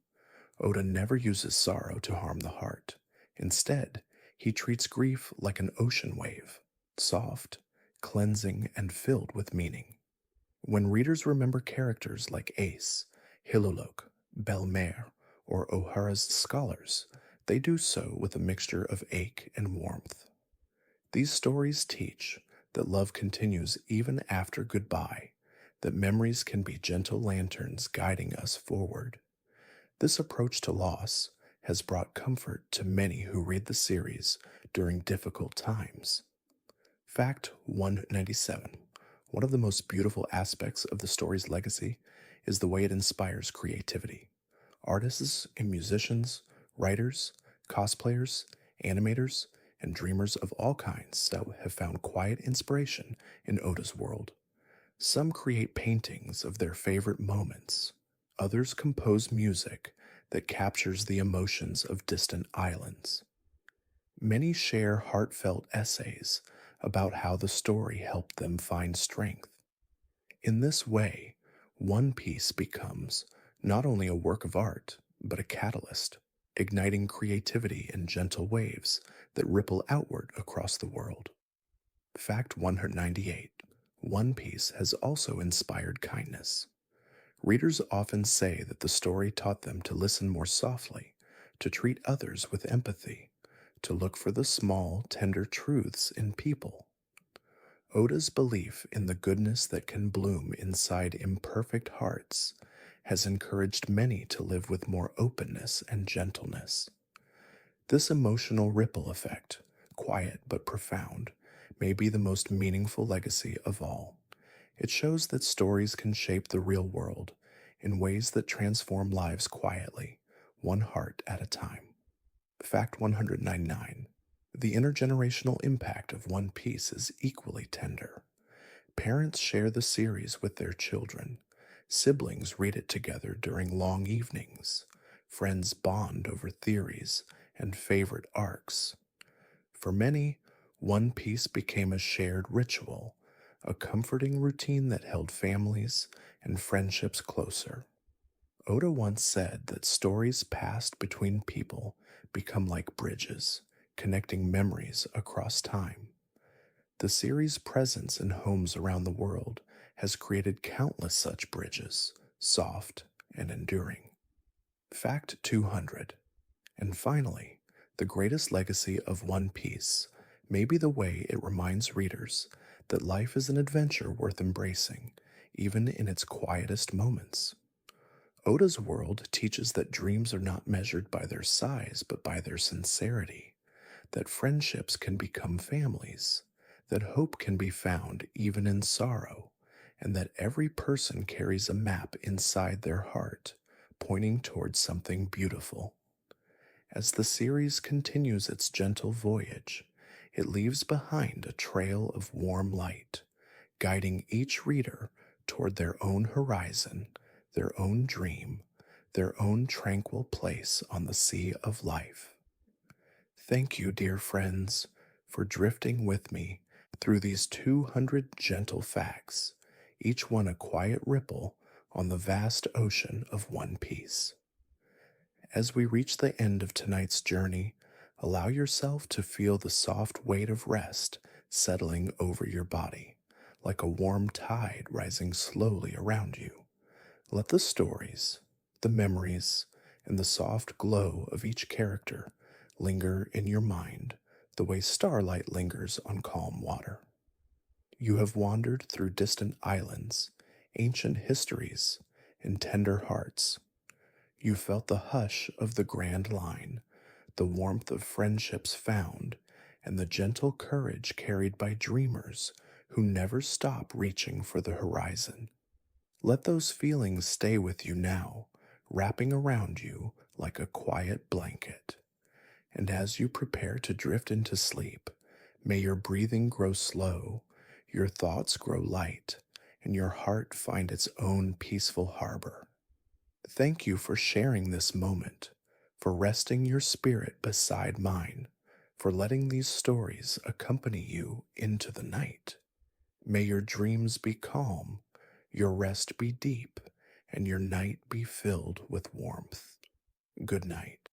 Oda never uses sorrow to harm the heart. Instead, he treats grief like an ocean wave, soft, cleansing, and filled with meaning. When readers remember characters like Ace, Hilulok, Belmer, or O'Hara's scholars, they do so with a mixture of ache and warmth. These stories teach that love continues even after goodbye, that memories can be gentle lanterns guiding us forward. This approach to loss has brought comfort to many who read the series during difficult times. Fact 197. One of the most beautiful aspects of the story's legacy is the way it inspires creativity. Artists and musicians, writers, cosplayers, animators, and dreamers of all kinds have found quiet inspiration in Oda's world. Some create paintings of their favorite moments. Others compose music that captures the emotions of distant islands. Many share heartfelt essays about how the story helped them find strength. In this way, One Piece becomes not only a work of art, but a catalyst, igniting creativity in gentle waves that ripple outward across the world. Fact 198. One Piece has also inspired kindness. Readers often say that the story taught them to listen more softly, to treat others with empathy, to look for the small, tender truths in people. Oda's belief in the goodness that can bloom inside imperfect hearts has encouraged many to live with more openness and gentleness. This emotional ripple effect, quiet but profound, may be the most meaningful legacy of all. It shows that stories can shape the real world in ways that transform lives quietly, one heart at a time. Fact 199. The intergenerational impact of One Piece is equally tender. Parents share the series with their children. Siblings read it together during long evenings. Friends bond over theories and favorite arcs. For many, One Piece became a shared ritual, a comforting routine that held families and friendships closer. Oda once said that stories passed between people become like bridges, connecting memories across time. The series' presence in homes around the world has created countless such bridges, soft and enduring. Fact 200. And finally, the greatest legacy of One Piece may be the way it reminds readers that life is an adventure worth embracing, even in its quietest moments. Oda's world teaches that dreams are not measured by their size but by their sincerity, that friendships can become families, that hope can be found even in sorrow, and that every person carries a map inside their heart, pointing towards something beautiful. As the series continues its gentle voyage, it leaves behind a trail of warm light, guiding each reader toward their own horizon, their own dream, their own tranquil place on the sea of life. Thank you, dear friends, for drifting with me through these 200 gentle facts, each one a quiet ripple on the vast ocean of One Piece. As we reach the end of tonight's journey, allow yourself to feel the soft weight of rest settling over your body, like a warm tide rising slowly around you. Let the stories, the memories, and the soft glow of each character linger in your mind the way starlight lingers on calm water. You have wandered through distant islands, ancient histories, and tender hearts. You felt the hush of the Grand Line, the warmth of friendships found, and the gentle courage carried by dreamers who never stop reaching for the horizon. Let those feelings stay with you now, wrapping around you like a quiet blanket. And as you prepare to drift into sleep, may your breathing grow slow, your thoughts grow light, and your heart find its own peaceful harbor. Thank you for sharing this moment, for resting your spirit beside mine, for letting these stories accompany you into the night. May your dreams be calm, your rest be deep, and your night be filled with warmth. Good night.